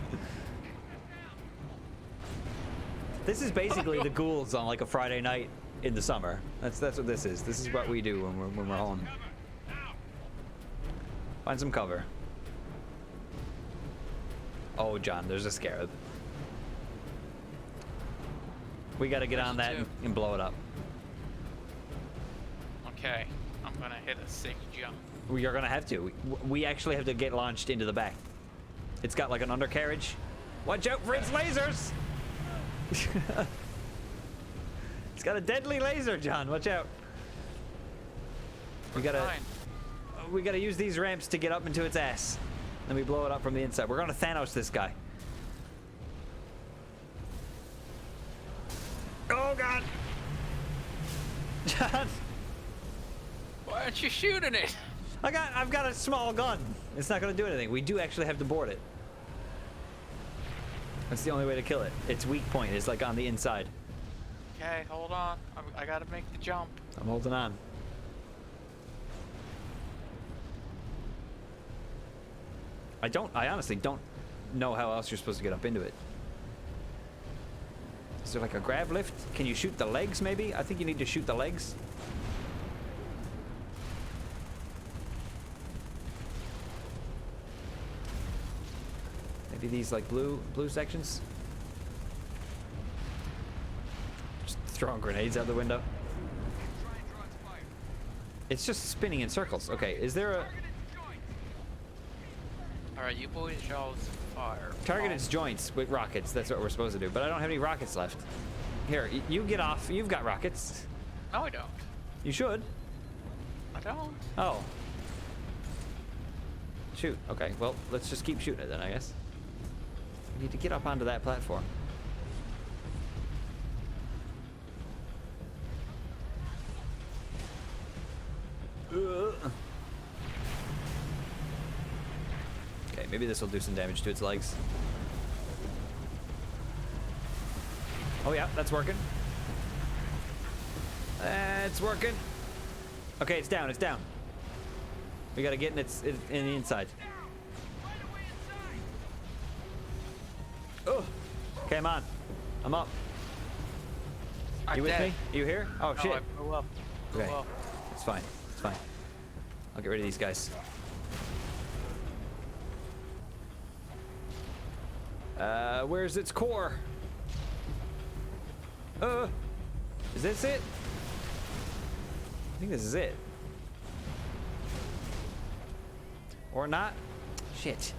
[SPEAKER 2] This is basically the ghouls on like a Friday night in the summer. That's what this is. This is what we do when we're home. Find some cover. Oh, John, there's a scarab. We gotta get on that and blow it up.
[SPEAKER 3] Okay, I'm gonna hit a sick jump.
[SPEAKER 2] We are gonna have to. We actually have to get launched into the back. It's got like an undercarriage. Watch out for its lasers! It's got a deadly laser, John. Watch out. We gotta use these ramps to get up into its ass. Then we blow it up from the inside. We're gonna Thanos this guy. Oh God! John!
[SPEAKER 3] Why aren't you shooting it?
[SPEAKER 2] I've got a small gun. It's not gonna do anything. We do actually have to board it. That's the only way to kill it. Its weak point is like on the inside.
[SPEAKER 3] Okay, hold on. I gotta make the jump.
[SPEAKER 2] I'm holding on. I honestly don't know how else you're supposed to get up into it. Is there like a grab lift? Can you shoot the legs maybe? I think you need to shoot the legs. Maybe these like blue sections? Just throwing grenades out the window. It's just spinning in circles. Okay, is there a...
[SPEAKER 3] Alright, you boys y'all fire.
[SPEAKER 2] Target its joints with rockets. That's what we're supposed to do. But I don't have any rockets left. Here, you get off. You've got rockets.
[SPEAKER 3] No, I don't.
[SPEAKER 2] You should.
[SPEAKER 3] I don't.
[SPEAKER 2] Oh. Shoot. Okay, well, let's just keep shooting it then, I guess. We need to get up onto that platform. Okay, maybe this will do some damage to its legs. Oh yeah, that's working. It's working. Okay, it's down, it's down. We gotta get in the inside. Oh, okay, I'm on. I'm up.
[SPEAKER 3] I'm
[SPEAKER 2] You with
[SPEAKER 3] dead.
[SPEAKER 2] me? You here? Oh
[SPEAKER 3] No,
[SPEAKER 2] shit.
[SPEAKER 3] I blew up.
[SPEAKER 2] Okay,
[SPEAKER 3] Blew up.
[SPEAKER 2] it's fine. It's fine. I'll get rid of these guys. Where's its core? Is this it? I think this is it. Or not? Shit.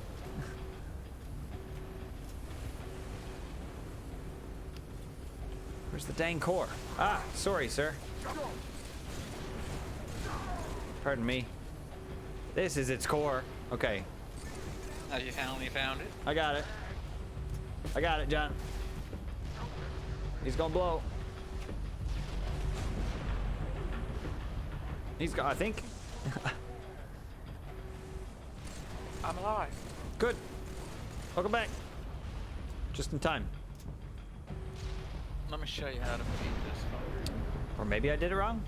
[SPEAKER 2] Where's the dang core? Ah, sorry, sir. Pardon me. This is its core. Okay.
[SPEAKER 3] Have you finally found it?
[SPEAKER 2] I got it. I got it, John. He's gonna blow. I think.
[SPEAKER 3] I'm alive.
[SPEAKER 2] Good. Welcome back. Just in time.
[SPEAKER 3] Let me show you how to beat this fucker.
[SPEAKER 2] Or maybe I did it wrong.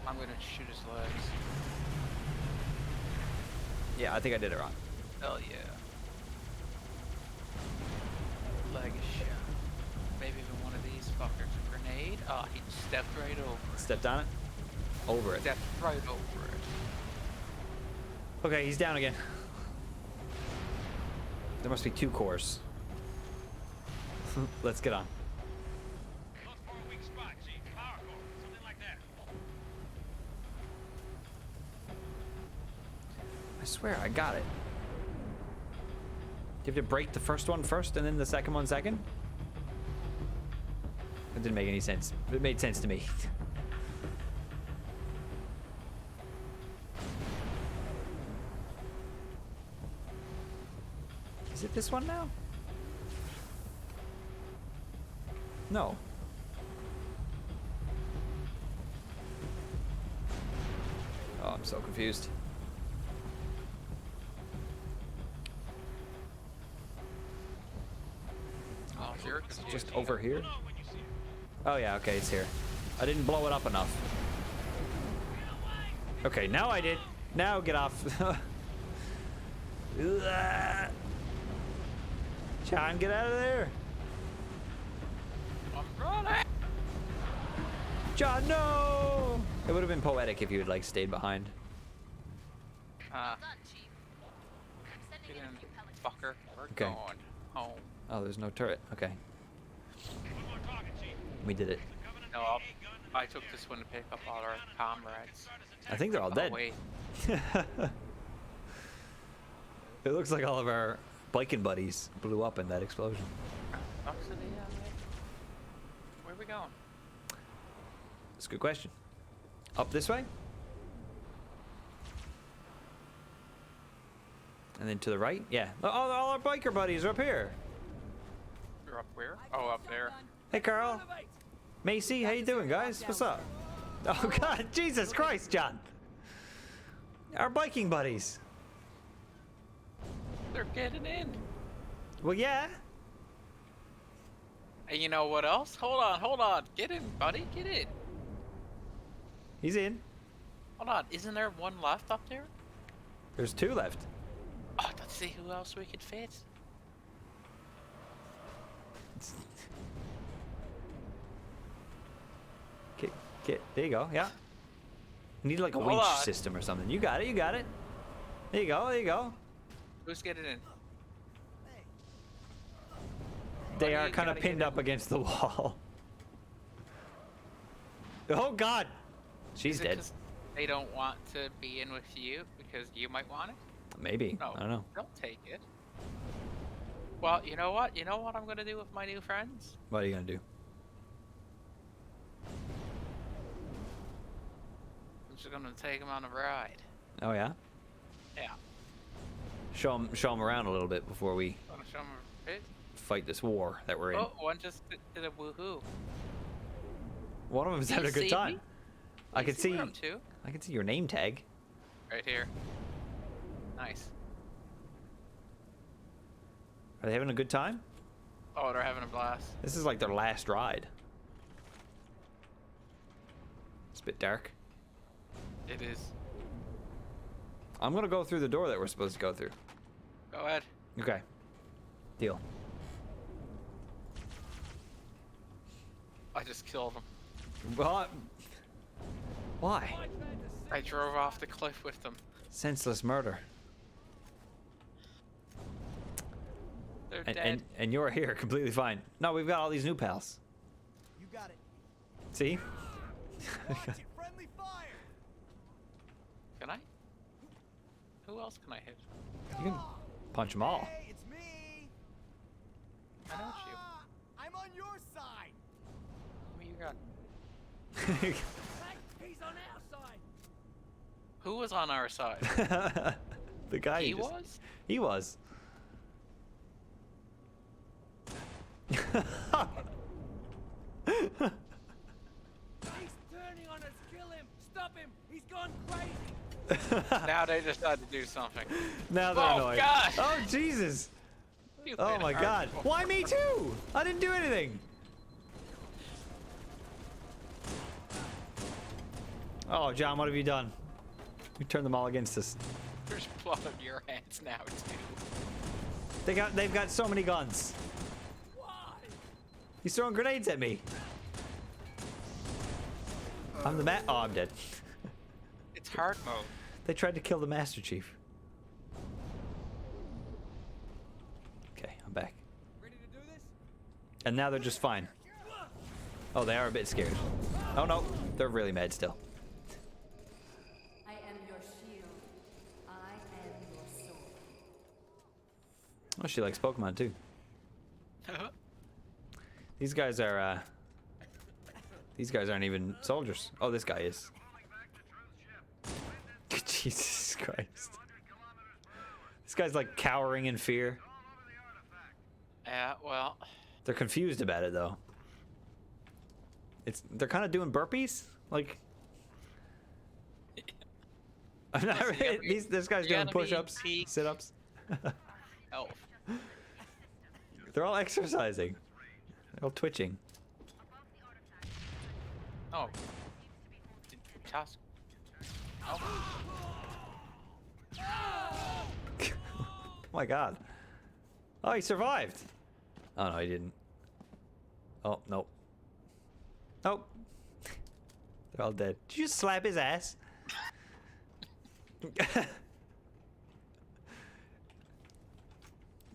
[SPEAKER 3] I'm gonna shoot his legs.
[SPEAKER 2] Yeah, I think I did it wrong.
[SPEAKER 3] Hell yeah. Leg is shot. Maybe even one of these fuckers. A grenade? Oh, he stepped right over it.
[SPEAKER 2] Stepped on it? Over it.
[SPEAKER 3] Stepped right over it.
[SPEAKER 2] Okay, he's down again. There must be 2 cores. Let's get on.
[SPEAKER 4] Look for a weak spot, Chief. Power core, something like that.
[SPEAKER 2] I swear, I got it. Do you have to break the first one first and then the second one second? It didn't make any sense. It made sense to me. Is it this one now? No. Oh, I'm so confused.
[SPEAKER 3] Oh, you're
[SPEAKER 2] Just over here? Oh yeah, okay, it's here. I didn't blow it up enough. Okay, now I did. Now get off. John, get out of there.
[SPEAKER 3] I'm running.
[SPEAKER 2] John, no! It would have been poetic if you had like stayed behind.
[SPEAKER 3] Get in, fucker. We're
[SPEAKER 2] Okay.
[SPEAKER 3] going home.
[SPEAKER 2] Oh, there's no turret. Okay. We did it.
[SPEAKER 3] No, I took this one to pick up all our comrades.
[SPEAKER 2] I think they're all
[SPEAKER 3] Oh,
[SPEAKER 2] dead.
[SPEAKER 3] wait.
[SPEAKER 2] It looks like all of our biking buddies blew up in that explosion.
[SPEAKER 3] Fuck's it, yeah, mate. Where are we going?
[SPEAKER 2] That's a good question. Up this way? And then to the right? Yeah. All our biker buddies are up here.
[SPEAKER 3] You're up where? Oh, up there.
[SPEAKER 2] Hey, Carl. Macy, how you doing, guys? What's up? Oh, God. Jesus Christ, John. Our biking buddies.
[SPEAKER 3] They're getting in.
[SPEAKER 2] Well, yeah.
[SPEAKER 3] And you know what else? Hold on. Get in, buddy. Get in.
[SPEAKER 2] He's in.
[SPEAKER 3] Hold on. Isn't there one left up there?
[SPEAKER 2] There's 2 left.
[SPEAKER 3] Oh, let's see who else we could fit.
[SPEAKER 2] There you go. Yeah. You need like a
[SPEAKER 3] Hold
[SPEAKER 2] winch
[SPEAKER 3] on.
[SPEAKER 2] system or something. You got it. You got it. There you go. There you go.
[SPEAKER 3] Who's getting in?
[SPEAKER 2] They
[SPEAKER 3] Buddy,
[SPEAKER 2] are
[SPEAKER 3] you
[SPEAKER 2] kind of
[SPEAKER 3] gotta get
[SPEAKER 2] pinned
[SPEAKER 3] in.
[SPEAKER 2] up against the wall. Oh God, she's
[SPEAKER 3] Is it
[SPEAKER 2] dead.
[SPEAKER 3] 'cause they don't want to be in with you because you might want it?
[SPEAKER 2] Maybe.
[SPEAKER 3] No,
[SPEAKER 2] I don't know.
[SPEAKER 3] Don't take it. Well, you know what? You know what I'm gonna do with my new friends?
[SPEAKER 2] What are you gonna do?
[SPEAKER 3] I'm just gonna take them on a ride.
[SPEAKER 2] Oh yeah.
[SPEAKER 3] Yeah.
[SPEAKER 2] Show them around a little bit before we
[SPEAKER 3] Wanna show them a bit?
[SPEAKER 2] fight this war that we're in.
[SPEAKER 3] Oh, one just did a woohoo.
[SPEAKER 2] One of them's
[SPEAKER 3] Do
[SPEAKER 2] having
[SPEAKER 3] you
[SPEAKER 2] a good
[SPEAKER 3] see
[SPEAKER 2] time.
[SPEAKER 3] me?
[SPEAKER 2] I
[SPEAKER 3] You
[SPEAKER 2] can
[SPEAKER 3] see
[SPEAKER 2] see.
[SPEAKER 3] where I'm to?
[SPEAKER 2] I can see your name tag.
[SPEAKER 3] Right here. Nice.
[SPEAKER 2] Are they having a good time?
[SPEAKER 3] Oh, they're having a blast.
[SPEAKER 2] This is like their last ride. It's a bit dark.
[SPEAKER 3] It is.
[SPEAKER 2] I'm gonna go through the door that we're supposed to go through.
[SPEAKER 3] Go ahead.
[SPEAKER 2] Okay. Deal.
[SPEAKER 3] I just killed them.
[SPEAKER 2] Well, why?
[SPEAKER 3] I drove off the cliff with them.
[SPEAKER 2] Senseless murder.
[SPEAKER 3] They're dead.
[SPEAKER 2] And you're here completely fine. No, we've got all these new pals.
[SPEAKER 7] You got it.
[SPEAKER 2] See?
[SPEAKER 7] Friendly fire.
[SPEAKER 3] Can I? Who else can I hit?
[SPEAKER 2] You can punch them all.
[SPEAKER 7] Hey, it's me.
[SPEAKER 3] I know it's you.
[SPEAKER 7] I'm on your side.
[SPEAKER 3] Give me your gun.
[SPEAKER 7] Hey, he's on our side.
[SPEAKER 3] Who was on our side?
[SPEAKER 2] The guy.
[SPEAKER 3] He
[SPEAKER 2] who just-
[SPEAKER 3] was?
[SPEAKER 2] He was.
[SPEAKER 7] He's turning on us. Kill him. Stop him. He's gone crazy.
[SPEAKER 3] Now they decide to do something.
[SPEAKER 2] Now they're
[SPEAKER 3] Oh,
[SPEAKER 2] annoyed.
[SPEAKER 3] God.
[SPEAKER 2] Oh Jesus!
[SPEAKER 3] You've
[SPEAKER 2] Oh
[SPEAKER 3] been
[SPEAKER 2] my God!
[SPEAKER 3] hurt.
[SPEAKER 2] Why me too? I didn't do anything. Oh, John, what have you done? You turned them all against us.
[SPEAKER 3] There's blood on your hands now too.
[SPEAKER 2] They've got so many guns. He's throwing grenades at me. I'm the oh, I'm dead.
[SPEAKER 3] It's hard mode.
[SPEAKER 2] They tried to kill the Master Chief. Okay, I'm back.
[SPEAKER 7] Ready to do this?
[SPEAKER 2] And now they're just fine. Oh, they are a bit scared. Oh no, they're really mad still.
[SPEAKER 11] I am your shield. I am your sword.
[SPEAKER 2] Oh, she likes Pokemon too. These guys are, these guys aren't even soldiers. Oh, this guy is. Jesus Christ. This guy's like cowering in fear.
[SPEAKER 3] Yeah, well.
[SPEAKER 2] They're confused about it though. They're kind of doing burpees, like. I'm not really, this guy's doing push-ups, sit-ups.
[SPEAKER 3] Elf.
[SPEAKER 2] They're all exercising. They're all twitching.
[SPEAKER 3] Oh. Task. Oh.
[SPEAKER 2] Oh my God. Oh, he survived. Oh no, he didn't. Oh, nope. Nope. They're all dead. Did you just slap his ass?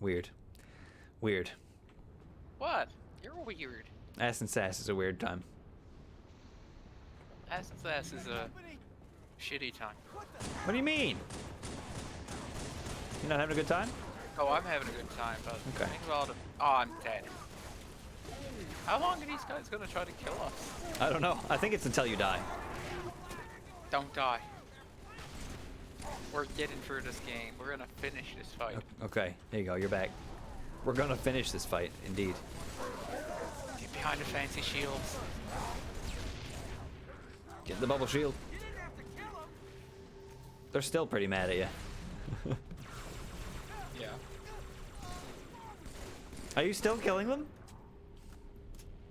[SPEAKER 2] Weird. Weird.
[SPEAKER 3] What? You're weird.
[SPEAKER 2] Ass and sass is a weird time.
[SPEAKER 3] Ass is a shitty time.
[SPEAKER 2] What do you mean? You're not having a good time?
[SPEAKER 3] Oh, I'm having a good time, but
[SPEAKER 2] Okay.
[SPEAKER 3] think about it. Oh, I'm dead. How long are these guys gonna try to kill us?
[SPEAKER 2] I don't know. I think it's until you die.
[SPEAKER 3] Don't die. We're getting through this game. We're gonna finish this fight.
[SPEAKER 2] Okay, there you go. You're back. We're gonna finish this fight, indeed.
[SPEAKER 3] Get behind the fancy shields.
[SPEAKER 2] Get the bubble shield. They're still pretty mad at you.
[SPEAKER 3] Yeah.
[SPEAKER 2] Are you still killing them?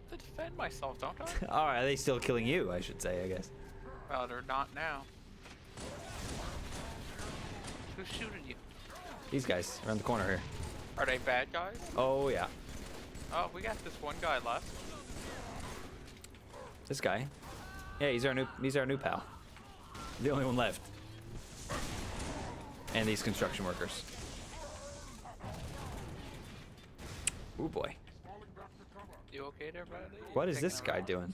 [SPEAKER 3] To defend myself, don't I?
[SPEAKER 2] All right, are they still killing you? I should say, I guess.
[SPEAKER 3] Well, they're not now. Who's shooting you?
[SPEAKER 2] These guys around the corner here.
[SPEAKER 3] Are they bad guys?
[SPEAKER 2] Oh yeah,
[SPEAKER 3] Oh, we got this one guy left.
[SPEAKER 2] this guy. Yeah, he's our new pal. The only one left. And these construction workers. Oh boy.
[SPEAKER 3] You okay there, buddy?
[SPEAKER 2] What is this guy doing?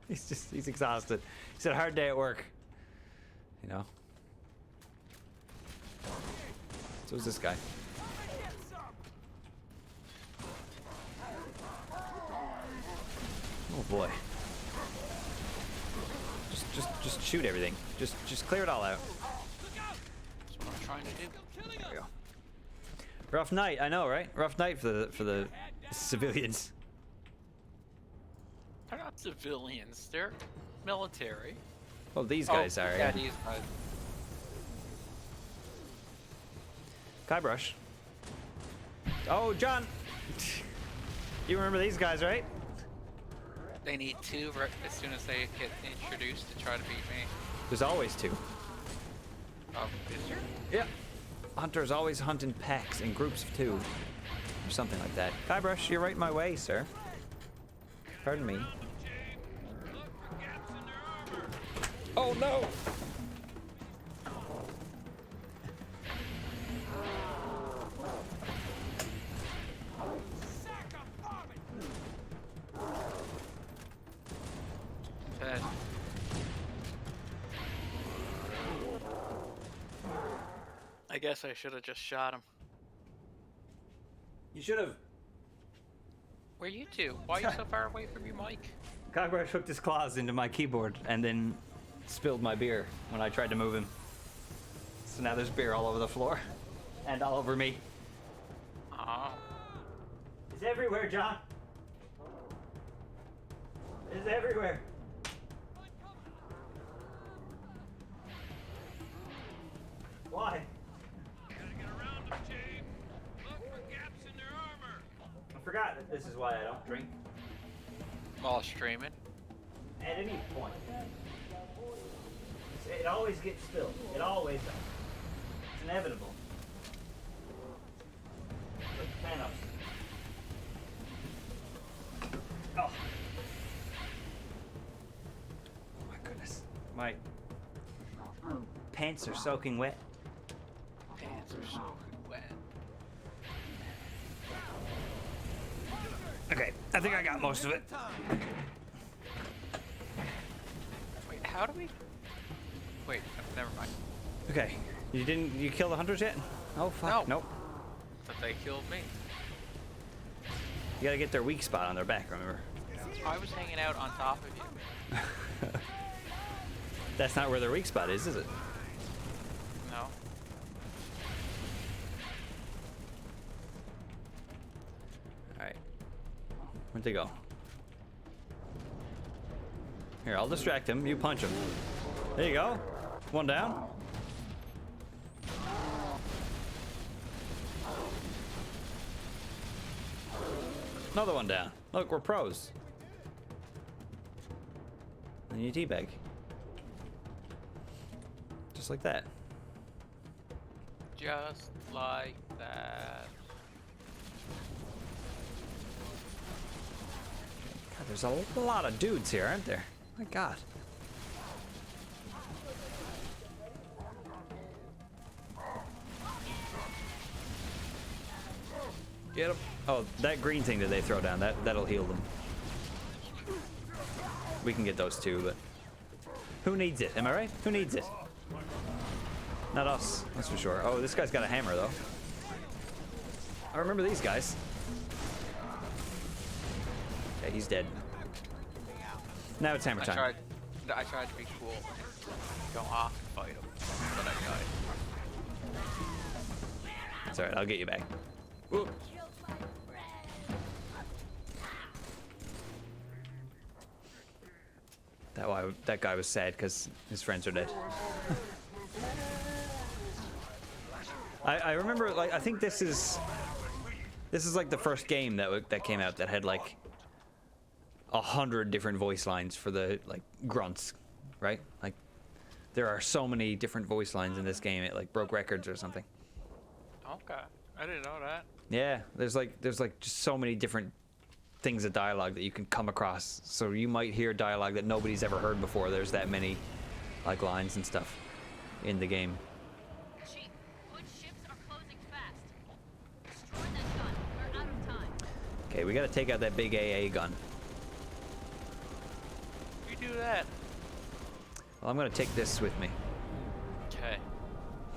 [SPEAKER 2] He's exhausted. He's had a hard day at work. You know. So is this guy. Oh boy. Just shoot everything. Just clear it all out.
[SPEAKER 3] That's what I'm trying to do.
[SPEAKER 2] There we go. Rough night, I know, right? Rough night for the civilians.
[SPEAKER 3] They're not civilians. They're military.
[SPEAKER 2] Well, these guys are.
[SPEAKER 3] Yeah, these guys.
[SPEAKER 2] Guybrush. Oh, John. You remember these guys, right?
[SPEAKER 3] They need two right as soon as they get introduced to try to beat me.
[SPEAKER 2] There's always two.
[SPEAKER 3] Oh, is there?
[SPEAKER 2] Yeah. Hunters always hunt in packs, in groups of two. Or something like that. Guybrush, you're right in my way, sir. Pardon me. Oh no!
[SPEAKER 3] Dead. I guess I should have just shot him.
[SPEAKER 2] You should have.
[SPEAKER 3] Where you two? Why are you so far away from your mic?
[SPEAKER 2] Guybrush hooked his claws into my keyboard and then spilled my beer when I tried to move him. So now there's beer all over the floor. And all over me.
[SPEAKER 3] Oh.
[SPEAKER 2] It's everywhere, John. It's everywhere. Why?
[SPEAKER 7] Gotta get around them, team. Look for gaps in their armor.
[SPEAKER 2] I forgot that this is why I don't drink
[SPEAKER 3] While streaming.
[SPEAKER 2] at any point. It always gets spilled. It always does. It's inevitable. Like Thanos. Oh. Oh my goodness. My pants are soaking wet.
[SPEAKER 3] Pants are soaking wet.
[SPEAKER 2] Okay, I think I got most of it.
[SPEAKER 3] Wait, how do we? Wait, never mind.
[SPEAKER 2] Okay, you killed the hunters yet? Oh fuck,
[SPEAKER 3] No.
[SPEAKER 2] nope.
[SPEAKER 3] Thought they killed me.
[SPEAKER 2] You gotta get their weak spot on their back, remember?
[SPEAKER 3] I was hanging out on top of you.
[SPEAKER 2] That's not where their weak spot is it?
[SPEAKER 3] No.
[SPEAKER 2] Alright. Where'd they go? Here, I'll distract him. You punch him. There you go. One down. Another one down. Look, we're pros. And you teabag. Just like that.
[SPEAKER 3] Just like that.
[SPEAKER 2] God, there's a lot of dudes here, aren't there? My God. Get him. Oh, that green thing that they throw down, that'll heal them. We can get those too, but who needs it? Am I right? Who needs it? Not us, that's for sure. Oh, this guy's got a hammer though. I remember these guys. Okay, he's dead. Now it's hammer time.
[SPEAKER 3] I tried to be cool. Go off and fight him, but I died.
[SPEAKER 2] It's alright, I'll get you back. Whoop. That guy was sad because his friends are dead. I remember, like, I think this is like the first game that came out that had like 100 different voice lines for the like grunts, right? Like there are so many different voice lines in this game. It like broke records or something.
[SPEAKER 3] Okay, I didn't know that.
[SPEAKER 2] Yeah, there's like just so many different things of dialogue that you can come across. So you might hear dialogue that nobody's ever heard before. There's that many like lines and stuff in the game.
[SPEAKER 5] Chief, Hood ships are closing fast. Destroy that gun. We're out of time.
[SPEAKER 2] Okay, we gotta take out that big AA gun.
[SPEAKER 3] You do that.
[SPEAKER 2] Well, I'm gonna take this with me.
[SPEAKER 3] Okay.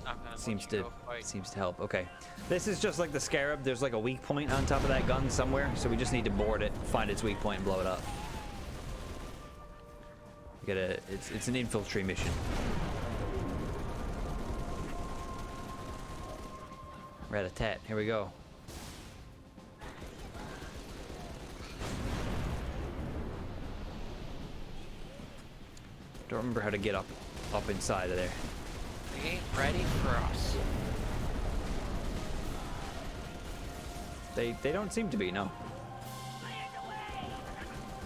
[SPEAKER 3] I'm gonna
[SPEAKER 2] Seems
[SPEAKER 3] let you
[SPEAKER 2] to
[SPEAKER 3] go fight.
[SPEAKER 2] seems to help. Okay, this is just like the Scarab. There's like a weak point on top of that gun somewhere, so we just need to board it, find its weak point, and blow it up. We gotta. It's an infantry mission. Rat-a-tat. Here we go. Don't remember how to get up inside of there.
[SPEAKER 3] They ain't ready for us.
[SPEAKER 2] They don't seem to be, no.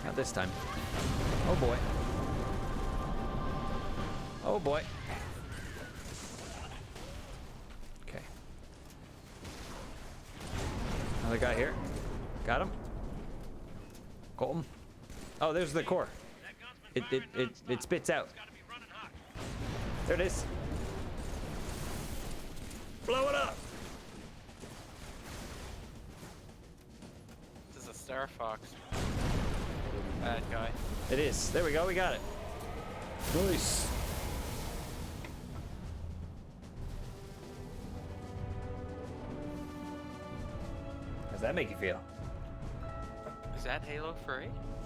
[SPEAKER 2] Not this time. Oh boy. Oh boy. Okay. Another guy here. Got him. Got him. Oh, there's the core. It spits out. There it is. Blow it up.
[SPEAKER 3] This is a Star Fox. Bad guy.
[SPEAKER 2] It is. There we go. We got it. Nice. How's that make you feel?
[SPEAKER 3] Is that Halo 3?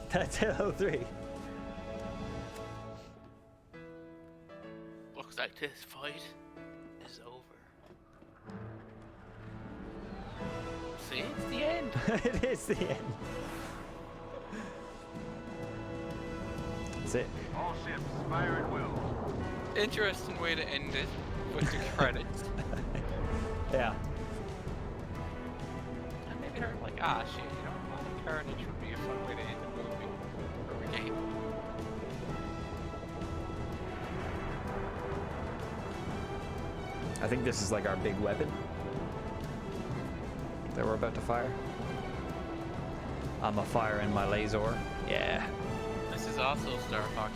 [SPEAKER 2] That's Halo 3.
[SPEAKER 3] This fight is over. See, it's the end.
[SPEAKER 2] It is the end. That's it.
[SPEAKER 9] All ships, fire at will.
[SPEAKER 3] Interesting way to end it with the credits.
[SPEAKER 2] Yeah.
[SPEAKER 3] And maybe they're like, ah, shit, you know, Carnage would be a fun way to end a movie or a game.
[SPEAKER 2] I think this is like our big weapon that we're about to fire. I'm a fire in my laser. Yeah.
[SPEAKER 3] This is also Star Fox.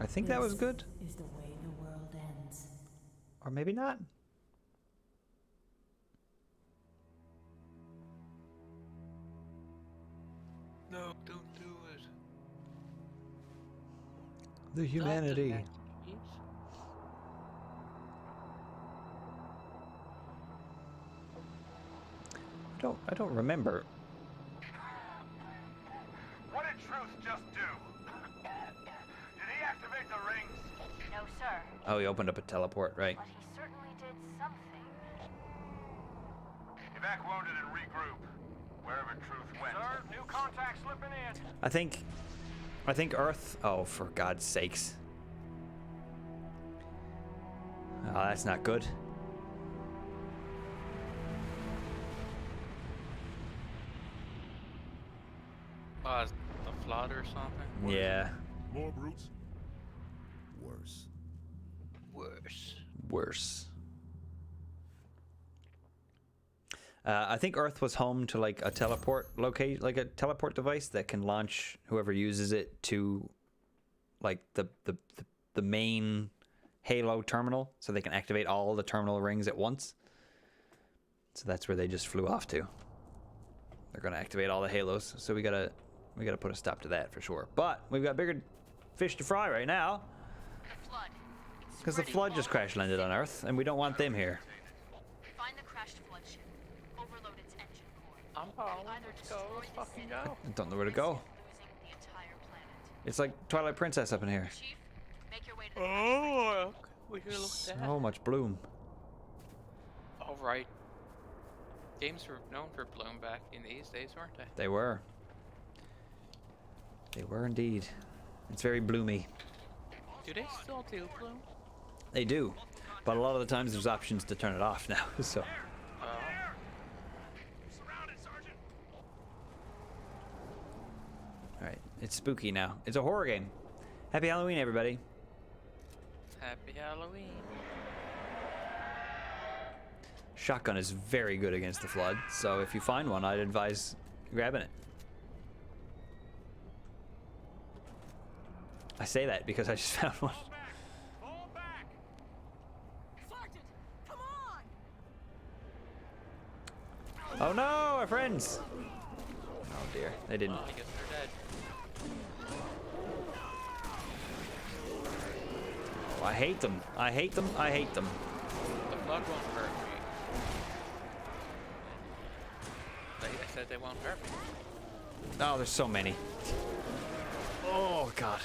[SPEAKER 2] I think that was good.
[SPEAKER 11] Is the way the world ends.
[SPEAKER 2] Or maybe not.
[SPEAKER 3] No, don't do it.
[SPEAKER 2] The humanity. I don't remember.
[SPEAKER 9] What did Truth just do? Did he activate the rings?
[SPEAKER 1] No, sir.
[SPEAKER 2] Oh, he opened up a teleport, right?
[SPEAKER 1] But he certainly did something.
[SPEAKER 9] Evac wounded and regroup. Wherever Truth went. Sir, new contact slipping in.
[SPEAKER 2] I think Earth. Oh, for God's sakes. Oh, that's not good.
[SPEAKER 3] The flood or something?
[SPEAKER 2] Yeah.
[SPEAKER 8] More brutes?
[SPEAKER 6] Worse.
[SPEAKER 2] Worse. I think Earth was home to like a teleport device that can launch whoever uses it to like the main Halo terminal, so they can activate all the terminal rings at once. So that's where they just flew off to. They're gonna activate all the Halos, so we gotta put a stop to that for sure. But we've got bigger fish to fry right now. Because the flood just crash landed on Earth, and we don't want them here.
[SPEAKER 5] Find the crashed flood ship. Overload its engine core.
[SPEAKER 3] I'm following. Let's go. Let's fucking go.
[SPEAKER 2] I don't know where to go.
[SPEAKER 5] Losing the entire planet.
[SPEAKER 2] It's like Twilight Princess up in here.
[SPEAKER 5] Chief, make your way to the
[SPEAKER 3] Oh, we can look at that.
[SPEAKER 2] So much bloom.
[SPEAKER 3] All right. Games were known for bloom back in these days, weren't they?
[SPEAKER 2] They were. They were indeed. It's very bloomy.
[SPEAKER 3] Do they still do bloom?
[SPEAKER 2] They do. But a lot of the times there's options to turn it off now. So. Alright, it's spooky now. It's a horror game. Happy Halloween, everybody.
[SPEAKER 3] Happy Halloween.
[SPEAKER 2] Shotgun is very good against the flood, so if you find one, I'd advise grabbing it. I say that because I just found one.
[SPEAKER 12] Sergeant, come on!
[SPEAKER 2] Oh no, our friends! Oh dear, they didn't.
[SPEAKER 3] Oh, I guess they're dead.
[SPEAKER 2] Oh, I hate them. I hate them. I hate them.
[SPEAKER 3] The flood won't hurt me. They said they won't hurt me.
[SPEAKER 2] Oh, there's so many. Oh god.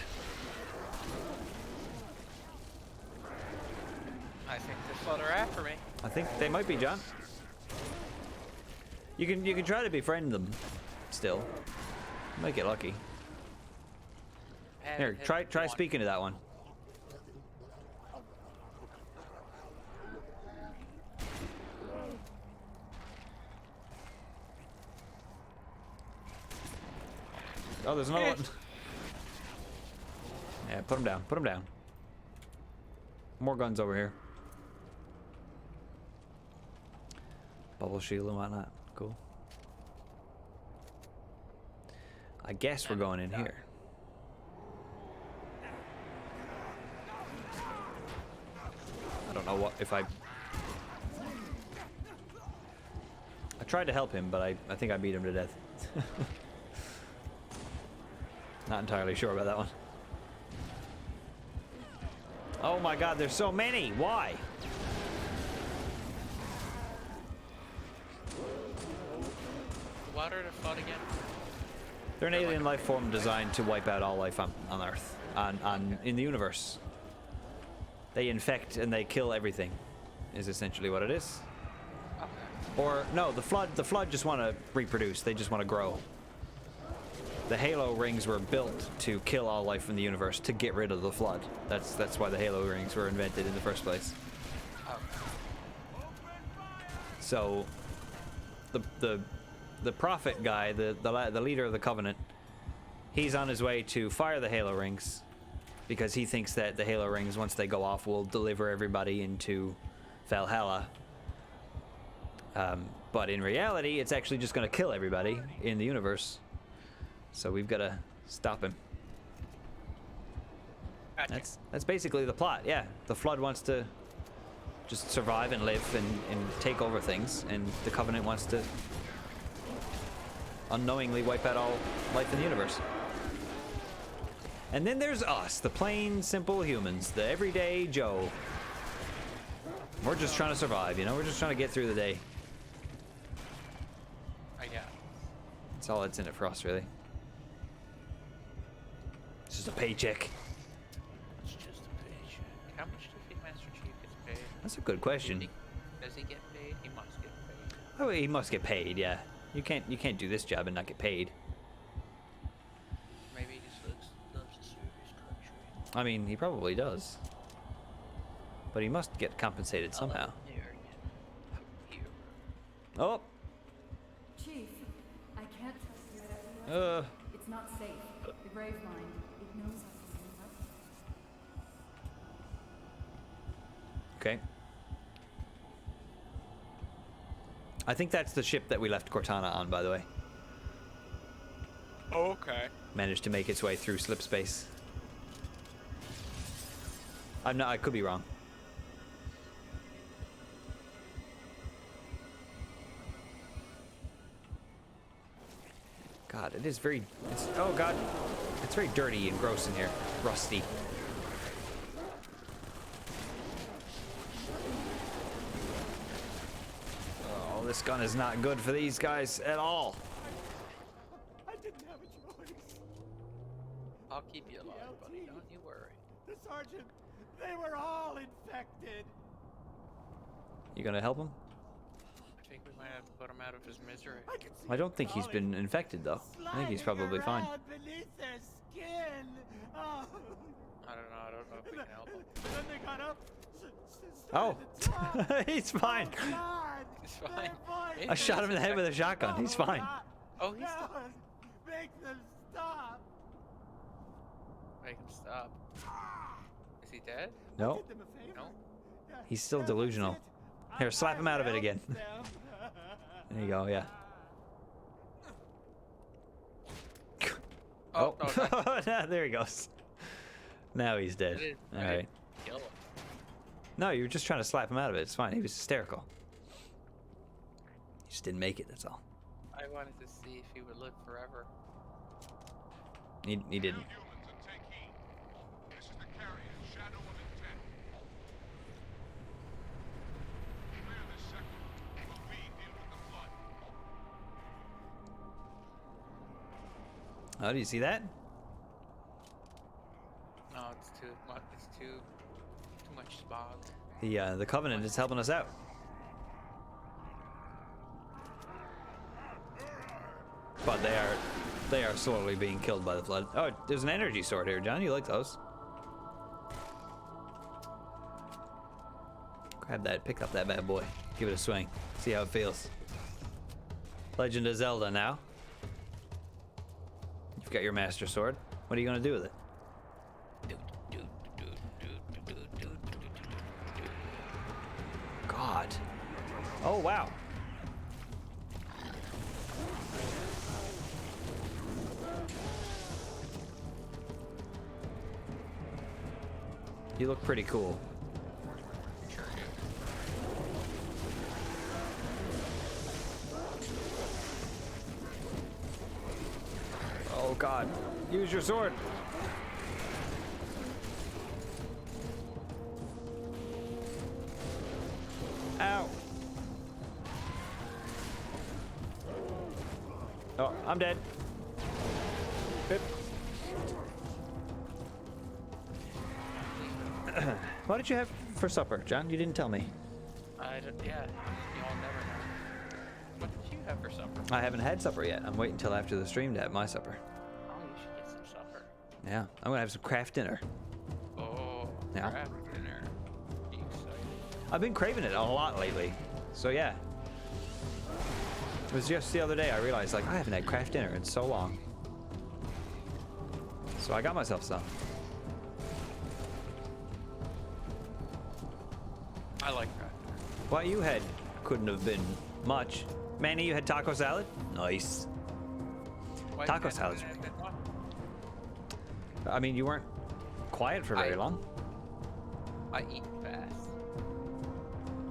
[SPEAKER 3] I think the flood are after me.
[SPEAKER 2] I think they might be, John. You can try to befriend them still. You might get lucky. Here, try speaking to that one. Oh, there's another one. Yeah, put him down. Put him down. More guns over here. Bubble shield and whatnot. Cool. I guess we're going in here. I don't know what if I tried to help him, but I think I beat him to death. Not entirely sure about that one. Oh my god, there's so many! Why?
[SPEAKER 3] Water to flood again.
[SPEAKER 2] They're an alien life form designed to wipe out all life on Earth, in the universe. They infect and they kill everything, is essentially what it is.
[SPEAKER 3] Okay.
[SPEAKER 2] Or no, the flood just want to reproduce. They just want to grow. The Halo rings were built to kill all life in the universe, to get rid of the flood. That's why the Halo rings were invented in the first place. So, the prophet guy, the leader of the Covenant, he's on his way to fire the Halo rings, because he thinks that the Halo rings, once they go off, will deliver everybody into Valhalla. But in reality, it's actually just going to kill everybody in the universe. So we've got to stop him.
[SPEAKER 3] Gotcha.
[SPEAKER 2] That's basically the plot. Yeah, the Flood wants to just survive and live and take over things, and the Covenant wants to unknowingly wipe out all life in the universe. And then there's us, the plain, simple humans, the everyday Joe. We're just trying to survive, you know? We're just trying to get through the day.
[SPEAKER 3] I guess.
[SPEAKER 2] That's all that's in it for us, really. It's just a paycheck.
[SPEAKER 3] It's just a paycheck. How much do you think Master Chief gets paid?
[SPEAKER 2] That's a good question.
[SPEAKER 3] Does he get paid? He must get paid.
[SPEAKER 2] Oh, he must get paid, yeah. You can't do this job and not get paid.
[SPEAKER 3] Maybe he just loves to serve his country.
[SPEAKER 2] I mean, he probably does. But he must get compensated somehow. Oh!
[SPEAKER 11] Chief, I can't trust you. It's not safe. The grave mind, it knows us.
[SPEAKER 2] Okay. I think that's the ship that we left Cortana on, by the way.
[SPEAKER 3] Oh, okay.
[SPEAKER 2] Managed to make its way through slip space. I could be wrong. God, it is very, oh God, it's very dirty and gross in here. Rusty. Oh, this gun is not good for these guys at all.
[SPEAKER 7] I didn't have a choice.
[SPEAKER 3] I'll keep you alive, buddy. Don't you worry.
[SPEAKER 7] The sergeant, they were all infected.
[SPEAKER 2] You gonna help him?
[SPEAKER 3] I think we might have to put him out of his misery.
[SPEAKER 2] I don't think he's been infected though. I think he's probably fine.
[SPEAKER 7] Beneath their skin. Oh.
[SPEAKER 3] I don't know if we can help him.
[SPEAKER 7] Then they got up.
[SPEAKER 2] Oh, he's fine.
[SPEAKER 3] He's fine.
[SPEAKER 2] I shot him in the head with a shotgun. He's fine.
[SPEAKER 3] Oh, he's
[SPEAKER 7] Make them stop.
[SPEAKER 3] Make him stop. Is he dead?
[SPEAKER 2] No,
[SPEAKER 3] No.
[SPEAKER 2] he's still delusional. Here, slap him out of it again. There you go, yeah.
[SPEAKER 3] Oh,
[SPEAKER 2] there he goes. Now he's dead. All right.
[SPEAKER 3] Kill him.
[SPEAKER 2] No, you were just trying to slap him out of it. It's fine. He was hysterical. He just didn't make it, that's all.
[SPEAKER 3] I wanted to see if he would live forever.
[SPEAKER 2] He didn't. Oh, do you see that?
[SPEAKER 3] No, it's too much. It's too much smog.
[SPEAKER 2] The Covenant is helping us out. But they are slowly being killed by the Flood. Oh, there's an energy sword here, John. You like those? Grab that. Pick up that bad boy. Give it a swing. See how it feels. Legend of Zelda now. You've got your Master Sword. What are you going to do with it? God. Oh, wow. You look pretty cool. Oh God, use your sword. Ow. Oh, I'm dead. Good. What did you have for supper, John? You didn't tell me.
[SPEAKER 3] I don't, yeah, y'all never know. What did you have for supper?
[SPEAKER 2] I haven't had supper yet. I'm waiting until after the stream to have my supper.
[SPEAKER 3] Oh, you should get some supper.
[SPEAKER 2] Yeah, I'm gonna have some craft dinner.
[SPEAKER 3] Oh,
[SPEAKER 2] Yeah.
[SPEAKER 3] crab dinner. Be excited.
[SPEAKER 2] I've been craving it a lot lately. So yeah. It was just the other day I realized like I haven't had craft dinner in so long. So I got myself some.
[SPEAKER 3] I like crab dinner.
[SPEAKER 2] What you had couldn't have been much. Manny, you had taco salad? Nice.
[SPEAKER 3] Why
[SPEAKER 2] Taco
[SPEAKER 3] you guys
[SPEAKER 2] salad's
[SPEAKER 3] haven't had one?
[SPEAKER 2] I mean, you weren't quiet for very long.
[SPEAKER 3] I eat fast.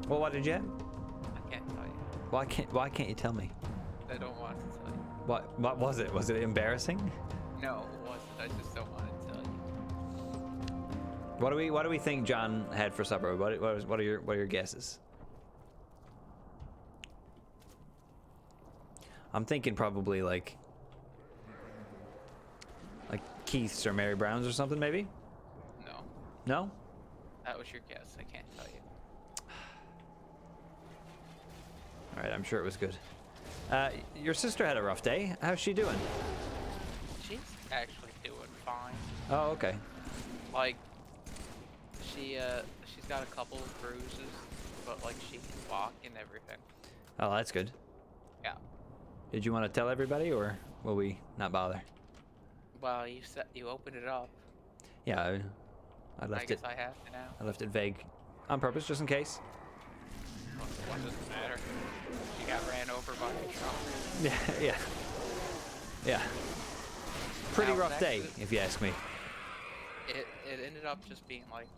[SPEAKER 2] Well, what did you have?
[SPEAKER 3] I can't tell you.
[SPEAKER 2] Why can't you tell me?
[SPEAKER 3] I don't want to tell you.
[SPEAKER 2] What was it? Was it embarrassing?
[SPEAKER 3] No, it wasn't. I just don't want to tell you.
[SPEAKER 2] What do we think John had for supper? What are your guesses? I'm thinking probably like Keith's or Mary Brown's or something, maybe?
[SPEAKER 3] No.
[SPEAKER 2] No?
[SPEAKER 3] That was your guess. I can't tell you.
[SPEAKER 2] All right, I'm sure it was good. Your sister had a rough day. How's she doing?
[SPEAKER 3] She's actually doing fine.
[SPEAKER 2] Oh, okay.
[SPEAKER 3] Like, she's got a couple of bruises, but like she can walk and everything.
[SPEAKER 2] Oh, that's good.
[SPEAKER 3] Yeah.
[SPEAKER 2] Did you want to tell everybody, or will we not bother?
[SPEAKER 3] Well, you opened it up.
[SPEAKER 2] Yeah, I left
[SPEAKER 3] I guess
[SPEAKER 2] it.
[SPEAKER 3] I have to now.
[SPEAKER 2] I left it vague on purpose, just in case.
[SPEAKER 3] What does it matter? She got ran over by a truck.
[SPEAKER 2] Yeah. Pretty
[SPEAKER 3] Now,
[SPEAKER 2] rough day,
[SPEAKER 3] actually-
[SPEAKER 2] if you ask me.
[SPEAKER 3] It ended up just being like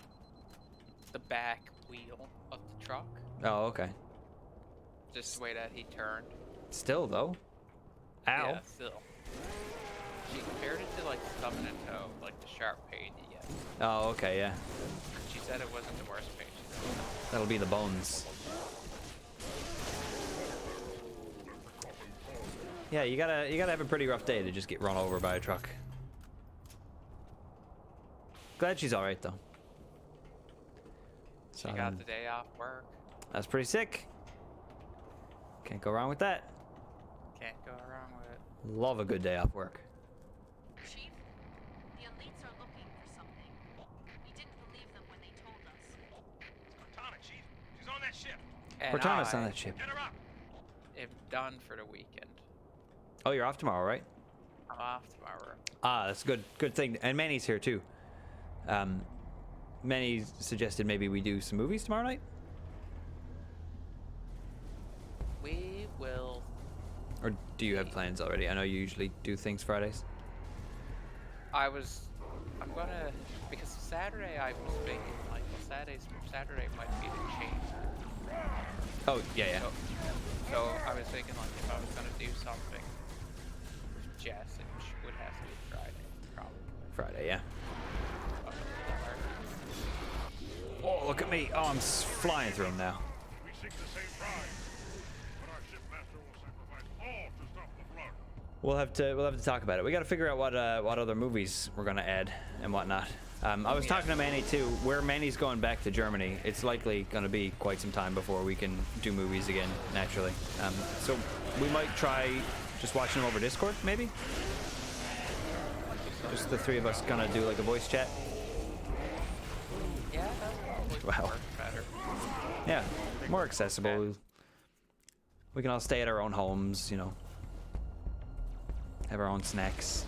[SPEAKER 3] the back wheel of the truck,
[SPEAKER 2] Oh, okay.
[SPEAKER 3] just the way that he turned.
[SPEAKER 2] Still though. Ow.
[SPEAKER 3] Yeah, still. She compared it to like stubbing a toe, like the sharp pain you get.
[SPEAKER 2] Oh, okay, yeah.
[SPEAKER 3] She said it wasn't the worst pain.
[SPEAKER 2] That'll be the bones. Yeah, you gotta have a pretty rough day to just get run over by a truck. Glad she's all right though.
[SPEAKER 3] She got the day off work.
[SPEAKER 2] That's pretty sick. Can't go wrong with that.
[SPEAKER 3] Can't go wrong with it.
[SPEAKER 2] Love a good day off work.
[SPEAKER 5] Chief, the elites are looking for something. We didn't believe them when they told us.
[SPEAKER 4] Cortana, Chief. She's on that ship.
[SPEAKER 3] And
[SPEAKER 2] Cortana's on that ship.
[SPEAKER 4] Get her up.
[SPEAKER 3] am done for the weekend.
[SPEAKER 2] Oh, you're off tomorrow, right?
[SPEAKER 3] I'm off tomorrow.
[SPEAKER 2] Ah, that's good. Good thing. And Manny's here too. Manny suggested maybe we do some movies tomorrow night.
[SPEAKER 3] We will.
[SPEAKER 2] Or do you have plans already? I know you usually do things Fridays.
[SPEAKER 3] I'm gonna, because Saturday I was thinking like, well, Saturday might be the change.
[SPEAKER 2] Oh, yeah.
[SPEAKER 3] So I was thinking like if I was gonna do something with Jess, it would have to be Friday, probably.
[SPEAKER 2] Friday, yeah. Oh, look at me. Oh, I'm flying through them now.
[SPEAKER 8] We seek the same prize, but our shipmaster will sacrifice all to stop the flood.
[SPEAKER 2] We'll have to talk about it. We got to figure out what other movies we're gonna add and whatnot. I was talking to Manny too. Where Manny's going back to Germany, it's likely gonna be quite some time before we can do movies again. Naturally, so we might try just watching them over Discord, maybe. Just the three of us gonna do like a voice chat.
[SPEAKER 3] Yeah, that would
[SPEAKER 2] Wow.
[SPEAKER 3] work better.
[SPEAKER 2] Yeah, more accessible. We can all stay at our own homes, you know. Have our own snacks.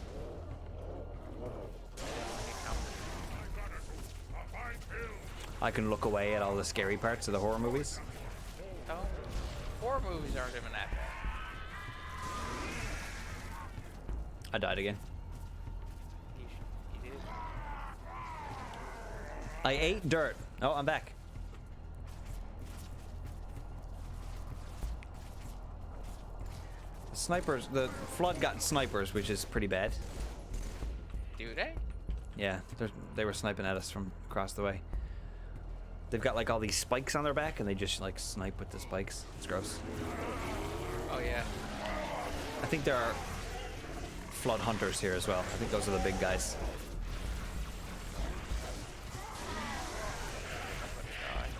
[SPEAKER 2] I can look away at all the scary parts of the horror movies.
[SPEAKER 3] No, horror movies aren't even that bad.
[SPEAKER 2] I died again.
[SPEAKER 3] You did.
[SPEAKER 2] I ate dirt. Oh, I'm back. Snipers, the flood got snipers, which is pretty bad.
[SPEAKER 3] Do they?
[SPEAKER 2] Yeah, they were sniping at us from across the way. They've got like all these spikes on their back and they just like snipe with the spikes. It's gross.
[SPEAKER 3] Oh yeah.
[SPEAKER 2] I think there are flood hunters here as well. I think those are the big guys.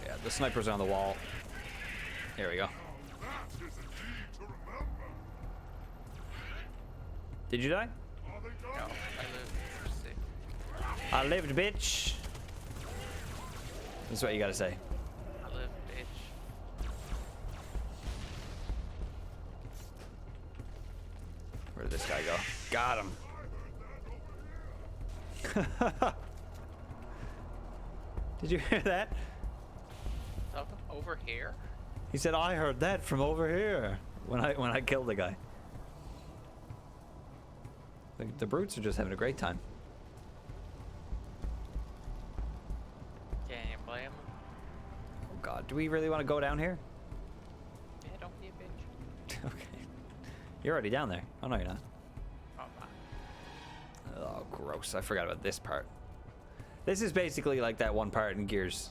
[SPEAKER 2] Yeah, the snipers are on the wall. Here we go. Did you die?
[SPEAKER 3] No, I live. Sick.
[SPEAKER 2] I lived, bitch. That's what you gotta say.
[SPEAKER 3] I live, bitch.
[SPEAKER 2] Where did this guy go? Got him. Did you hear that?
[SPEAKER 3] Something over here?
[SPEAKER 2] He said, I heard that from over here when I killed the guy. The brutes are just having a great time.
[SPEAKER 3] Can't you blame them?
[SPEAKER 2] Oh god, do we really want to go down here?
[SPEAKER 3] Yeah, don't be a bitch.
[SPEAKER 2] Okay. You're already down there. Oh no, you're not.
[SPEAKER 3] Oh, my.
[SPEAKER 2] Oh, gross. I forgot about this part. This is basically like that one part in Gears.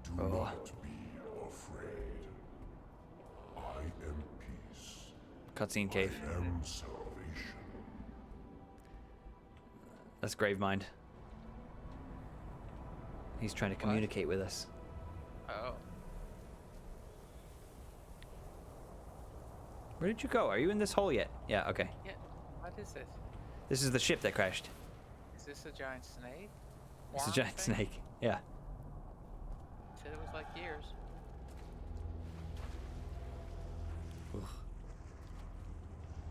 [SPEAKER 10] Do not be afraid. I am peace.
[SPEAKER 2] Cutscene cave.
[SPEAKER 10] I am salvation.
[SPEAKER 2] That's Gravemind. He's trying to communicate with us.
[SPEAKER 3] Oh.
[SPEAKER 2] Where did you go? Are you in this hole yet? Yeah, okay.
[SPEAKER 3] Yeah. What is this?
[SPEAKER 2] This is the ship that crashed.
[SPEAKER 3] Is this a giant snake?
[SPEAKER 2] It's a
[SPEAKER 3] Worm
[SPEAKER 2] giant
[SPEAKER 3] thing?
[SPEAKER 2] snake. Yeah.
[SPEAKER 3] Said it was like years.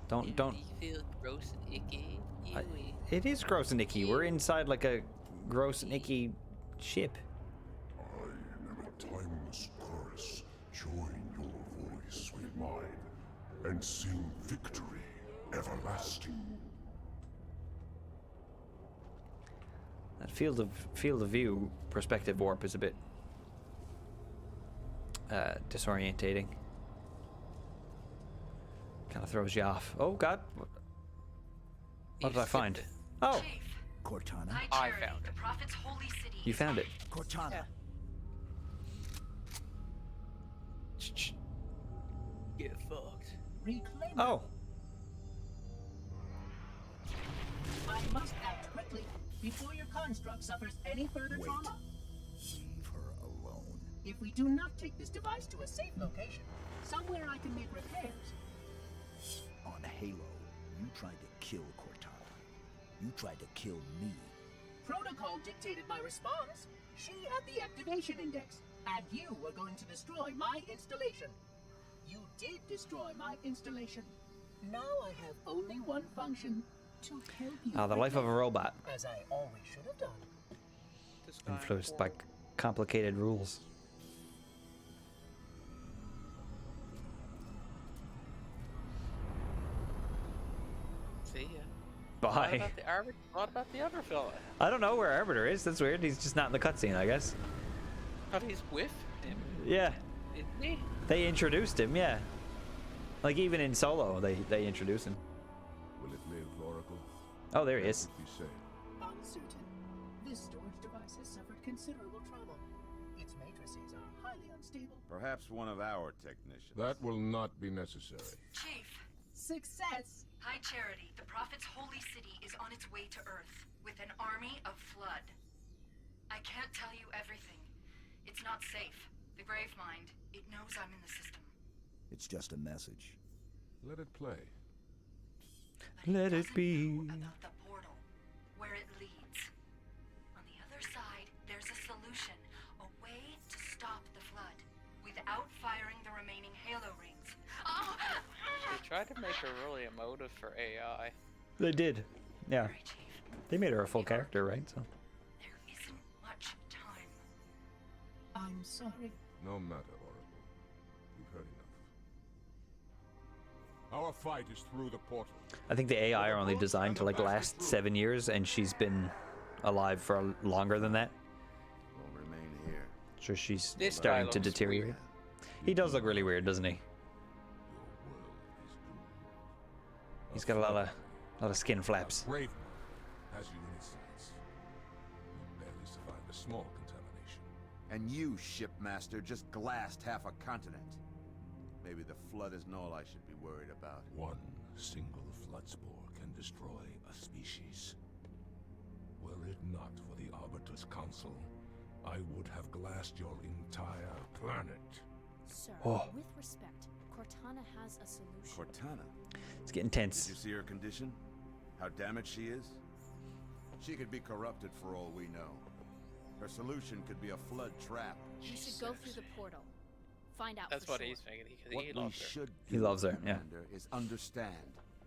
[SPEAKER 2] Don't.
[SPEAKER 3] You feel gross and icky.
[SPEAKER 2] It is gross and icky. We're inside like a gross and icky ship.
[SPEAKER 10] I am a timeless chorus. Join your voice with mine and sing victory everlasting.
[SPEAKER 2] That field of view perspective warp is a bit disorientating. Kind of throws you off. Oh God! What did I find? Oh,
[SPEAKER 13] Cortana.
[SPEAKER 3] I found it.
[SPEAKER 1] The Prophet's holy city.
[SPEAKER 2] you found it.
[SPEAKER 13] Cortana.
[SPEAKER 3] Get fucked.
[SPEAKER 13] Reclaim.
[SPEAKER 2] Oh,
[SPEAKER 14] I must act quickly before your construct suffers any further
[SPEAKER 13] Wait.
[SPEAKER 14] trauma.
[SPEAKER 13] Leave her alone.
[SPEAKER 14] If we do not take this device to a safe location, somewhere I can make repairs.
[SPEAKER 13] On Halo, you tried to kill Cortana. You tried to kill me.
[SPEAKER 14] Protocol dictated my response. She had the activation index, and you were going to destroy my installation. You did destroy my installation. Now I have only one function: to help you.
[SPEAKER 2] the life of a robot,
[SPEAKER 14] as I always should have done.
[SPEAKER 2] influenced by complicated rules.
[SPEAKER 3] See ya.
[SPEAKER 2] Bye.
[SPEAKER 3] What about the other fella?
[SPEAKER 2] I don't know where Arbiter is. That's weird. He's just not in the cutscene, I guess.
[SPEAKER 3] Thought he's with him.
[SPEAKER 2] Yeah.
[SPEAKER 3] Isn't he?
[SPEAKER 2] They introduced him, yeah. Like even in Solo, they introduce him.
[SPEAKER 10] Will it live, Oracle?
[SPEAKER 2] Oh, there he is.
[SPEAKER 10] What you say?
[SPEAKER 14] Uncertain. This storage device has suffered considerable trauma. Its matrices are highly unstable.
[SPEAKER 9] Perhaps one of our technicians.
[SPEAKER 10] That will not be necessary.
[SPEAKER 1] Chief.
[SPEAKER 14] Success!
[SPEAKER 1] High Charity, the Prophet's holy city is on its way to Earth with an army of Flood. I can't tell you everything. It's not safe. The Gravemind, it knows I'm in the system.
[SPEAKER 13] It's just a message.
[SPEAKER 10] Let it play.
[SPEAKER 2] Let it be.
[SPEAKER 1] About the portal, where it leads. On the other side, there's a solution, a way to stop the Flood without firing the remaining Halo rings. Oh!
[SPEAKER 3] They tried to make her really emotive for AI.
[SPEAKER 2] They did. Yeah. They made her a full character, right? So.
[SPEAKER 1] There isn't much time.
[SPEAKER 14] I'm sorry.
[SPEAKER 10] No matter, Oracle. You've heard enough. Our fight is through the portal.
[SPEAKER 2] I think the AI are only designed to like last 7 years, and she's been alive for longer than that.
[SPEAKER 9] We'll remain here.
[SPEAKER 2] So she's
[SPEAKER 3] This
[SPEAKER 2] starting
[SPEAKER 3] guy
[SPEAKER 2] to
[SPEAKER 3] looks
[SPEAKER 2] deteriorate.
[SPEAKER 3] weird.
[SPEAKER 2] He does look really weird, doesn't he? He's got a lot of skin flaps.
[SPEAKER 10] Brave has you in its sights. You barely survived a small contamination.
[SPEAKER 9] And you, shipmaster, just glassed half a continent. Maybe the flood isn't all I should be worried about.
[SPEAKER 15] One single flood spore can destroy a species. Were it not for the Arbiter's Council, I would have glassed your entire planet.
[SPEAKER 5] Sir,
[SPEAKER 2] Oh.
[SPEAKER 5] with respect, Cortana has a solution.
[SPEAKER 9] Cortana?
[SPEAKER 2] It's getting tense.
[SPEAKER 9] Did you see her condition? How damaged she is? She could be corrupted for all we know. Her solution could be a flood trap.
[SPEAKER 5] We should go through the portal. Find out
[SPEAKER 3] That's
[SPEAKER 5] for
[SPEAKER 3] what
[SPEAKER 5] sure.
[SPEAKER 3] he's thinking.
[SPEAKER 9] What
[SPEAKER 3] He
[SPEAKER 9] we
[SPEAKER 3] loves her.
[SPEAKER 9] should
[SPEAKER 2] He
[SPEAKER 9] do,
[SPEAKER 2] loves her, yeah.
[SPEAKER 9] Commander, is understand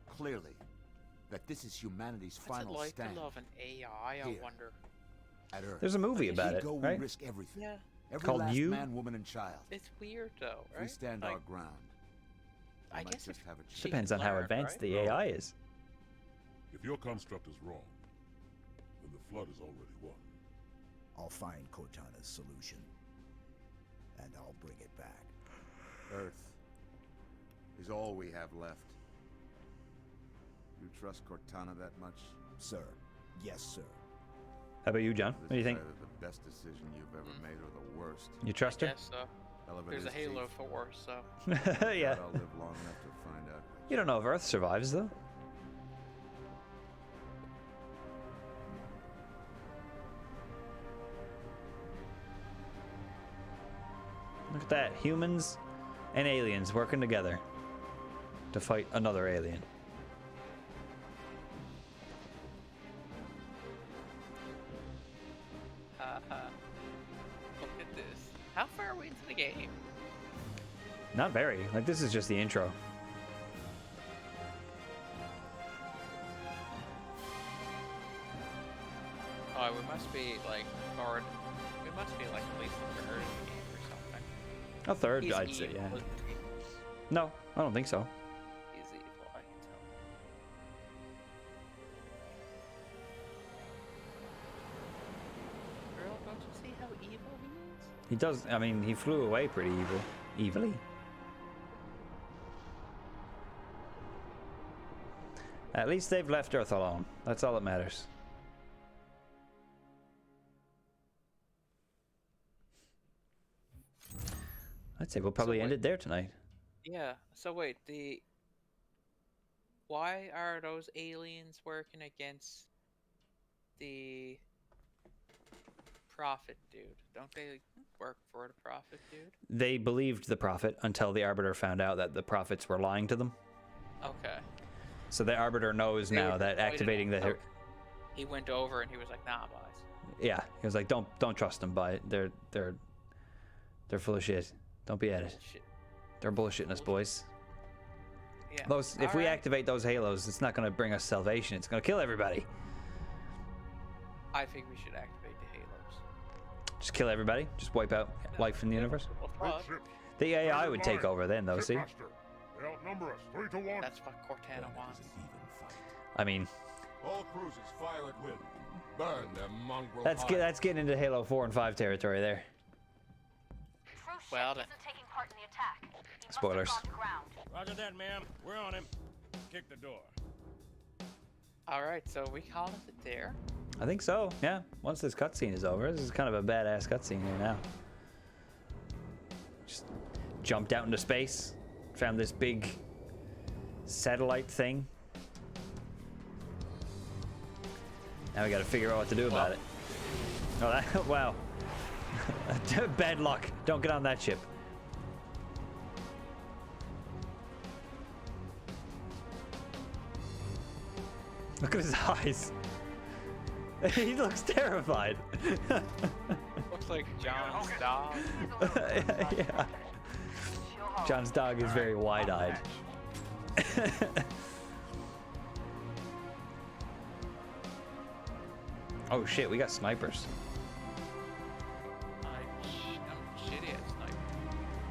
[SPEAKER 9] clearly that this is humanity's
[SPEAKER 3] What's it
[SPEAKER 9] final
[SPEAKER 3] like
[SPEAKER 9] stand
[SPEAKER 3] to love an AI? I
[SPEAKER 9] Here.
[SPEAKER 3] wonder.
[SPEAKER 9] at Earth.
[SPEAKER 2] There's a movie
[SPEAKER 9] If
[SPEAKER 2] about
[SPEAKER 9] we
[SPEAKER 2] it,
[SPEAKER 9] go,
[SPEAKER 2] right?
[SPEAKER 9] we risk everything.
[SPEAKER 3] Yeah.
[SPEAKER 9] Every
[SPEAKER 2] Called
[SPEAKER 9] last
[SPEAKER 2] You?
[SPEAKER 9] man, woman, and child.
[SPEAKER 3] It's weird though,
[SPEAKER 9] If
[SPEAKER 3] right?
[SPEAKER 9] we stand
[SPEAKER 3] Like,
[SPEAKER 9] our ground, we
[SPEAKER 3] I
[SPEAKER 9] might
[SPEAKER 3] guess
[SPEAKER 9] just
[SPEAKER 3] if
[SPEAKER 9] have a chance.
[SPEAKER 3] she
[SPEAKER 2] Depends
[SPEAKER 3] can
[SPEAKER 2] on how
[SPEAKER 3] learn,
[SPEAKER 2] advanced
[SPEAKER 3] right?
[SPEAKER 2] the AI is.
[SPEAKER 15] If your construct is wrong, then the flood is already won.
[SPEAKER 13] I'll find Cortana's solution, and I'll bring it back.
[SPEAKER 9] Earth is all we have left. You trust Cortana that much?
[SPEAKER 13] Sir. Yes, sir.
[SPEAKER 2] How about you, John?
[SPEAKER 9] This
[SPEAKER 2] What do you
[SPEAKER 9] is
[SPEAKER 2] think?
[SPEAKER 9] either the best decision you've ever made or the worst.
[SPEAKER 2] You trust her?
[SPEAKER 3] Yes, so.
[SPEAKER 9] Hell of it
[SPEAKER 3] There's a
[SPEAKER 9] is,
[SPEAKER 3] Halo
[SPEAKER 9] Chief.
[SPEAKER 3] 4, so.
[SPEAKER 2] Yeah.
[SPEAKER 9] I'll live long enough to find out.
[SPEAKER 2] You don't know if Earth survives, though. Look at that. Humans and aliens working together to fight another alien.
[SPEAKER 3] Look at this. How far are we into the game?
[SPEAKER 2] Not very. Like, this is just the intro.
[SPEAKER 3] Oh, we must be like, or we must be like at least a third of the game or something.
[SPEAKER 2] A third,
[SPEAKER 3] He's
[SPEAKER 2] I'd say,
[SPEAKER 3] evil,
[SPEAKER 2] yeah.
[SPEAKER 3] isn't he?
[SPEAKER 2] No, I don't think so.
[SPEAKER 3] He's evil, I can tell. Girl, don't you see how evil he is?
[SPEAKER 2] He does, I mean, he flew away pretty evilly. At least they've left Earth alone. That's all that matters. I'd say we'll probably end it there tonight.
[SPEAKER 3] Yeah. So wait, why are those aliens working against the Prophet dude? Don't they work for the Prophet dude?
[SPEAKER 2] They believed the Prophet until the Arbiter found out that the Prophets were lying to them.
[SPEAKER 3] Okay.
[SPEAKER 2] So the Arbiter knows
[SPEAKER 3] They
[SPEAKER 2] now
[SPEAKER 3] were
[SPEAKER 2] that
[SPEAKER 3] disappointed.
[SPEAKER 2] activating the...
[SPEAKER 3] Okay. He went over and he was like, "Nah, boys."
[SPEAKER 2] Yeah, he was like, don't trust them, but they're full of shit. Don't be at it.
[SPEAKER 3] Shit.
[SPEAKER 2] They're bullshitting us, boys.
[SPEAKER 3] Yeah.
[SPEAKER 2] Those, if we
[SPEAKER 3] Alright.
[SPEAKER 2] activate those halos, it's not going to bring us salvation. It's going to kill everybody.
[SPEAKER 3] I think we should activate the halos.
[SPEAKER 2] Just kill everybody. Just wipe out life in the universe. The AI would take over then, though. See?
[SPEAKER 8] Shipmaster, they outnumber us 3-1.
[SPEAKER 3] That's what Cortana wants.
[SPEAKER 2] I mean,
[SPEAKER 15] All cruisers fire at will. Burn them mongrel
[SPEAKER 2] that's getting into Halo 4 and 5 territory there.
[SPEAKER 3] Well, then.
[SPEAKER 16] Taking part in the attack. He
[SPEAKER 2] Spoilers.
[SPEAKER 16] Must have gone to ground.
[SPEAKER 4] Roger that, ma'am. We're on him. Kick the door.
[SPEAKER 3] All right, so we call it there.
[SPEAKER 2] I think so. Yeah. Once this cutscene is over, this is kind of a badass cutscene here now. Just jumped out into space, found this big satellite thing. Now we got to figure out what to do about it. Oh, that, wow. Bad luck. Don't get on that ship. Look at his eyes. He looks terrified.
[SPEAKER 3] Looks like John's dog.
[SPEAKER 2] Yeah. John's dog is very wide-eyed. Oh shit, we got snipers.
[SPEAKER 3] I'm shitty at sniper.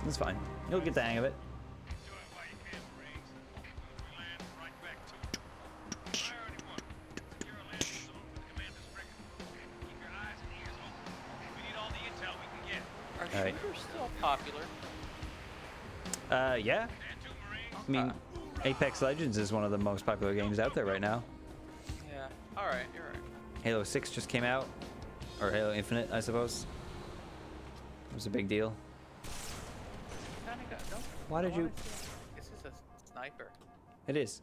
[SPEAKER 2] That's fine. You'll get the hang of it.
[SPEAKER 3] Are
[SPEAKER 2] All right.
[SPEAKER 3] shooters still popular?
[SPEAKER 2] Yeah. I mean, Apex Legends is one of the most popular games out there right now.
[SPEAKER 3] Yeah. All right, you're right.
[SPEAKER 2] Halo 6 just came out. Or Halo Infinite, I suppose. It was a big deal.
[SPEAKER 3] Kind of got. Don't
[SPEAKER 2] Why did you?
[SPEAKER 3] This is a sniper.
[SPEAKER 2] It is.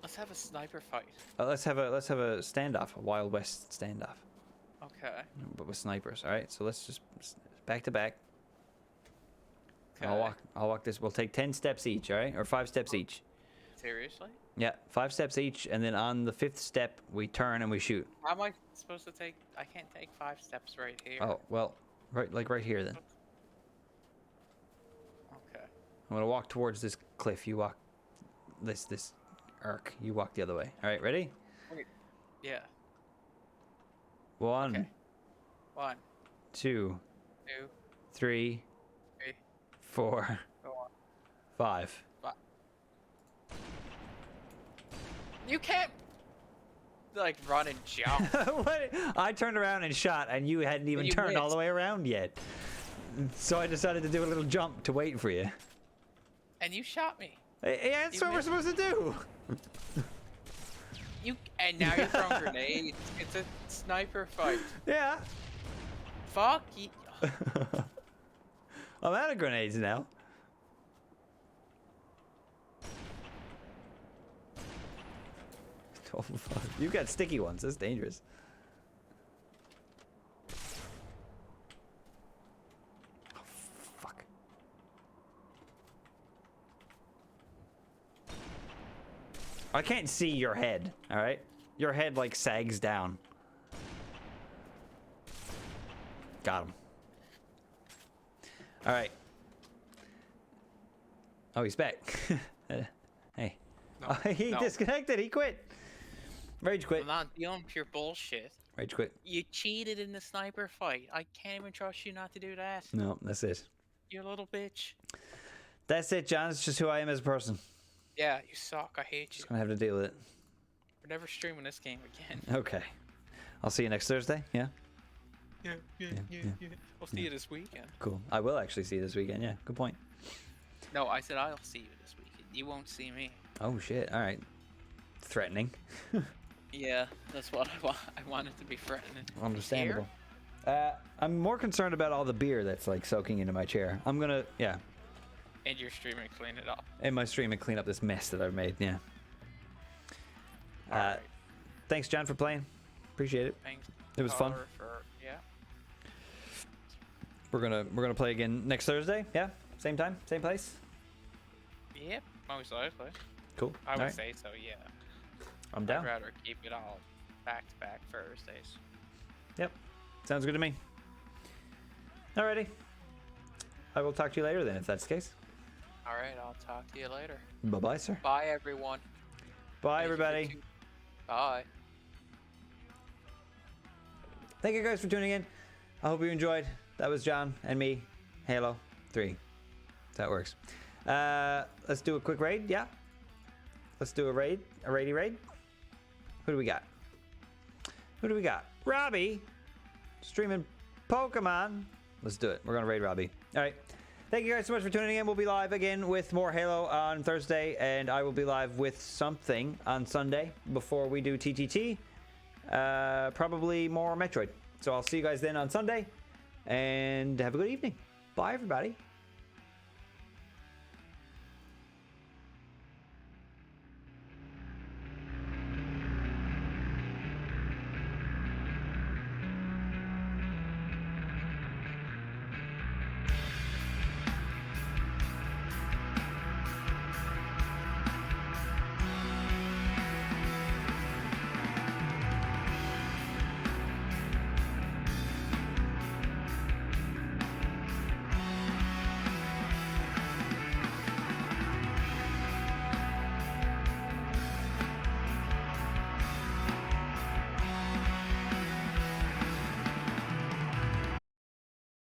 [SPEAKER 3] Let's have a sniper fight.
[SPEAKER 2] Let's have a standoff, a Wild West standoff,
[SPEAKER 3] Okay.
[SPEAKER 2] but with snipers. All right. So let's just back to back.
[SPEAKER 3] Okay.
[SPEAKER 2] I'll walk this. We'll take 10 steps each. All right, or 5 steps each.
[SPEAKER 3] Seriously?
[SPEAKER 2] Yeah, 5 steps each, and then on the 5th step we turn and we shoot.
[SPEAKER 3] How am I supposed to take? I can't take 5 steps right here.
[SPEAKER 2] Oh well, right here then.
[SPEAKER 3] Okay.
[SPEAKER 2] I'm gonna walk towards this cliff. You walk this arc. You walk the other way. All right, ready?
[SPEAKER 3] Wait. Yeah.
[SPEAKER 2] 1,
[SPEAKER 3] Okay. 1,
[SPEAKER 2] 2,
[SPEAKER 3] 2,
[SPEAKER 2] 3,
[SPEAKER 3] 3,
[SPEAKER 2] 4,
[SPEAKER 3] 4,
[SPEAKER 2] 5.
[SPEAKER 3] 5. You can't like run and jump.
[SPEAKER 2] What? I turned around and shot, and you hadn't even
[SPEAKER 3] You
[SPEAKER 2] turned all
[SPEAKER 3] missed.
[SPEAKER 2] the way around yet. So I decided to do a little jump to wait for you.
[SPEAKER 3] And you shot me.
[SPEAKER 2] Yeah, that's
[SPEAKER 3] You
[SPEAKER 2] what we're
[SPEAKER 3] missed.
[SPEAKER 2] supposed to do.
[SPEAKER 3] And now you're throwing grenades. It's a sniper fight.
[SPEAKER 2] Yeah.
[SPEAKER 3] Fuck you.
[SPEAKER 2] I'm out of grenades now. Oh, fuck. You got sticky ones. That's dangerous. Oh, fuck. I can't see your head, all right? Your head, like, sags down. Got him. All right. Oh, he's back. Hey.
[SPEAKER 3] No,
[SPEAKER 2] He
[SPEAKER 3] no.
[SPEAKER 2] disconnected. He quit. Rage quit.
[SPEAKER 3] I'm not dealing with your bullshit.
[SPEAKER 2] Rage quit.
[SPEAKER 3] You cheated in the sniper fight. I can't even trust you not to do that.
[SPEAKER 2] No, that's it.
[SPEAKER 3] You little bitch.
[SPEAKER 2] That's it, John. It's just who I am as a person.
[SPEAKER 3] Yeah, you suck. I hate you.
[SPEAKER 2] Just gonna have to deal with it.
[SPEAKER 3] We're never streaming this game again.
[SPEAKER 2] Okay. I'll see you next Thursday. Yeah.
[SPEAKER 3] Yeah. I'll see you this weekend.
[SPEAKER 2] Cool. I will actually see you this weekend. Yeah. Good point.
[SPEAKER 3] No, I said I'll see you this weekend. You won't see me.
[SPEAKER 2] Oh shit. All right. Threatening.
[SPEAKER 3] Yeah, that's what I want. I want it to be threatening.
[SPEAKER 2] Understandable. I'm more concerned about all the beer that's like soaking into my chair. I'm gonna, yeah,
[SPEAKER 3] And you're streaming, clean it up.
[SPEAKER 2] in my stream and clean up this mess that I've made. Yeah.
[SPEAKER 3] Alright.
[SPEAKER 2] Thanks, John, for playing. Appreciate it.
[SPEAKER 3] Thanks.
[SPEAKER 2] It was fun.
[SPEAKER 3] Yeah.
[SPEAKER 2] We're gonna play again next Thursday. Yeah. Same time, same place.
[SPEAKER 3] Yep. Most likely.
[SPEAKER 2] Cool.
[SPEAKER 3] I would
[SPEAKER 2] Alright.
[SPEAKER 3] say so. Yeah.
[SPEAKER 2] I'm down.
[SPEAKER 3] I'd rather keep it all back to back Thursdays.
[SPEAKER 2] Yep. Sounds good to me. Alrighty. I will talk to you later then, if that's the case.
[SPEAKER 3] All right. I'll talk to you later.
[SPEAKER 2] Bye-bye, sir.
[SPEAKER 3] Bye, everyone.
[SPEAKER 2] Bye,
[SPEAKER 3] Thank you for
[SPEAKER 2] everybody.
[SPEAKER 3] Bye.
[SPEAKER 2] Thank you guys for tuning in. I hope you enjoyed. That was John and me. Halo 3. That works. Let's do a quick raid. Yeah. Let's do a raid. A raidy raid. Who do we got? Who do we got? Robbie. Streaming Pokemon. Let's do it. We're going to raid Robbie. All right. Thank you guys so much for tuning in. We'll be live again with more Halo on Thursday, and I will be live with something on Sunday before we do TTT. Probably more Metroid. So I'll see you guys then on Sunday, and have a good evening. Bye, everybody.